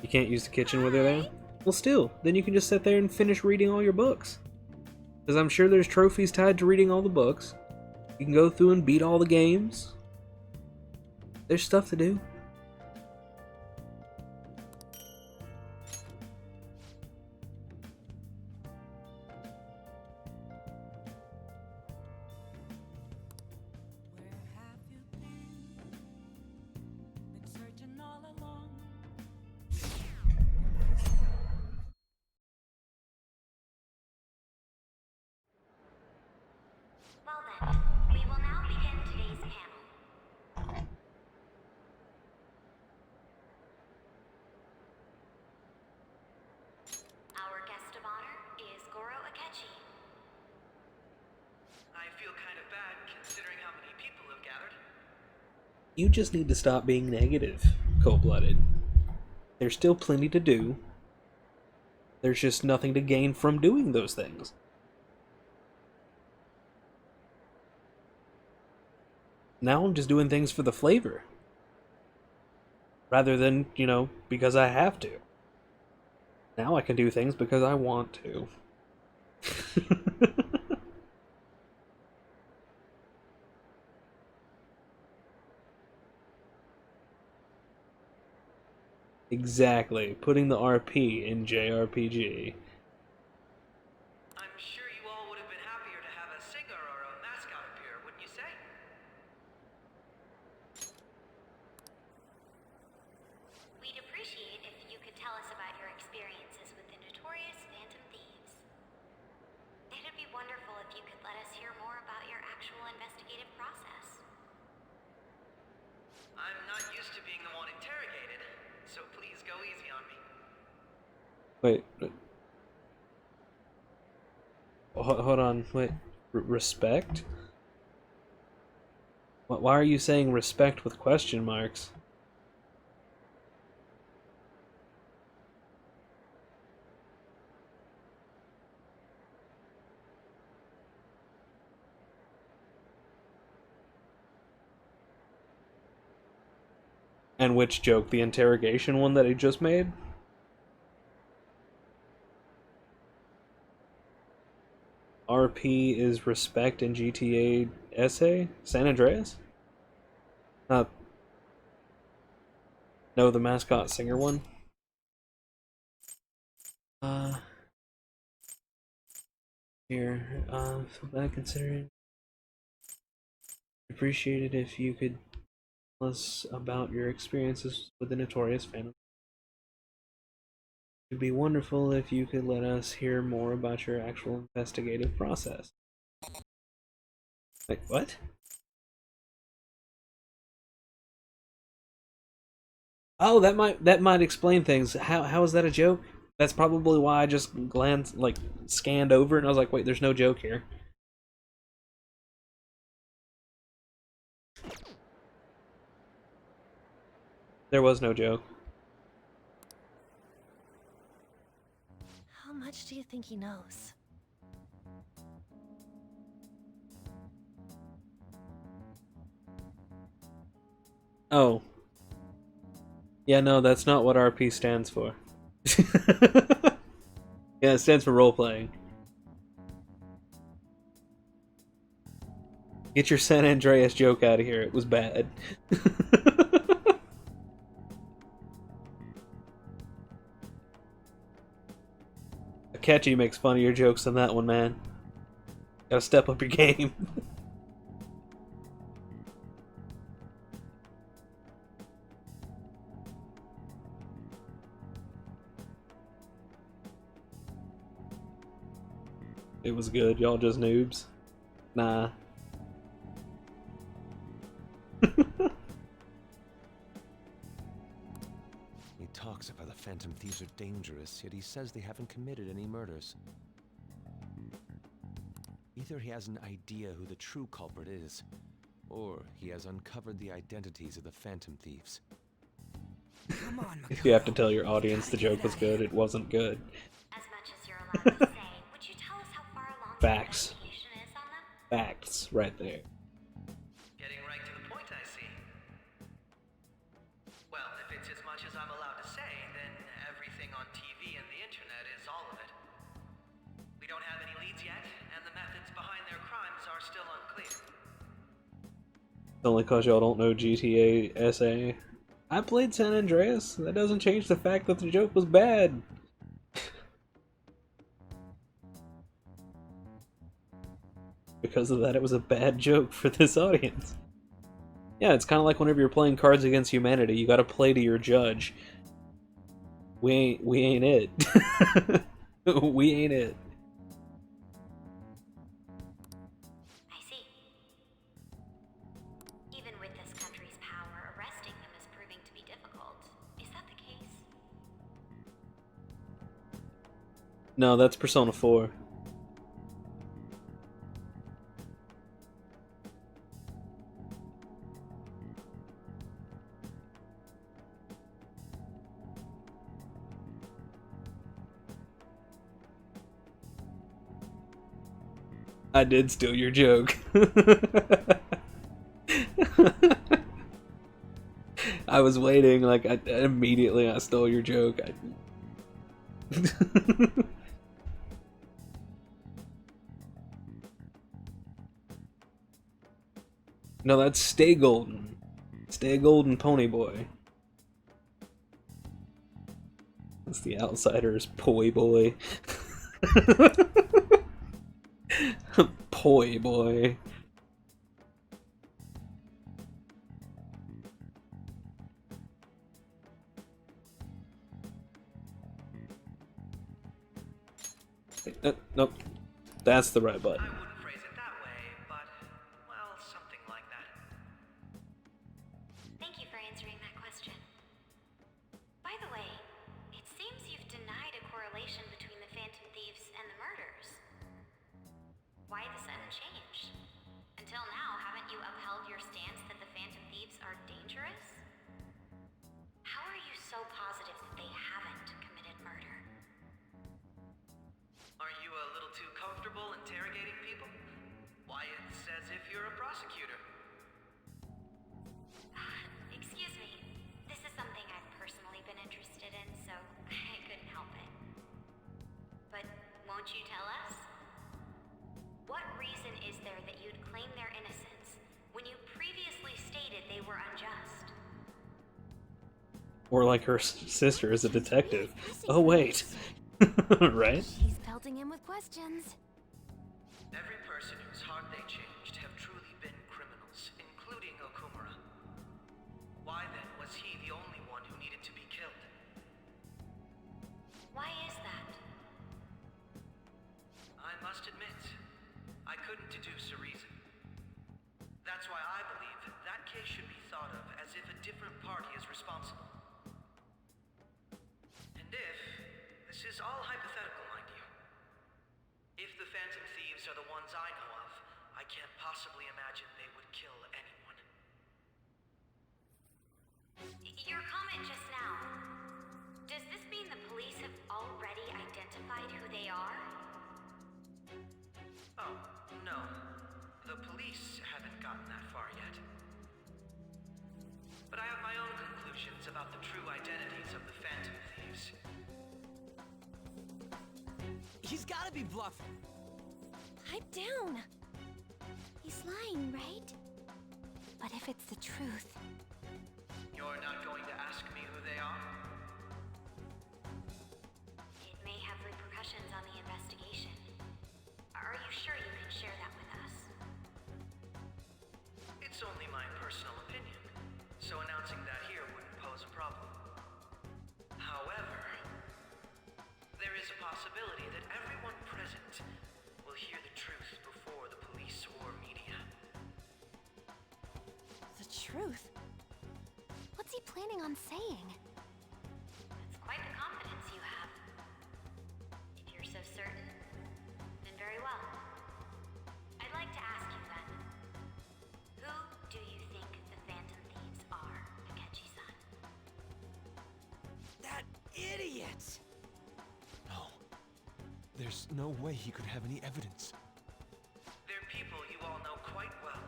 Speaker 1: You can't use the kitchen when they're there? Well, still, then you can just sit there and finish reading all your books. Because I'm sure there's trophies tied to reading all the books. You can go through and beat all the games. There's stuff to do.
Speaker 17: Well then, we will now begin today's panel. Our guest of honor is Goro Akechi.
Speaker 12: I feel kind of bad considering how many people have gathered.
Speaker 1: You just need to stop being negative, Cold-Blooded. There's still plenty to do. There's just nothing to gain from doing those things. Now I'm just doing things for the flavor. Rather than, you know, because I have to. Now I can do things because I want to. Exactly. Putting the RP in JRPG.
Speaker 12: I'm sure you all would have been happier to have a singer or a mascot appear, wouldn't you say?
Speaker 17: We'd appreciate if you could tell us about your experiences with the notorious Phantom Thieves. It'd be wonderful if you could let us hear more about your actual investigative process.
Speaker 12: I'm not used to being the one interrogated, so please go easy on me.
Speaker 1: Wait. Hold on. Wait. Respect? Why are you saying respect with question marks? And which joke? The interrogation one that he just made? RP is respect in GTA SA? San Andreas? No, the mascot singer one? Here, feel bad considering. Appreciate it if you could tell us about your experiences with the notorious Phantom. It'd be wonderful if you could let us hear more about your actual investigative process. Wait, what? Oh, that might explain things. How is that a joke? That's probably why I just scanned over and I was like, wait, there's no joke here. There was no joke.
Speaker 3: How much do you think he knows?
Speaker 1: Oh. Yeah, no, that's not what RP stands for. Yeah, it stands for role-playing. Get your San Andreas joke out of here. It was bad. Akechi makes funnier jokes than that one, man. Gotta step up your game. It was good. Y'all just noobs? Nah.
Speaker 7: He talks about the Phantom Thieves are dangerous, yet he says they haven't committed any murders. Either he has an idea who the true culprit is, or he has uncovered the identities of the Phantom Thieves.
Speaker 5: Come on,
Speaker 1: If you have to tell your audience the joke was good, it wasn't good.
Speaker 17: As much as you're allowed to say, would you tell us how far along the
Speaker 1: Facts.
Speaker 17: investigation is on them?
Speaker 1: Facts, right there.
Speaker 12: Getting right to the point, I see. Well, if it's as much as I'm allowed to say, then everything on TV and the internet is all of it. We don't have any leads yet, and
Speaker 6: still unclear.
Speaker 1: It's only cause y'all don't know GTA SA. I played San Andreas. That doesn't change the fact that the joke was bad. Because of that, it was a bad joke for this audience. Yeah, it's kind of like whenever you're playing Cards Against Humanity, you gotta play to your judge. We ain't it. We ain't it.
Speaker 17: I see. Even with this country's power, arresting them is proving to be difficult. Is that the case?
Speaker 1: No, that's Persona 4. I did steal your joke. I was waiting, like, immediately I stole your joke. No, that's Stay Golden. Stay Golden, Pony Boy. That's the Outsiders, Poi Boy. Poi Boy. Nope. That's the right button.
Speaker 6: I wouldn't phrase it that way, but, well, something like that.
Speaker 17: Thank you for answering that question. By the way, it seems you've denied a correlation between the Phantom Thieves and the murders. Why the sudden change? Until now, haven't you upheld your stance that the Phantom Thieves are dangerous? How are you so positive that they haven't committed murder?
Speaker 6: Aren't you a little too comfortable interrogating people? Why, it's as if you're a prosecutor.
Speaker 17: Excuse me. This is something I've personally been interested in, so I couldn't help it. But won't you tell us? What reason is there that you'd claim their innocence when you previously stated they were unjust?
Speaker 1: Or like her sister is a detective. Oh wait. Right?
Speaker 2: He's pelting him with questions.
Speaker 6: Every person whose heart they changed have truly been criminals, including Okumura. Why then was he the only one who needed to be killed?
Speaker 17: Why is that?
Speaker 6: I must admit, I couldn't deduce a reason. That's why I believe that case should be thought of as if a different party is responsible. And if, this is all hypothetical, mind you, if the Phantom Thieves are the ones I know of, I can't possibly imagine they would kill anyone.
Speaker 17: Your comment just now, does this mean the police have already identified who they are?
Speaker 6: Oh, no. The police haven't gotten that far yet. But I have my own conclusions about the true identities of the Phantom Thieves.
Speaker 5: He's gotta be bluffing.
Speaker 2: Pipe down. He's lying, right? But if it's the truth...
Speaker 6: You're not going to ask me who they are?
Speaker 17: It may have repercussions on the investigation. Are you sure you can share that with us?
Speaker 6: It's only my personal opinion, so announcing that here wouldn't pose a problem. However, there is a possibility that everyone present will hear the truth before the police or media.
Speaker 2: The truth? What's he planning on saying?
Speaker 17: That's quite the confidence you have. If you're so certain, then very well. I'd like to ask you then, who do you think the Phantom Thieves are, Akechi-san?
Speaker 5: That idiot!
Speaker 7: No. There's no way he could have any evidence.
Speaker 6: They're people you all know quite well.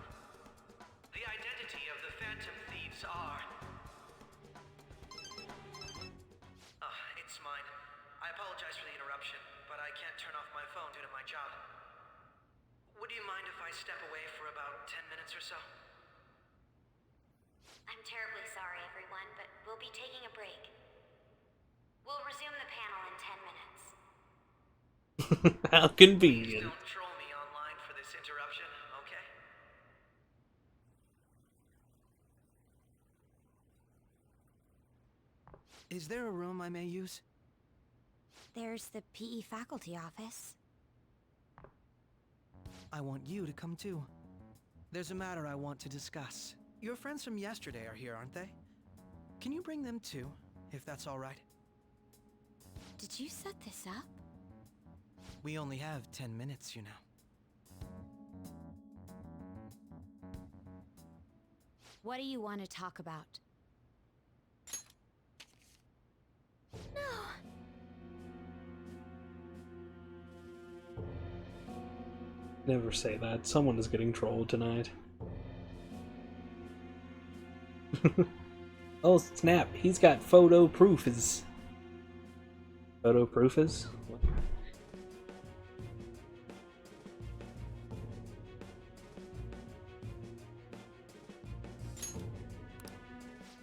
Speaker 6: The identity of the Phantom Thieves are... it's mine. I apologize for the interruption, but I can't turn off my phone due to my job.
Speaker 12: Would you mind if I step away for about 10 minutes or so?
Speaker 17: I'm terribly sorry, everyone, but we'll be taking a break. We'll resume the panel in 10 minutes.
Speaker 1: How convenient.
Speaker 12: Don't troll me online for this interruption, okay?
Speaker 6: Is there a room I may use?
Speaker 2: There's the PE faculty office.
Speaker 6: I want you to come too. There's a matter I want to discuss. Your friends from yesterday are here, aren't they? Can you bring them too, if that's all right?
Speaker 2: Did you set this up?
Speaker 6: We only have 10 minutes, you know.
Speaker 2: What do you want to talk about?
Speaker 9: No.
Speaker 1: Never say that. Someone is getting trolled tonight. Oh snap, he's got photo proofs. Photo proofs?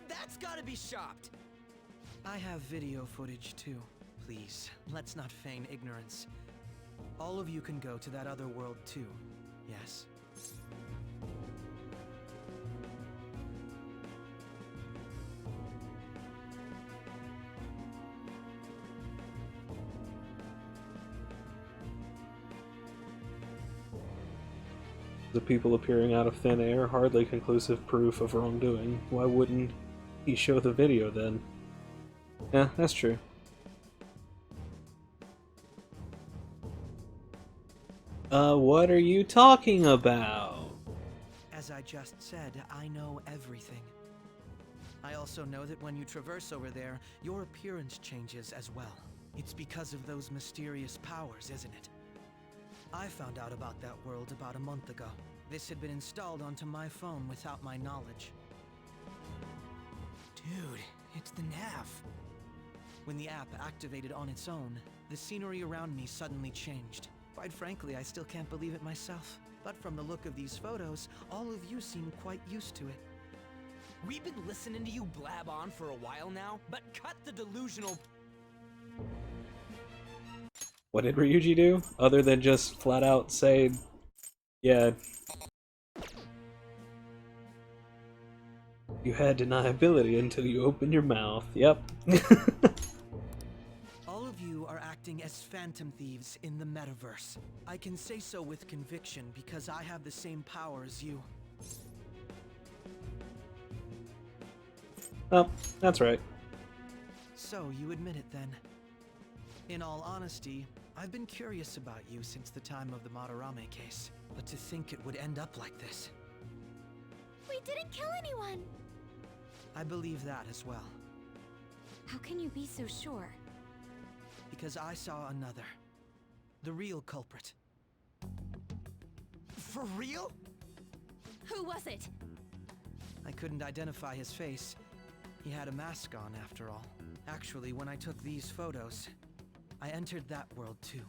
Speaker 6: That's gotta be shopped! I have video footage too. Please, let's not feign ignorance. All of you can go to that other world too, yes?
Speaker 1: The people appearing out of thin air, hardly conclusive proof of wrongdoing. Why wouldn't he show the video then? Yeah, that's true. What are you talking about?
Speaker 6: As I just said, I know everything. I also know that when you traverse over there, your appearance changes as well. It's because of those mysterious powers, isn't it? I found out about that world about a month ago. This had been installed onto my phone without my knowledge.
Speaker 5: Dude, it's the nav.
Speaker 6: When the app activated on its own, the scenery around me suddenly changed. Quite frankly, I still can't believe it myself. But from the look of these photos, all of you seem quite used to it.
Speaker 5: We've been listening to you blab on for a while now, but cut the delusional...
Speaker 1: What did Ryuji do? Other than just flat out say, yeah, you had deniability until you opened your mouth. Yep.
Speaker 6: All of you are acting as phantom thieves in the metaverse. I can say so with conviction because I have the same power as you.
Speaker 1: Oh, that's right.
Speaker 6: So you admit it then. In all honesty, I've been curious about you since the time of the Madarame case, but to think it would end up like this.
Speaker 9: We didn't kill anyone!
Speaker 6: I believe that as well.
Speaker 2: How can you be so sure?
Speaker 6: Because I saw another. The real culprit.
Speaker 5: For real?
Speaker 3: Who was it?
Speaker 6: I couldn't identify his face. He had a mask on, after all. Actually, when I took these photos, I entered that world too.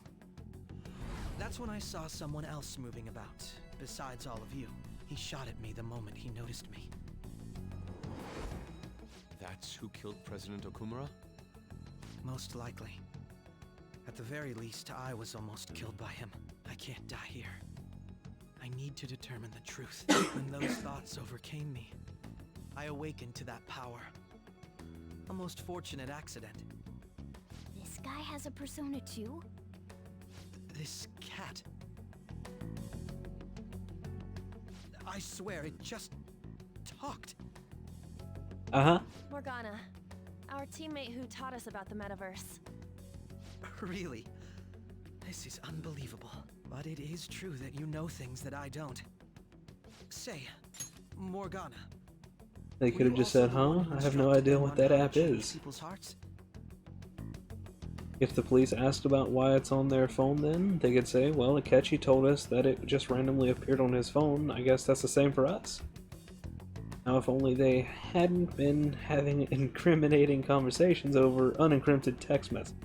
Speaker 6: That's when I saw someone else moving about, besides all of you. He shot at me the moment he noticed me.
Speaker 7: That's who killed President Okumura?
Speaker 6: Most likely. At the very least, I was almost killed by him. I can't die here. I need to determine the truth. When those thoughts overcame me, I awakened to that power. A most fortunate accident.
Speaker 2: This guy has a persona too?
Speaker 6: This cat. I swear, it just talked.
Speaker 1: Uh-huh.
Speaker 3: Morgana, our teammate who taught us about the metaverse.
Speaker 6: Really? This is unbelievable. But it is true that you know things that I don't. Say, Morgana.
Speaker 1: They could have just said, huh? I have no idea what that app is.
Speaker 6: People's hearts?
Speaker 1: If the police asked about why it's on their phone then, they could say, well, Akechi told us that it just randomly appeared on his phone. I guess that's the same for us. Now, if only they hadn't been having incriminating conversations over unencrypted text messages.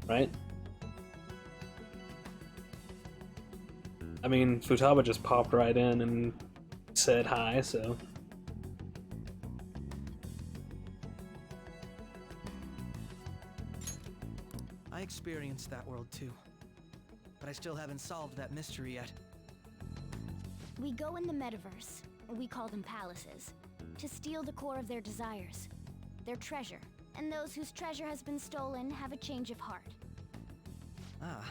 Speaker 1: Right? I mean, Futaba just popped right in and said hi, so...
Speaker 6: I experienced that world too. But I still haven't solved that mystery yet.
Speaker 2: We go in the metaverse, or we call them palaces, to steal the core of their desires, their treasure. And those whose treasure has been stolen have a change of heart.
Speaker 6: Ah.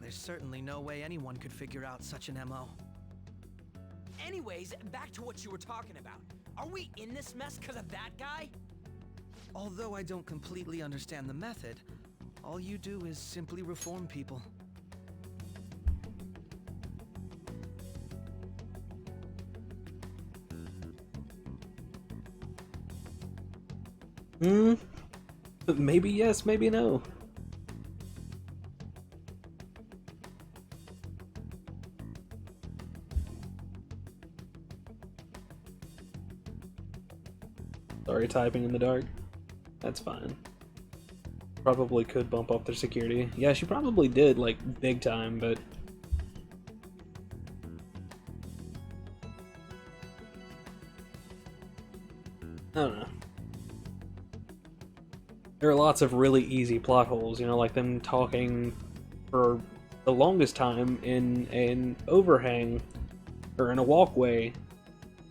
Speaker 6: There's certainly no way anyone could figure out such an MO.
Speaker 5: Anyways, back to what you were talking about. Are we in this mess because of that guy?
Speaker 6: Although I don't completely understand the method, all you do is simply reform people.
Speaker 1: Maybe yes, maybe no. Sorry, typing in the dark. That's fine. Probably could bump up their security. Yeah, she probably did, like, big time, but... I don't know. There are lots of really easy plot holes, you know, like them talking for the longest time in an overhang, or in a walkway,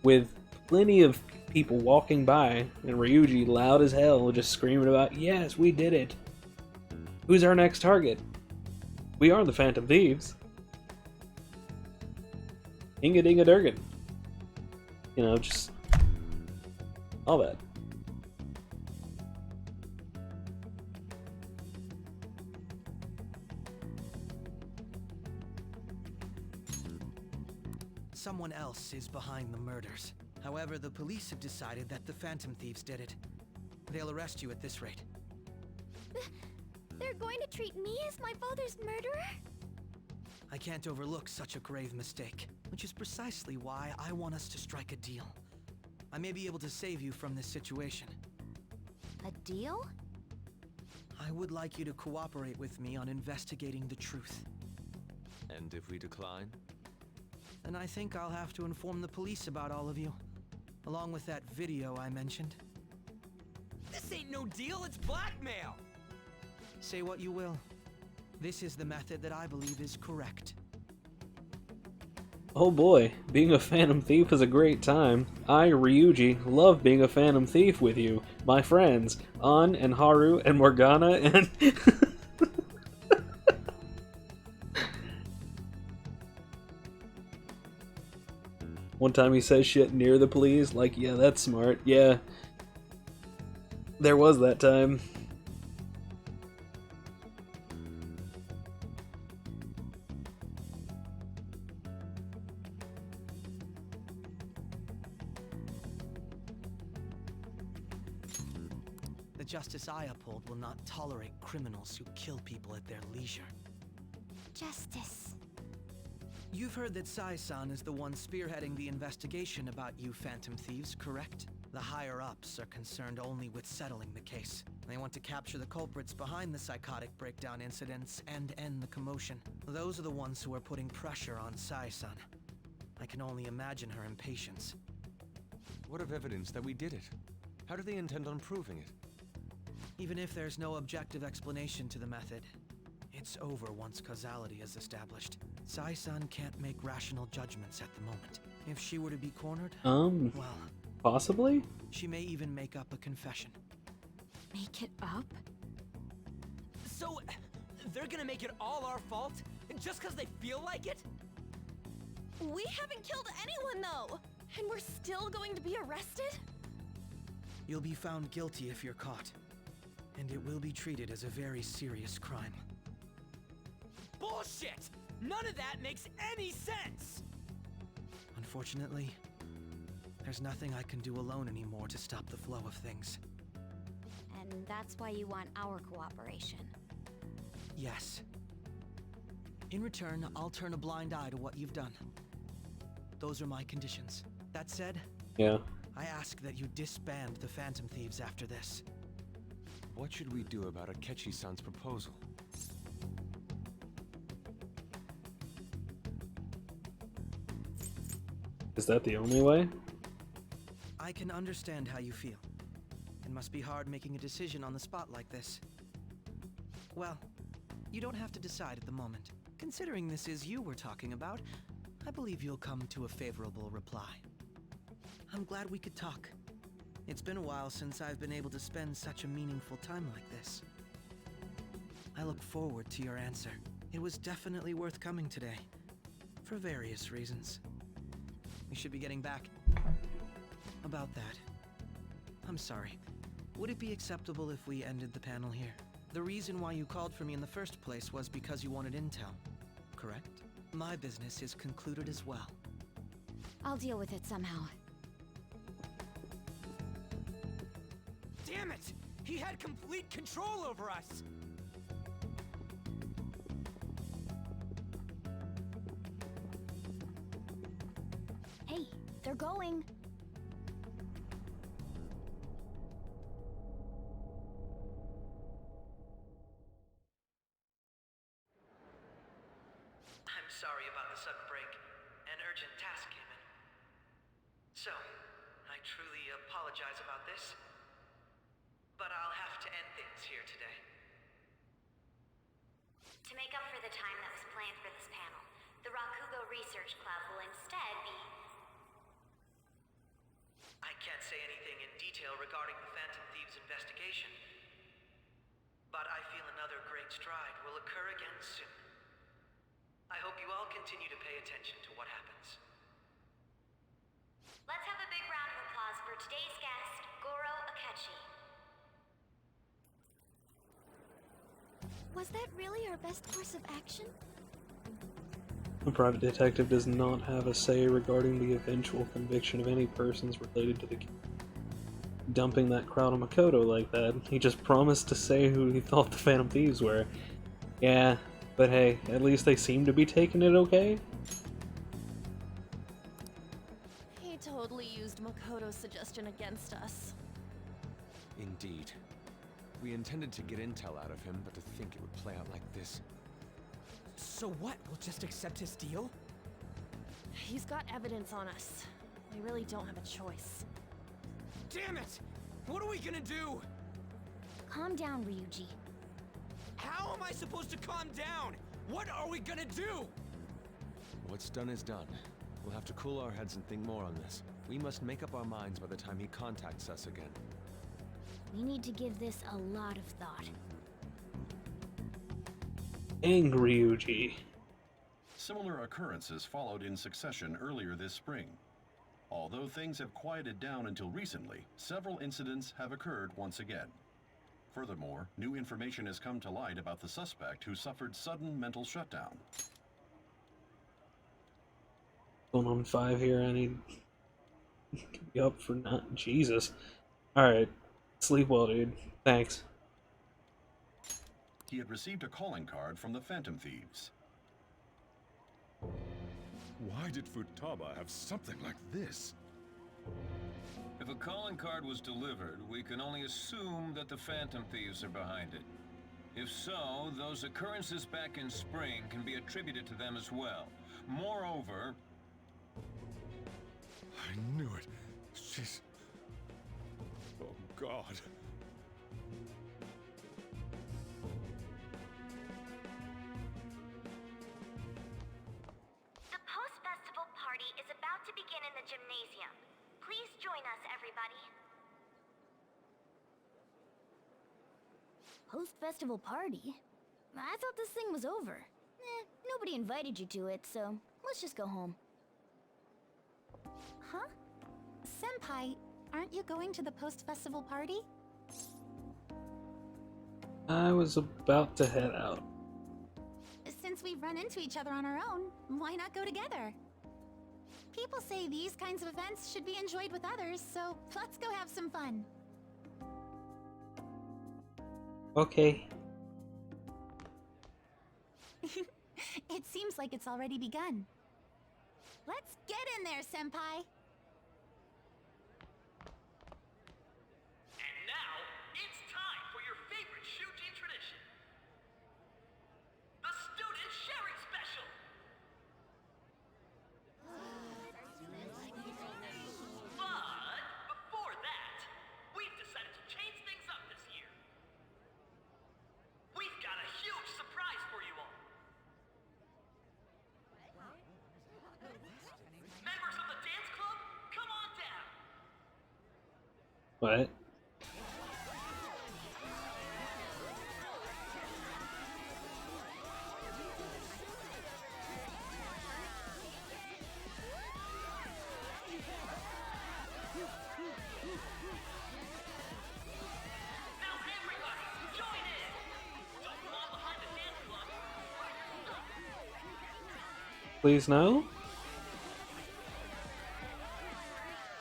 Speaker 1: with plenty of people walking by, and Ryuji loud as hell just screaming about, yes, we did it. Who's our next target? We are the Phantom Thieves. Inga dinga durgan. You know, just all that.
Speaker 6: Someone else is behind the murders. However, the police have decided that the Phantom Thieves did it. They'll arrest you at this rate.
Speaker 2: They're going to treat me as my father's murderer?
Speaker 6: I can't overlook such a grave mistake, which is precisely why I want us to strike a deal. I may be able to save you from this situation.
Speaker 2: A deal?
Speaker 6: I would like you to cooperate with me on investigating the truth.
Speaker 7: And if we decline?
Speaker 6: Then I think I'll have to inform the police about all of you, along with that video I mentioned.
Speaker 5: This ain't no deal, it's blackmail!
Speaker 6: Say what you will. This is the method that I believe is correct.
Speaker 1: Oh boy, being a Phantom Thief is a great time. I, Ryuji, love being a Phantom Thief with you, my friends, An and Haru and Morgana and... One time he says shit near the police, like, yeah, that's smart, yeah. There was that time.
Speaker 6: The justice I uphold will not tolerate criminals who kill people at their leisure.
Speaker 2: Justice.
Speaker 6: You've heard that Sai-san is the one spearheading the investigation about you Phantom Thieves, correct? The higher-ups are concerned only with settling the case. They want to capture the culprits behind the psychotic breakdown incidents and end the commotion. Those are the ones who are putting pressure on Sai-san. I can only imagine her impatience.
Speaker 7: What of evidence that we did it? How do they intend on proving it?
Speaker 6: Even if there's no objective explanation to the method, it's over once causality is established. Sai-san can't make rational judgments at the moment. If she were to be cornered, well,
Speaker 1: possibly?
Speaker 6: She may even make up a confession.
Speaker 2: Make it up?
Speaker 5: So, they're gonna make it all our fault? Just because they feel like it?
Speaker 3: We haven't killed anyone, though! And we're still going to be arrested?
Speaker 6: You'll be found guilty if you're caught. And it will be treated as a very serious crime.
Speaker 5: Bullshit! None of that makes any sense!
Speaker 6: Unfortunately, there's nothing I can do alone anymore to stop the flow of things.
Speaker 2: And that's why you want our cooperation.
Speaker 6: Yes. In return, I'll turn a blind eye to what you've done. Those are my conditions. That said,
Speaker 1: yeah,
Speaker 6: I ask that you disband the Phantom Thieves after this.
Speaker 7: What should we do about Akechi-san's proposal?
Speaker 1: Is that the only way?
Speaker 6: I can understand how you feel. It must be hard making a decision on the spot like this. Well, you don't have to decide at the moment. Considering this is you we're talking about, I believe you'll come to a favorable reply. I'm glad we could talk. It's been a while since I've been able to spend such a meaningful time like this. I look forward to your answer. It was definitely worth coming today, for various reasons. We should be getting back. About that, I'm sorry. Would it be acceptable if we ended the panel here? The reason why you called for me in the first place was because you wanted intel, correct? My business is concluded as well.
Speaker 2: I'll deal with it somehow.
Speaker 5: Damn it! He had complete control over us!
Speaker 2: Hey, they're going.
Speaker 12: I'm sorry about the sudden break. An urgent task came in. So, I truly apologize about this, but I'll have to end things here today.
Speaker 17: To make up for the time that was planned for this panel, the Rakugo Research Club will instead be...
Speaker 12: I can't say anything in detail regarding the Phantom Thieves investigation, but I feel another great stride will occur again soon. I hope you all continue to pay attention to what happens.
Speaker 17: Let's have a big round of applause for today's guest, Goro Akechi.
Speaker 2: Was that really our best course of action?
Speaker 1: A private detective does not have a say regarding the eventual conviction of any persons related to the dumping that crowd on Makoto like that. He just promised to say who he thought the Phantom Thieves were. Yeah, but hey, at least they seem to be taking it okay?
Speaker 3: He totally used Makoto's suggestion against us.
Speaker 7: Indeed. We intended to get intel out of him, but to think it would play out like this.
Speaker 5: So what? We'll just accept his deal?
Speaker 3: He's got evidence on us. We really don't have a choice.
Speaker 5: Damn it! What are we gonna do?
Speaker 2: Calm down, Ryuji.
Speaker 5: How am I supposed to calm down? What are we gonna do?
Speaker 7: What's done is done. We'll have to cool our heads and think more on this. We must make up our minds by the time he contacts us again.
Speaker 2: We need to give this a lot of thought.
Speaker 1: Angry Ryuji.
Speaker 11: Similar occurrences followed in succession earlier this spring. Although things have quieted down until recently, several incidents have occurred once again. Furthermore, new information has come to light about the suspect who suffered sudden mental shutdown.
Speaker 1: Going on 5 here, I need to be up for not Jesus. Alright. Sleep well, dude. Thanks.
Speaker 11: He had received a calling card from the Phantom Thieves.
Speaker 14: Why did Futaba have something like this?
Speaker 18: If a calling card was delivered, we can only assume that the Phantom Thieves are behind it. If so, those occurrences back in spring can be attributed to them as well. Moreover...
Speaker 14: I knew it. She's... Oh, God.
Speaker 17: The post-festival party is about to begin in the gymnasium. Please join us, everybody.
Speaker 2: Post-festival party? I thought this thing was over. Nobody invited you to it, so let's just go home.
Speaker 19: Huh? Senpai, aren't you going to the post-festival party?
Speaker 1: I was about to head out.
Speaker 19: Since we've run into each other on our own, why not go together? People say these kinds of events should be enjoyed with others, so let's go have some fun.
Speaker 1: Okay.
Speaker 19: It seems like it's already begun. Let's get in there, Senpai!
Speaker 12: And now, it's time for your favorite Shuji tradition. The Student Sharing Special!
Speaker 1: What? Please no?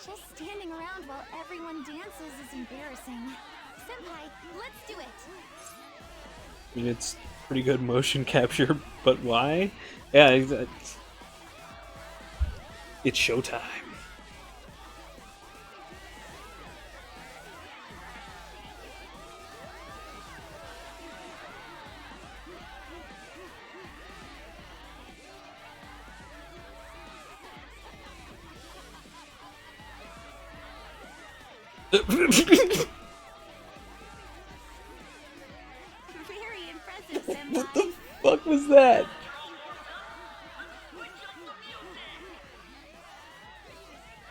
Speaker 19: Just standing around while everyone dances is embarrassing. Senpai, let's do it!
Speaker 1: I mean, it's pretty good motion capture, but why? Yeah, it's showtime.
Speaker 19: Very impressive, Senpai.
Speaker 1: What the fuck was that?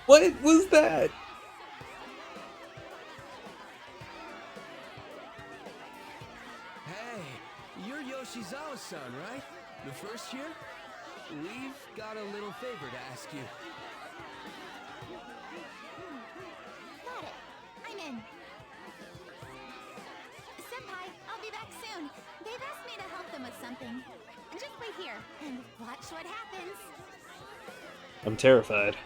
Speaker 1: What was that?
Speaker 6: Hey, you're Yoshizawa-san, right? The first year? We've got a little favor to ask you.
Speaker 19: Got it. I'm in. Senpai, I'll be back soon. They've asked me to help them with something. Just wait here and watch what happens.
Speaker 1: I'm terrified.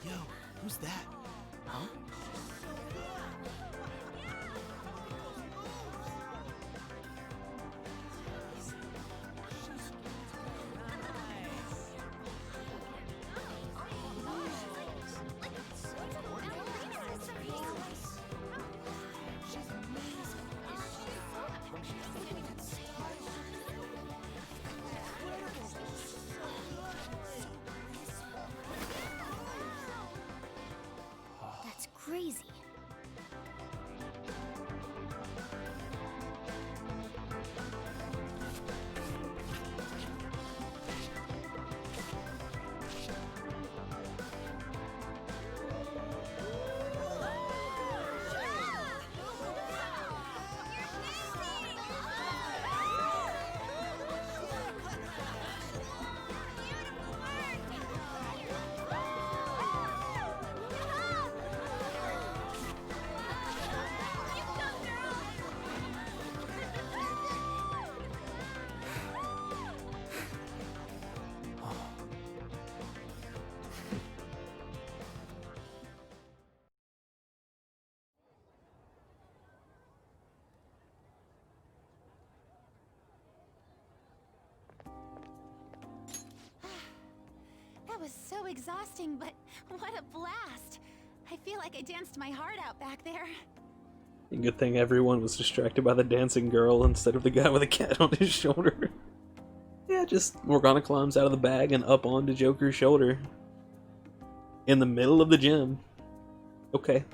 Speaker 6: Yo, who's that? Huh?
Speaker 2: That's crazy.
Speaker 19: That was so exhausting, but what a blast! I feel like I danced my heart out back there.
Speaker 1: Good thing everyone was distracted by the dancing girl instead of the guy with a cat on his shoulder. Yeah, just Morgana climbs out of the bag and up onto Joker's shoulder. In the middle of the gym. Okay.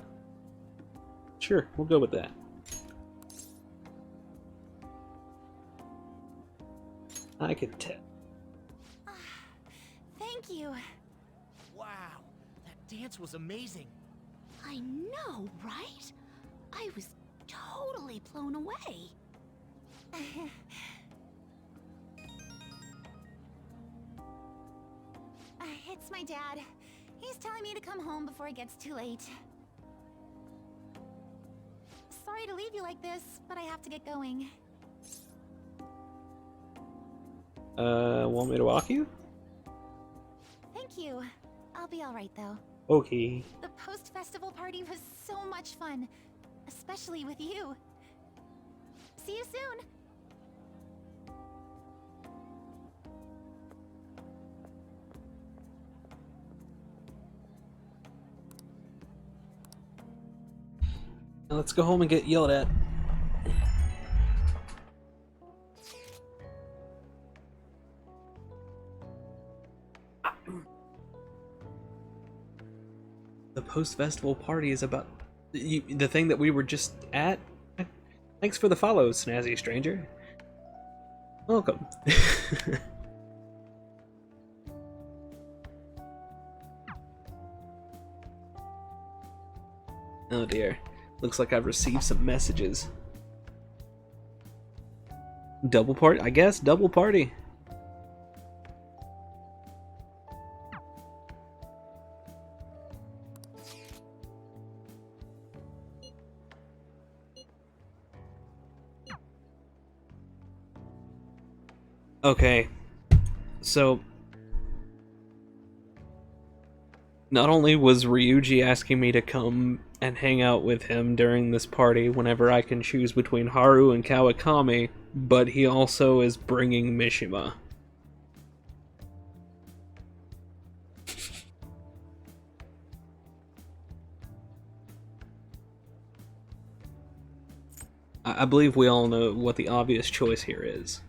Speaker 1: Sure, we'll go with that. I could tell.
Speaker 19: Thank you.
Speaker 6: Wow, that dance was amazing.
Speaker 9: I know, right? I was totally blown away.
Speaker 19: It's my dad. He's telling me to come home before it gets too late. Sorry to leave you like this, but I have to get going.
Speaker 1: Want me to walk you?
Speaker 19: Thank you. I'll be alright though.
Speaker 1: Okay.
Speaker 19: The post-festival party was so much fun. Especially with you. See you soon!
Speaker 1: Now let's go home and get yelled at. The post-festival party is about the thing that we were just at. Thanks for the follow, snazzy stranger. Welcome. Oh dear. Looks like I've received some messages. Double party? I guess double party. Okay. So not only was Ryuji asking me to come and hang out with him during this party whenever I can choose between Haru and Kawakami, but he also is bringing Mishima. I believe we all know what the obvious choice here is.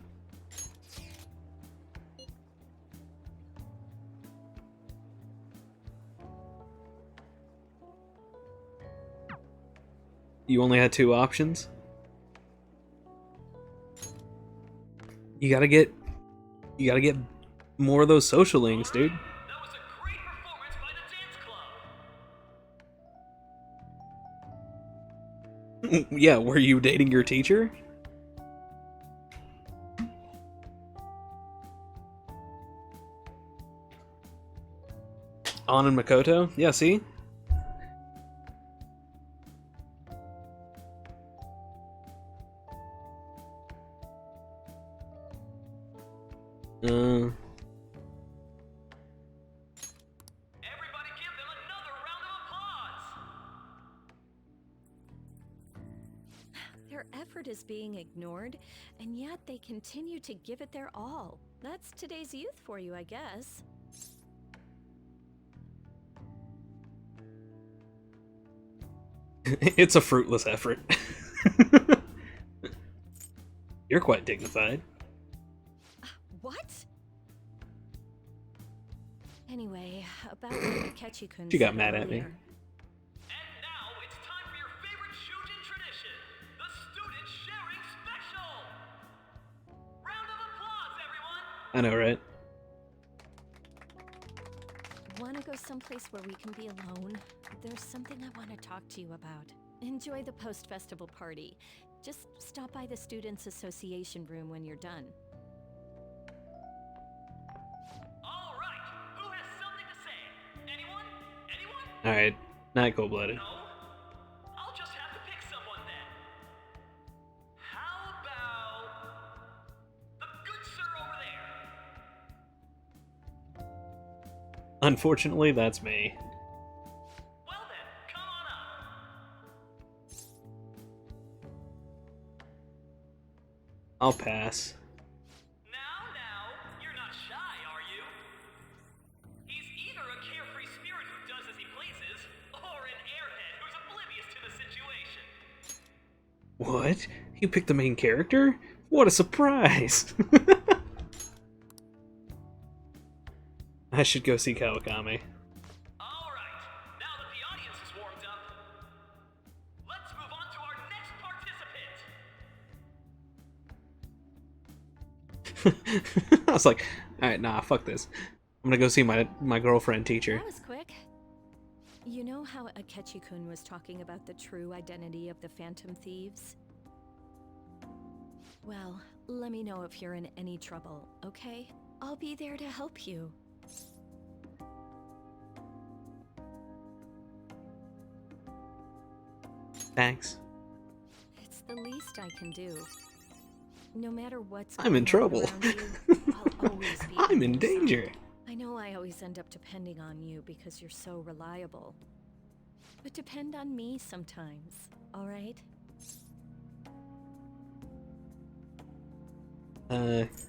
Speaker 1: You only had two options? You gotta get more of those social links, dude. Yeah, were you dating your teacher? An and Makoto? Yeah, see?
Speaker 3: Their effort is being ignored, and yet they continue to give it their all. That's today's youth for you, I guess.
Speaker 1: It's a fruitless effort. You're quite dignified.
Speaker 3: What? Anyway, about what Akechi-kun
Speaker 1: She got
Speaker 3: said
Speaker 1: mad at me.
Speaker 3: earlier.
Speaker 1: I know, right?
Speaker 3: Want to go someplace where we can be alone? There's something I want to talk to you about. Enjoy the post-festival party. Just stop by the Students' Association room when you're done.
Speaker 1: Alright, not cold-blooded. Unfortunately, that's me. I'll pass.
Speaker 20: You're not shy, are you? He's either a carefree spirit who does as he pleases, or an airhead who's oblivious to the situation.
Speaker 1: What? You picked the main character? What a surprise! I should go see Kawakami. I was like, alright, nah, fuck this. I'm gonna go see my girlfriend teacher.
Speaker 3: That was quick. You know how Akechi-kun was talking about the true identity of the Phantom Thieves? Well, let me know if you're in any trouble, okay? I'll be there to help you.
Speaker 1: Thanks.
Speaker 3: It's the least I can do. No matter what's
Speaker 1: I'm in
Speaker 3: going on
Speaker 1: trouble.
Speaker 3: around you, I'll always be
Speaker 1: I'm
Speaker 3: by
Speaker 1: in
Speaker 3: your
Speaker 1: danger.
Speaker 3: side. I know I always end up depending on you because you're so reliable. But depend on me sometimes, alright?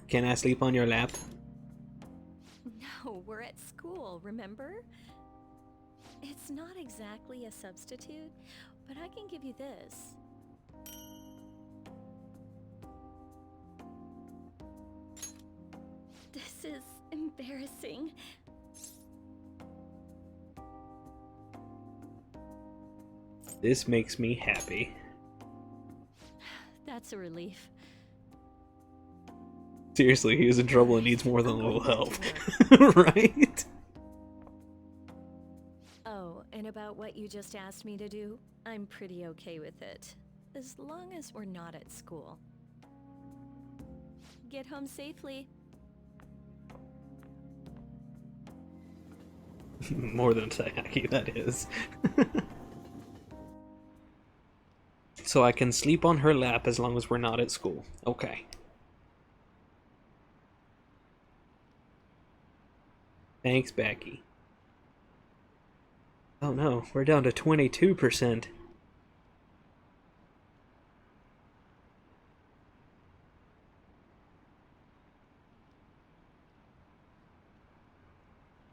Speaker 1: Can I sleep on your lap?
Speaker 3: No, we're at school, remember? It's not exactly a substitute, but I can give you this. This is embarrassing.
Speaker 1: This makes me happy.
Speaker 3: That's a relief.
Speaker 1: Seriously, he was in trouble and needs more than a little help. Right?
Speaker 3: Oh, and about what you just asked me to do, I'm pretty okay with it. As long as we're not at school. Get home safely.
Speaker 1: More than tacky, that is. So I can sleep on her lap as long as we're not at school. Okay. Thanks, Becky. Oh no, we're down to 22%.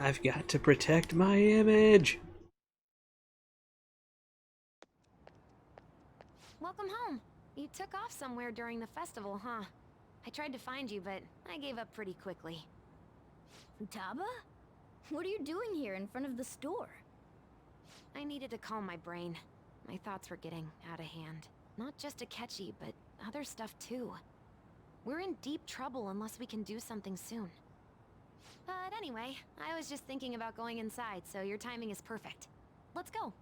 Speaker 1: I've got to protect my image.
Speaker 21: Welcome home. You took off somewhere during the festival, huh? I tried to find you, but I gave up pretty quickly.
Speaker 2: Taba? What are you doing here in front of the store?
Speaker 21: I needed to calm my brain. My thoughts were getting out of hand. Not just Akechi, but other stuff too. We're in deep trouble unless we can do something soon. But anyway, I was just thinking about going inside, so your timing is perfect. Let's go.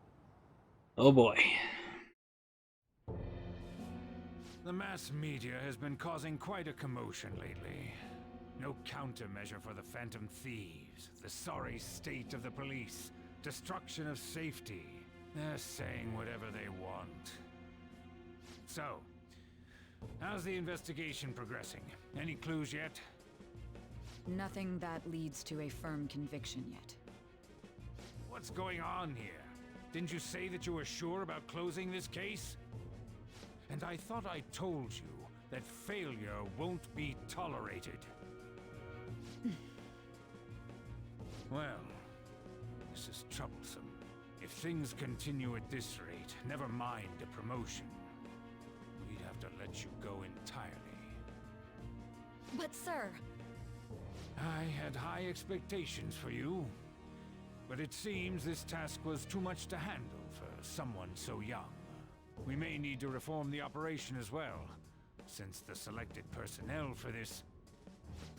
Speaker 1: Oh boy.
Speaker 10: The mass media has been causing quite a commotion lately. No countermeasure for the Phantom Thieves, the sorry state of the police, destruction of safety. They're saying whatever they want. So, how's the investigation progressing? Any clues yet?
Speaker 22: Nothing that leads to a firm conviction yet.
Speaker 10: What's going on here? Didn't you say that you were sure about closing this case? And I thought I told you that failure won't be tolerated. Well, this is troublesome. If things continue at this rate, never mind a promotion. We'd have to let you go entirely.
Speaker 21: But sir...
Speaker 10: I had high expectations for you. But it seems this task was too much to handle for someone so young. We may need to reform the operation as well, since the selected personnel for this...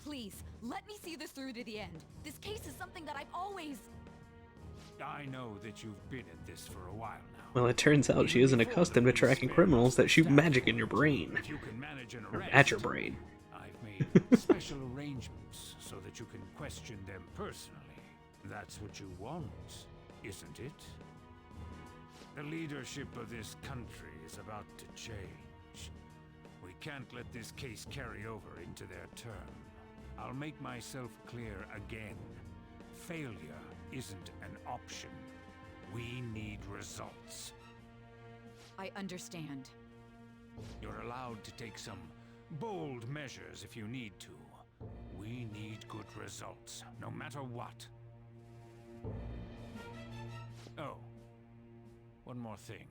Speaker 22: Please, let me see this through to the end. This case is something that I've always...
Speaker 10: I know that you've been at this for a while now.
Speaker 1: Well, it turns out she isn't accustomed to tracking criminals that shoot magic in your brain.
Speaker 10: If you can manage an
Speaker 1: Or
Speaker 10: arrest,
Speaker 1: at your brain.
Speaker 10: I've made special arrangements so that you can question them personally. That's what you want, isn't it? The leadership of this country is about to change. We can't let this case carry over into their term. I'll make myself clear again. Failure isn't an option. We need results.
Speaker 22: I understand.
Speaker 10: You're allowed to take some bold measures if you need to. We need good results, no matter what. Oh, one more thing.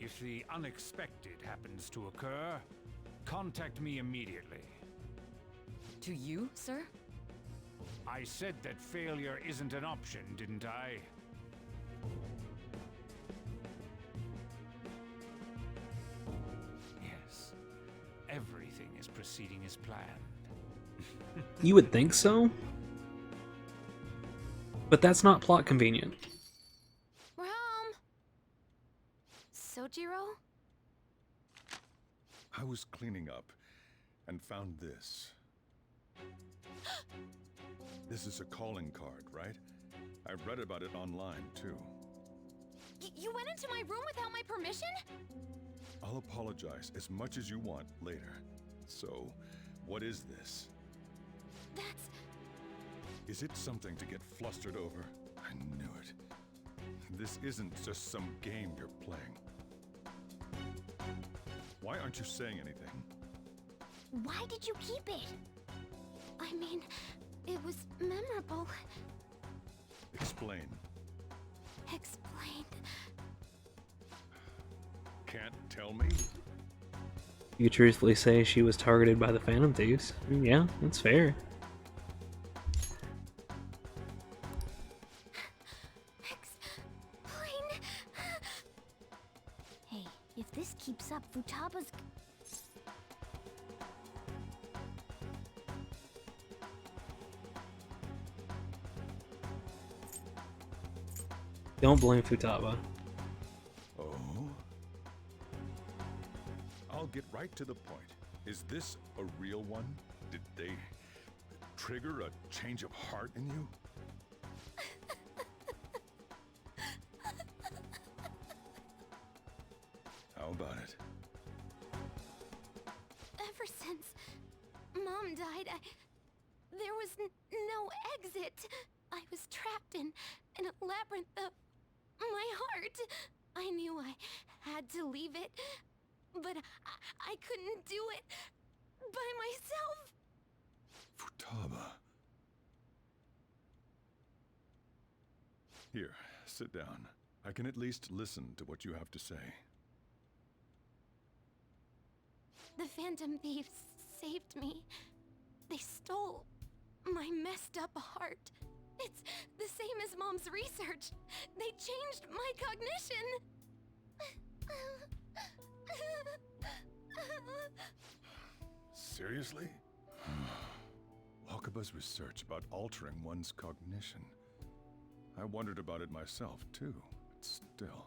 Speaker 10: If the unexpected happens to occur, contact me immediately.
Speaker 22: To you, sir?
Speaker 10: I said that failure isn't an option, didn't I? Yes. Everything is proceeding as planned.
Speaker 1: You would think so? But that's not plot convenient.
Speaker 21: We're home. Sojiro?
Speaker 14: I was cleaning up and found this. This is a calling card, right? I read about it online, too.
Speaker 21: You went into my room without my permission?
Speaker 14: I'll apologize as much as you want later. So, what is this?
Speaker 21: That's...
Speaker 14: Is it something to get flustered over? I knew it. This isn't just some game you're playing. Why aren't you saying anything?
Speaker 19: Why did you keep it? I mean, it was memorable.
Speaker 14: Explain.
Speaker 19: Explain.
Speaker 14: Can't tell me?
Speaker 1: You truthfully say she was targeted by the Phantom Thieves. Yeah, that's fair.
Speaker 2: this keeps up, Futaba's...
Speaker 1: Don't blame Futaba.
Speaker 14: Oh? I'll get right to the point. Is this a real one? Did they trigger a change of heart in you? How about it?
Speaker 2: Ever since Mom died, there was no exit. I was trapped in a labyrinth of my heart. I knew I had to leave it, but I couldn't do it by myself.
Speaker 14: Futaba. Here, sit down. I can at least listen to what you have to say.
Speaker 2: The Phantom Thieves saved me. They stole my messed up heart. It's the same as Mom's research. They changed my cognition.
Speaker 14: Seriously? Wakaba's research about altering one's cognition. I wondered about it myself, too, but still.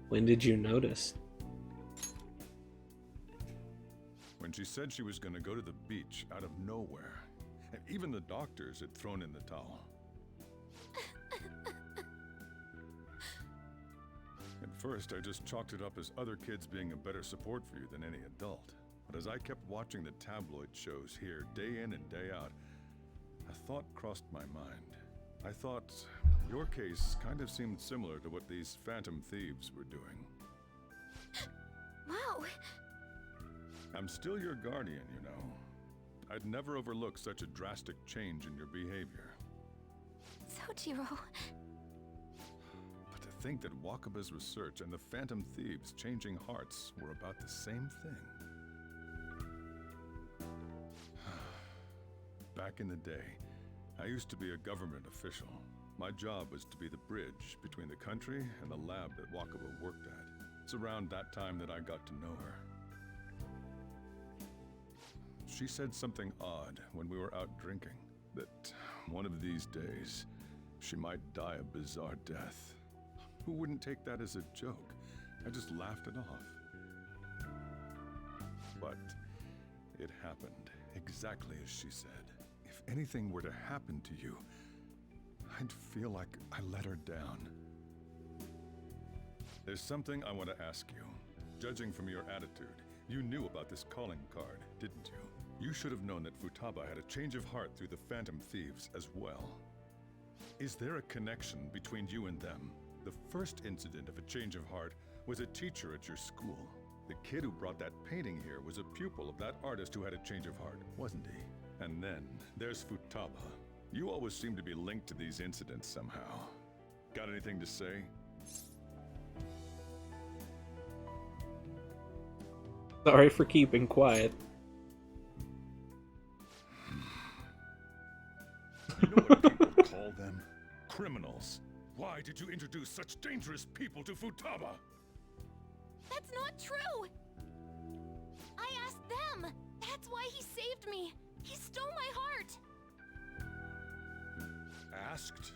Speaker 1: When did you notice?
Speaker 14: When she said she was going to go to the beach out of nowhere. And even the doctors had thrown in the towel. At first, I just chalked it up as other kids being a better support for you than any adult. But as I kept watching the tabloid shows here, day in and day out, a thought crossed my mind. I thought, your case kind of seemed similar to what these Phantom Thieves were doing.
Speaker 2: Wow.
Speaker 14: I'm still your guardian, you know. I'd never overlook such a drastic change in your behavior.
Speaker 2: Sojiro.
Speaker 14: But to think that Wakaba's research and the Phantom Thieves changing hearts were about the same thing. Back in the day, I used to be a government official. My job was to be the bridge between the country and the lab that Wakaba worked at. It's around that time that I got to know her. She said something odd when we were out drinking, that one of these days, she might die a bizarre death. Who wouldn't take that as a joke? I just laughed it off. But it happened exactly as she said. If anything were to happen to you, I'd feel like I let her down. There's something I want to ask you. Judging from your attitude, you knew about this calling card, didn't you? You should have known that Futaba had a change of heart through the Phantom Thieves as well. Is there a connection between you and them? The first incident of a change of heart was a teacher at your school. The kid who brought that painting here was a pupil of that artist who had a change of heart, wasn't he? And then there's Futaba. You always seem to be linked to these incidents somehow. Got anything to say?
Speaker 1: Sorry for keeping quiet.
Speaker 14: You know what people call them? Criminals. Why did you introduce such dangerous people to Futaba?
Speaker 2: That's not true! I asked them! That's why he saved me! He stole my heart!
Speaker 14: Asked?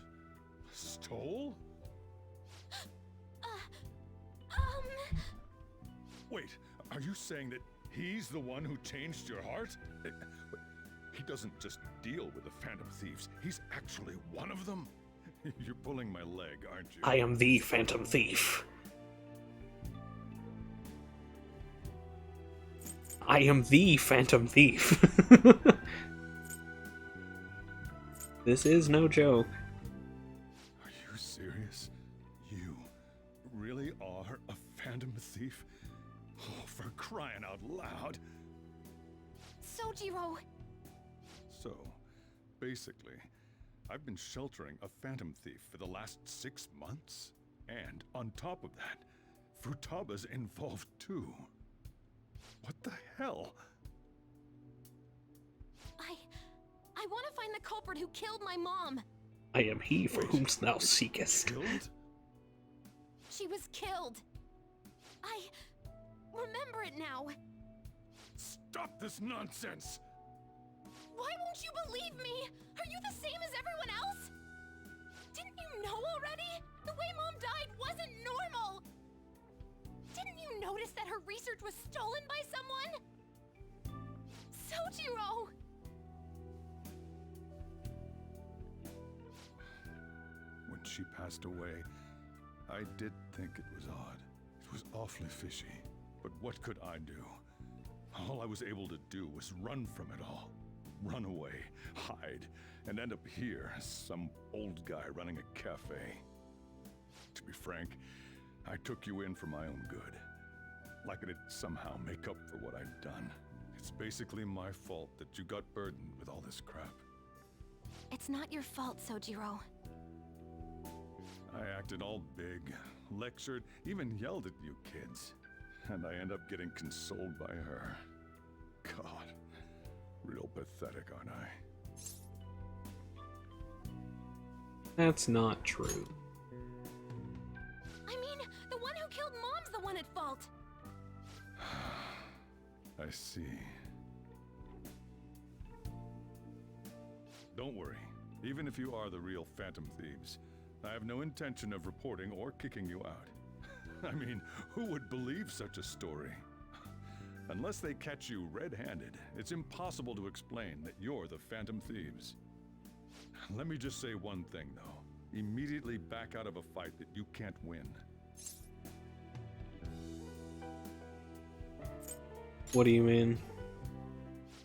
Speaker 14: Stole? Wait, are you saying that he's the one who changed your heart? He doesn't just deal with the Phantom Thieves, he's actually one of them? You're pulling my leg, aren't you?
Speaker 1: I am the Phantom Thief. I am the Phantom Thief. This is no joke.
Speaker 14: Are you serious? You really are a Phantom Thief? Oh, for crying out loud!
Speaker 2: Sojiro!
Speaker 14: So, basically, I've been sheltering a phantom thief for the last 6 months. And on top of that, Futaba's involved too. What the hell?
Speaker 3: I want to find the culprit who killed my mom.
Speaker 1: I am he for whom thou seekest.
Speaker 14: Killed?
Speaker 3: She was killed. I remember it now.
Speaker 14: Stop this nonsense!
Speaker 3: Why won't you believe me? Are you the same as everyone else? Didn't you know already? The way Mom died wasn't normal. Didn't you notice that her research was stolen by someone? Sojiro!
Speaker 14: When she passed away, I did think it was odd. It was awfully fishy. But what could I do? All I was able to do was run from it all. Run away, hide, and end up here as some old guy running a cafe. To be frank, I took you in for my own good. Like it'd somehow make up for what I'd done. It's basically my fault that you got burdened with all this crap.
Speaker 3: It's not your fault, Sojiro.
Speaker 14: I acted all big, lectured, even yelled at you kids. And I end up getting consoled by her. God, real pathetic, aren't I?
Speaker 1: That's not true.
Speaker 3: I mean, the one who killed Mom's the one at fault.
Speaker 14: I see. Don't worry. Even if you are the real Phantom Thieves, I have no intention of reporting or kicking you out. I mean, who would believe such a story? Unless they catch you red-handed, it's impossible to explain that you're the Phantom Thieves. Let me just say one thing, though. Immediately back out of a fight that you can't win.
Speaker 1: What do you mean?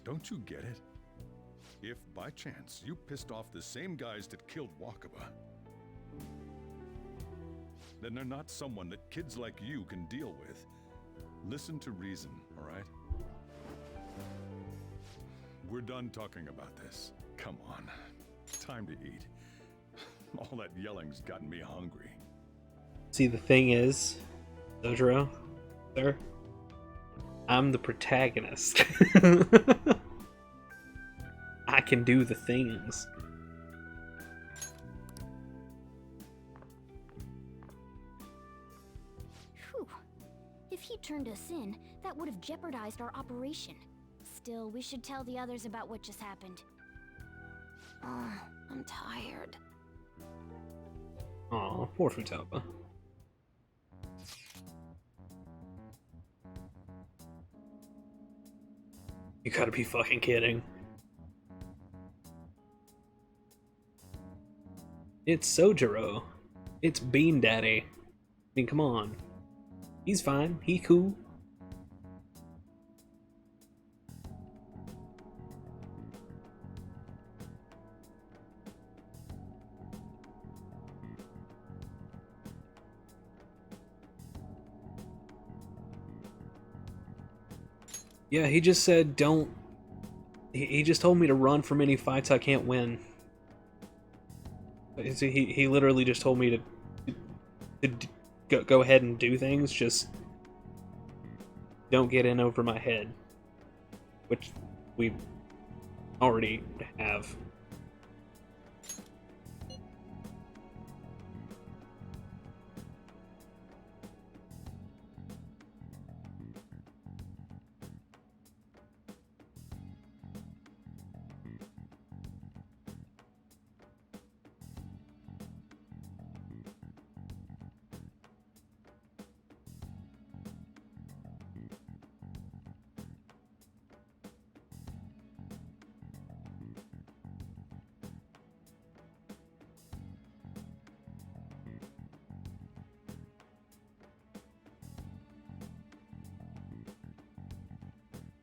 Speaker 14: Don't you get it? If, by chance, you pissed off the same guys that killed Wakaba, then they're not someone that kids like you can deal with. Listen to reason, all right? We're done talking about this. Come on. Time to eat. All that yelling's gotten me hungry.
Speaker 1: See, the thing is, Sojiro, sir, I'm the protagonist. I can do the things.
Speaker 2: Whew. If he turned us in, that would have jeopardized our operation. Still, we should tell the others about what just happened.
Speaker 21: I'm tired.
Speaker 1: Aw, poor Futaba. You gotta be fucking kidding. It's Sojiro. It's Bean Daddy. I mean, come on. He's fine. He cool. Yeah, he just said don't... He just told me to run from any fights I can't win. He literally just told me to go ahead and do things, just don't get in over my head. Which we already have.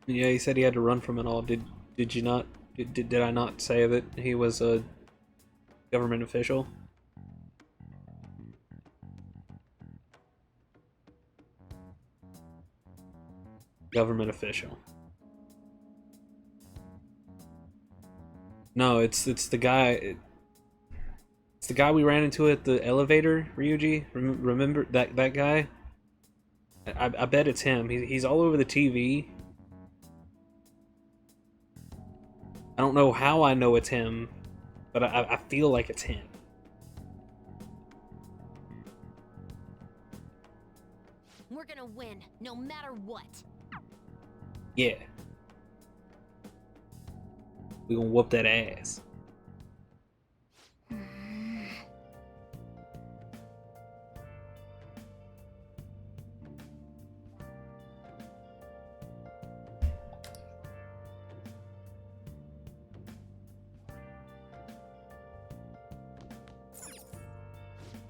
Speaker 1: Yeah, he said he had to run from it all. Did you not? Did I not say that he was a government official? Government official. No, it's the guy. It's the guy we ran into at the elevator, Ryuji. Remember that guy? I bet it's him. He's all over the TV. I don't know how I know it's him, but I feel like it's him.
Speaker 21: We're gonna win, no matter what.
Speaker 1: Yeah. We gonna whoop that ass.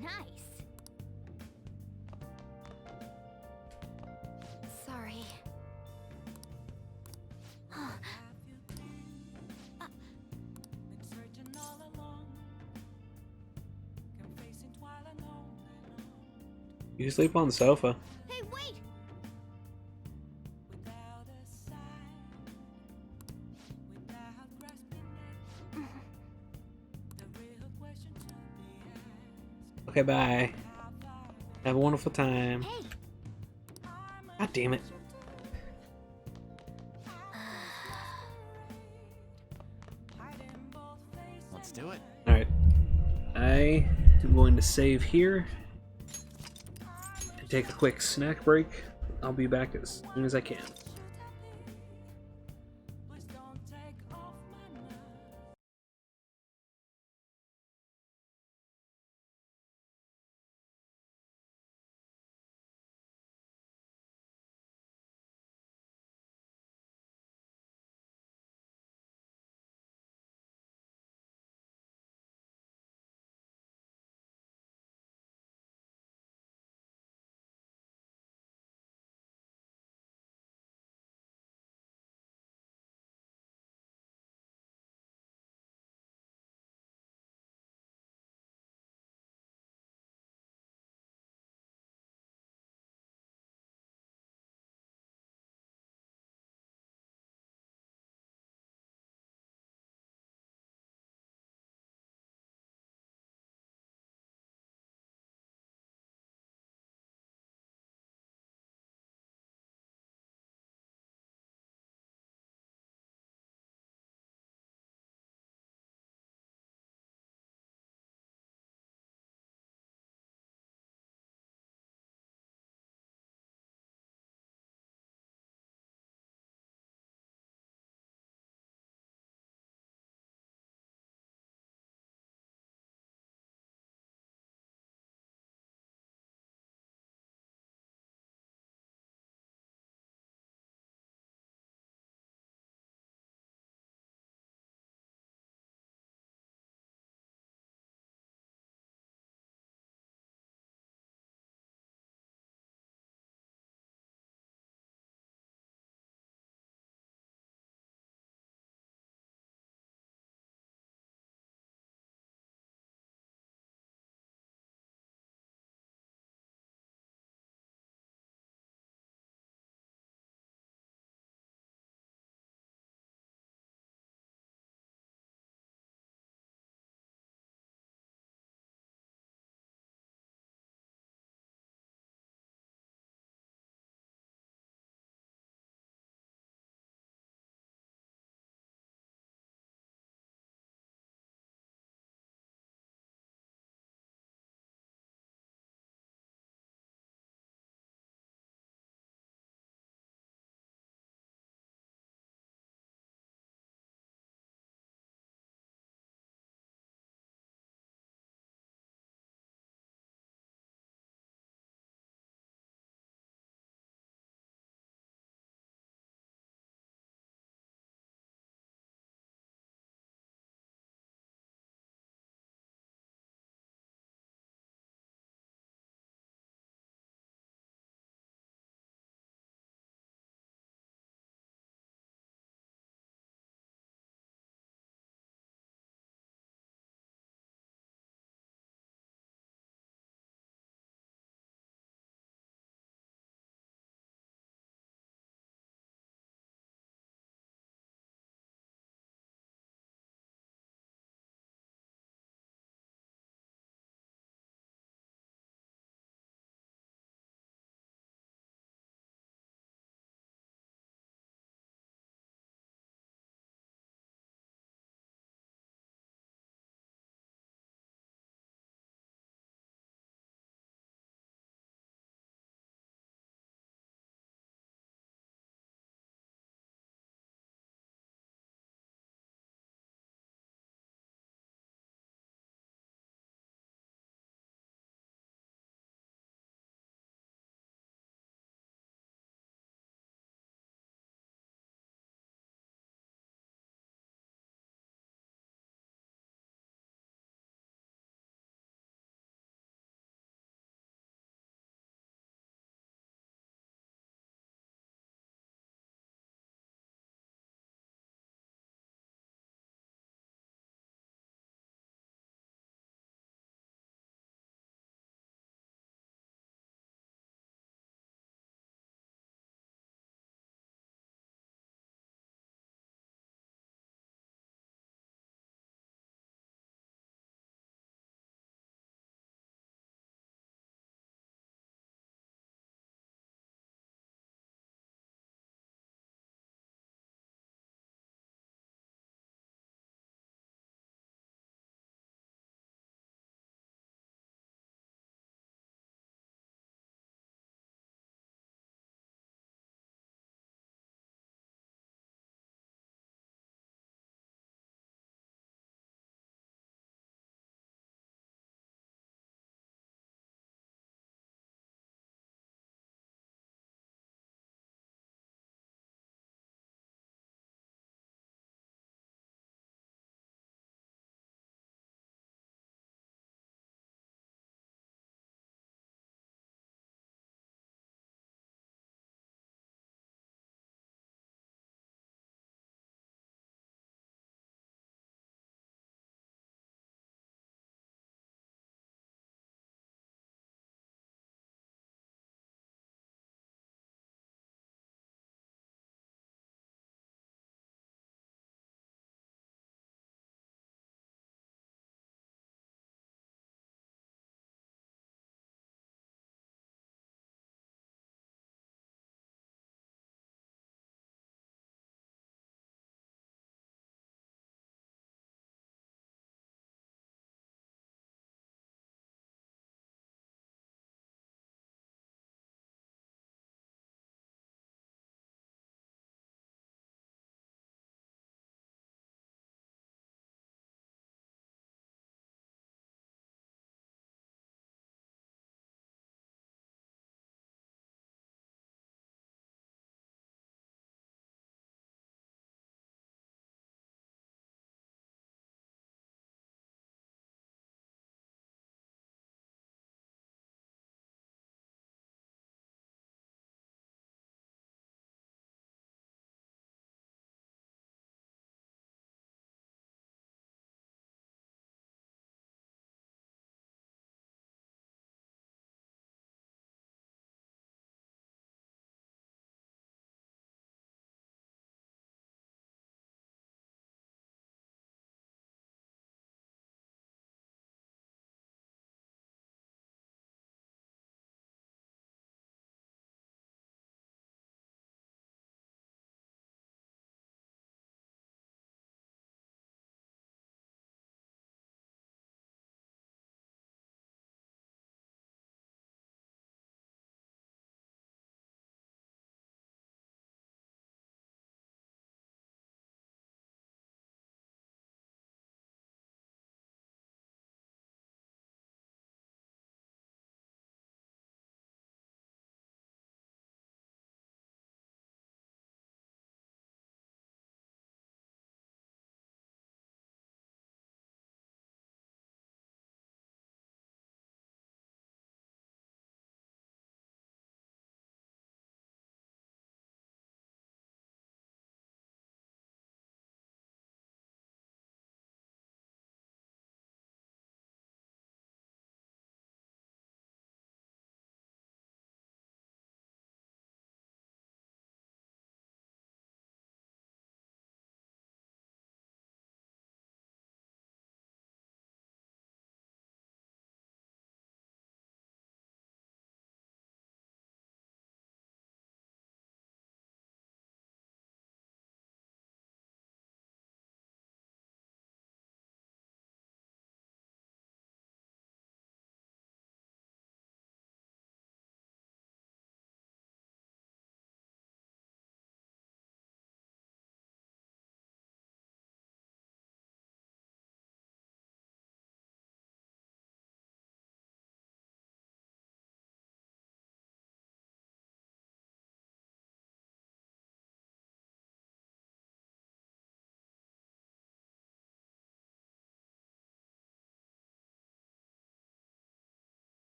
Speaker 21: Nice. Sorry.
Speaker 1: You can sleep on the sofa.
Speaker 19: Hey, wait!
Speaker 1: Okay, bye. Have a wonderful time. God damn it.
Speaker 5: Let's do it.
Speaker 1: Alright. I am going to save here and take a quick snack break. I'll be back as soon as I can.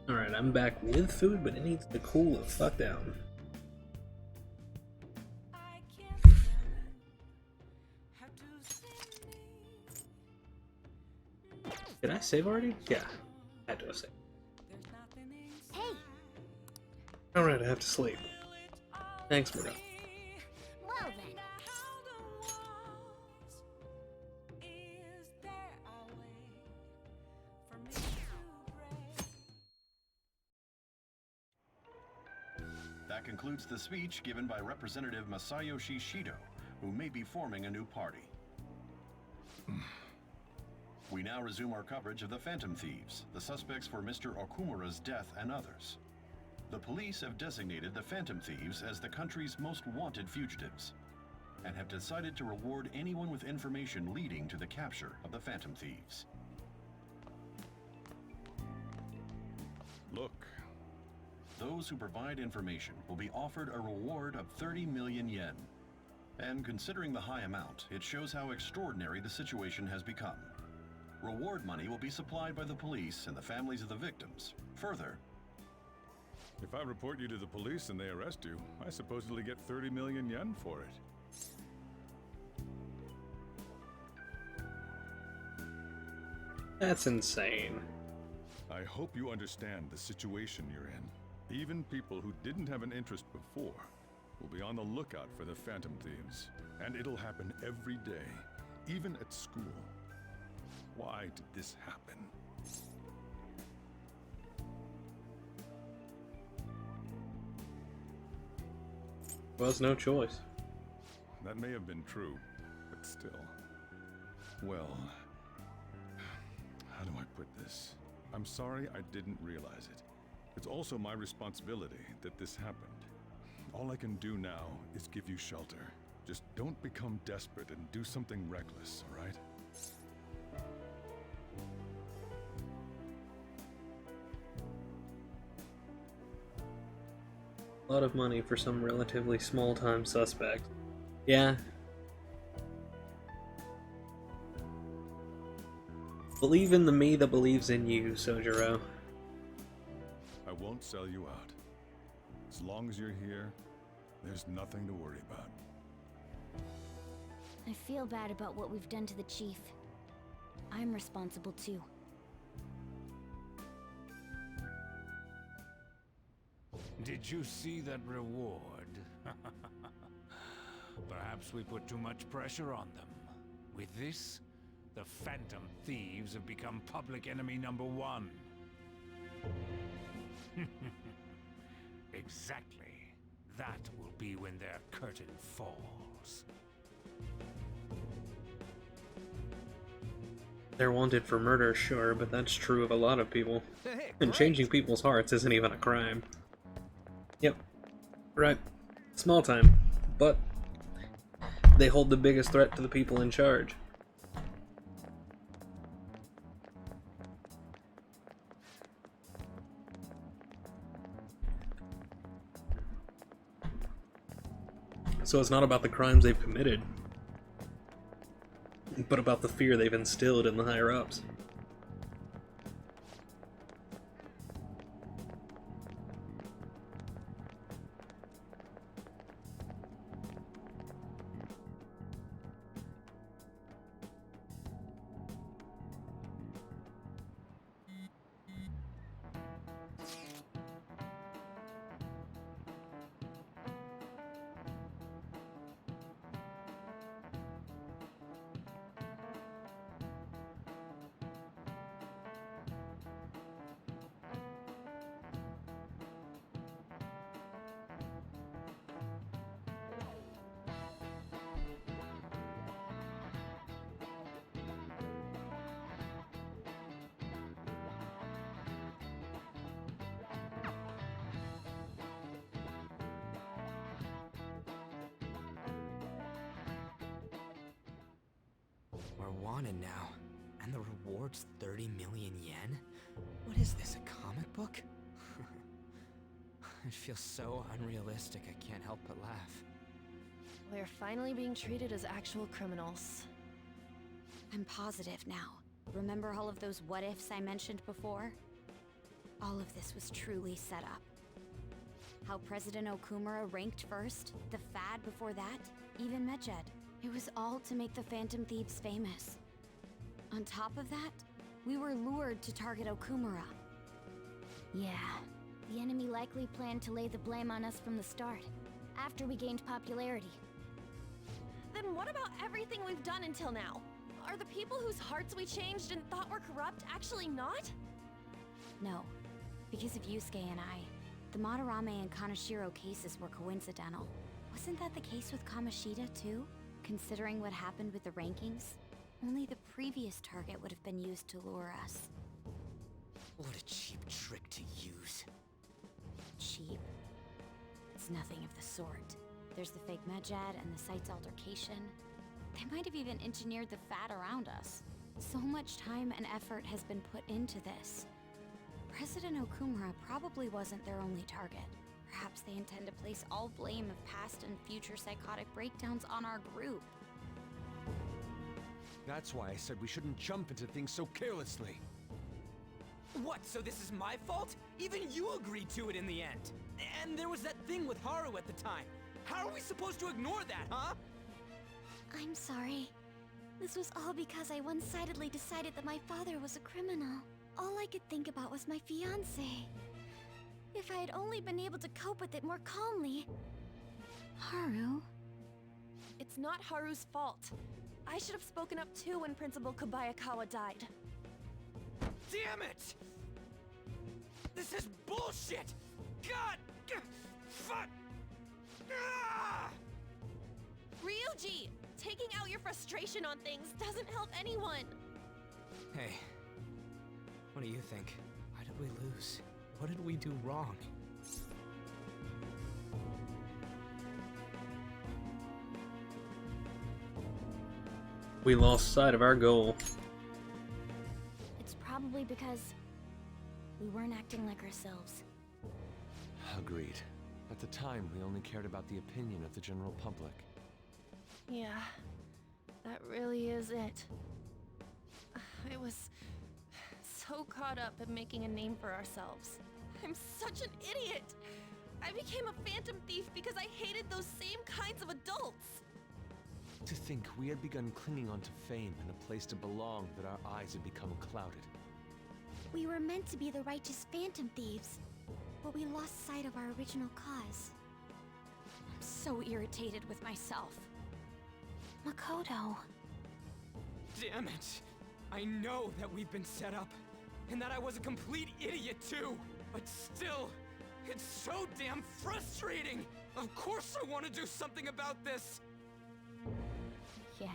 Speaker 1: Alright, I'm back with food, but it needs to cool the fuck down. Did I save already? Yeah. I had to have saved.
Speaker 2: Hey!
Speaker 1: Alright, I have to sleep. Thanks, Murdoch.
Speaker 2: Well then.
Speaker 11: That concludes the speech given by Representative Masayoshi Shido, who may be forming a new party. We now resume our coverage of the Phantom Thieves, the suspects for Mr. Okumura's death and others. The police have designated the Phantom Thieves as the country's most wanted fugitives, and have decided to reward anyone with information leading to the capture of the Phantom Thieves.
Speaker 14: Look.
Speaker 11: Those who provide information will be offered a reward of 30 million yen. And considering the high amount, it shows how extraordinary the situation has become. Reward money will be supplied by the police and the families of the victims. Further,
Speaker 14: If I report you to the police and they arrest you, I supposedly get 30 million yen for it.
Speaker 1: That's insane.
Speaker 14: I hope you understand the situation you're in. Even people who didn't have an interest before will be on the lookout for the Phantom Thieves. And it'll happen every day, even at school. Why did this happen?
Speaker 1: Was no choice.
Speaker 14: That may have been true, but still. Well, how do I put this? I'm sorry I didn't realize it. It's also my responsibility that this happened. All I can do now is give you shelter. Just don't become desperate and do something reckless, all right?
Speaker 1: A lot of money for some relatively small-time suspect. Yeah. Believe in the me that believes in you, Sojiro.
Speaker 14: I won't sell you out. As long as you're here, there's nothing to worry about.
Speaker 2: I feel bad about what we've done to the chief. I'm responsible too.
Speaker 10: Did you see that reward? Perhaps we put too much pressure on them. With this, the Phantom Thieves have become public enemy number 1. Exactly. That will be when their curtain falls.
Speaker 1: They're wanted for murder, sure, but that's true of a lot of people. And changing people's hearts isn't even a crime. Yep. Right. Small time. But they hold the biggest threat to the people in charge. So it's not about the crimes they've committed, but about the fear they've instilled in the higher-ups.
Speaker 5: We're wanted now, and the reward's 30 million yen? What is this, a comic book? It feels so unrealistic I can't help but laugh.
Speaker 21: We're finally being treated as actual criminals.
Speaker 2: I'm positive now. Remember all of those what-ifs I mentioned before? All of this was truly set up. How President Okumura ranked first, the Fad before that, even Medjed. It was all to make the Phantom Thieves famous. On top of that, we were lured to target Okumura.
Speaker 9: Yeah, the enemy likely planned to lay the blame on us from the start, after we gained popularity.
Speaker 3: Then what about everything we've done until now? Are the people whose hearts we changed and thought were corrupt actually not?
Speaker 2: No, because of Yusuke and I, the Madarame and Kaneshiro cases were coincidental. Wasn't that the case with Kamoshida too? Considering what happened with the rankings, only the previous target would have been used to lure us.
Speaker 5: What a cheap trick to use.
Speaker 2: Cheap? It's nothing of the sort. There's the fake Medjed and the site's altercation. They might have even engineered the Fat around us. So much time and effort has been put into this. President Okumura probably wasn't their only target. Perhaps they intend to place all blame of past and future psychotic breakdowns on our group.
Speaker 7: That's why I said we shouldn't jump into things so carelessly.
Speaker 5: What, so this is my fault? Even you agreed to it in the end. And there was that thing with Haru at the time. How are we supposed to ignore that, huh?
Speaker 9: I'm sorry. This was all because I one-sidedly decided that my father was a criminal. All I could think about was my fiancé. If I had only been able to cope with it more calmly.
Speaker 2: Haru?
Speaker 3: It's not Haru's fault. I should have spoken up too when Principal Kobayakawa died.
Speaker 5: Damn it! This is bullshit! God! Fuck! Ah!
Speaker 3: Ryuji! Taking out your frustration on things doesn't help anyone!
Speaker 5: Hey, what do you think? Why did we lose? What did we do wrong?
Speaker 1: We lost sight of our goal.
Speaker 9: It's probably because we weren't acting like ourselves.
Speaker 7: Agreed. At the time, we only cared about the opinion of the general public.
Speaker 3: Yeah, that really is it. I was so caught up in making a name for ourselves. I'm such an idiot! I became a phantom thief because I hated those same kinds of adults!
Speaker 7: To think we had begun clinging onto fame and a place to belong that our eyes had become clouded.
Speaker 9: We were meant to be the righteous phantom thieves, but we lost sight of our original cause.
Speaker 2: I'm so irritated with myself.
Speaker 9: Makoto.
Speaker 5: Damn it! I know that we've been set up, and that I was a complete idiot too! But still, it's so damn frustrating! Of course I want to do something about this!
Speaker 9: Yeah.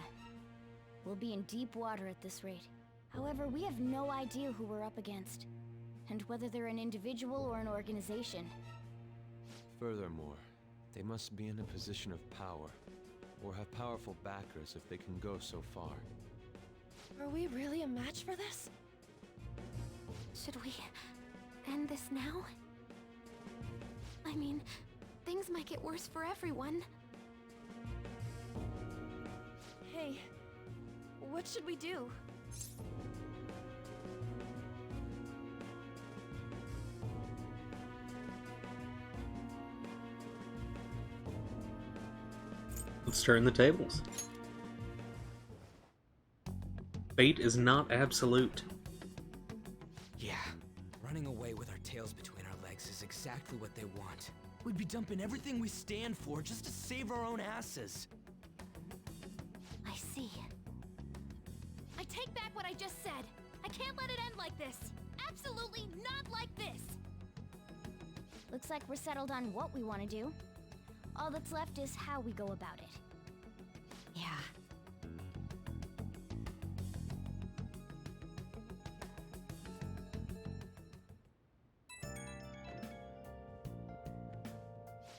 Speaker 9: We'll be in deep water at this rate. However, we have no idea who we're up against, and whether they're an individual or an organization.
Speaker 7: Furthermore, they must be in a position of power, or have powerful backers if they can go so far.
Speaker 3: Are we really a match for this?
Speaker 9: Should we end this now? I mean, things might get worse for everyone.
Speaker 3: Hey, what should we do?
Speaker 1: Let's turn the tables. Fate is not absolute.
Speaker 5: Yeah, running away with our tails between our legs is exactly what they want. We'd be dumping everything we stand for just to save our own asses.
Speaker 9: I see.
Speaker 19: I take back what I just said. I can't let it end like this. Absolutely not like this.
Speaker 9: Looks like we're settled on what we want to do. All that's left is how we go about it.
Speaker 2: Yeah.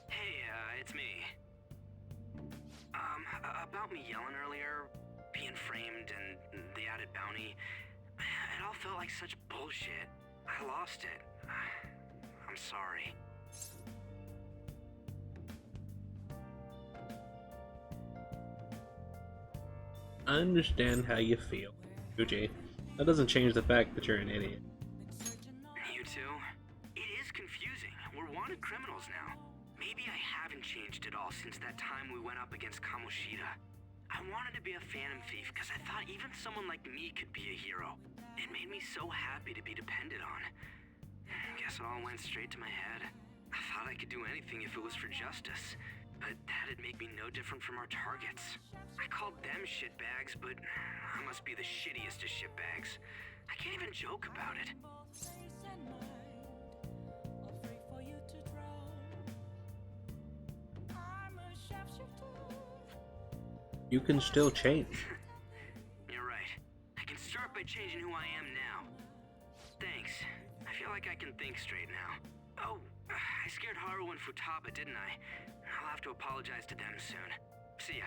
Speaker 8: Hey, it's me. About me yelling earlier, being framed, and the added bounty, it all felt like such bullshit. I lost it. I'm sorry.
Speaker 1: I understand how you feel, Uji. That doesn't change the fact that you're an idiot.
Speaker 8: You too? it all since that time we went up against Kamoshida. I wanted to be a Phantom Thief because I thought even someone like me could be a hero. It made me so happy to be depended on. Guess it all went straight to my head. I thought I could do anything if it was for justice, but that'd make me no different from our targets. I called them shitbags, but I must be the shittiest of shitbags. I can't even joke about it.
Speaker 1: You can still change.
Speaker 8: You're right. I can start by changing who I am now. Thanks. I feel like I can think straight now. Oh, I scared Haru and Futaba, didn't I? I'll have to apologize to them soon. See ya.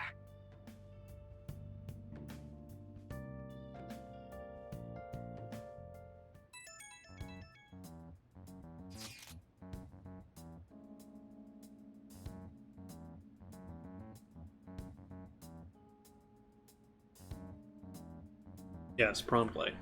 Speaker 1: Yes, promptly.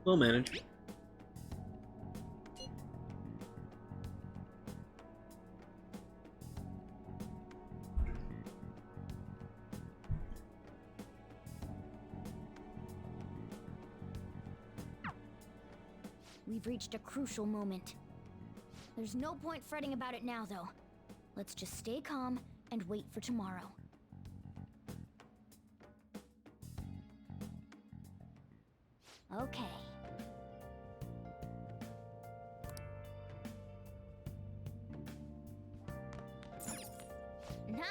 Speaker 1: We'll manage.
Speaker 2: We've reached a crucial moment. There's no point fretting about it now, though. Let's just stay calm and wait for tomorrow. Okay. Nice.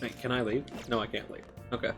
Speaker 1: Wait, can I leave? No, I can't leave. Okay.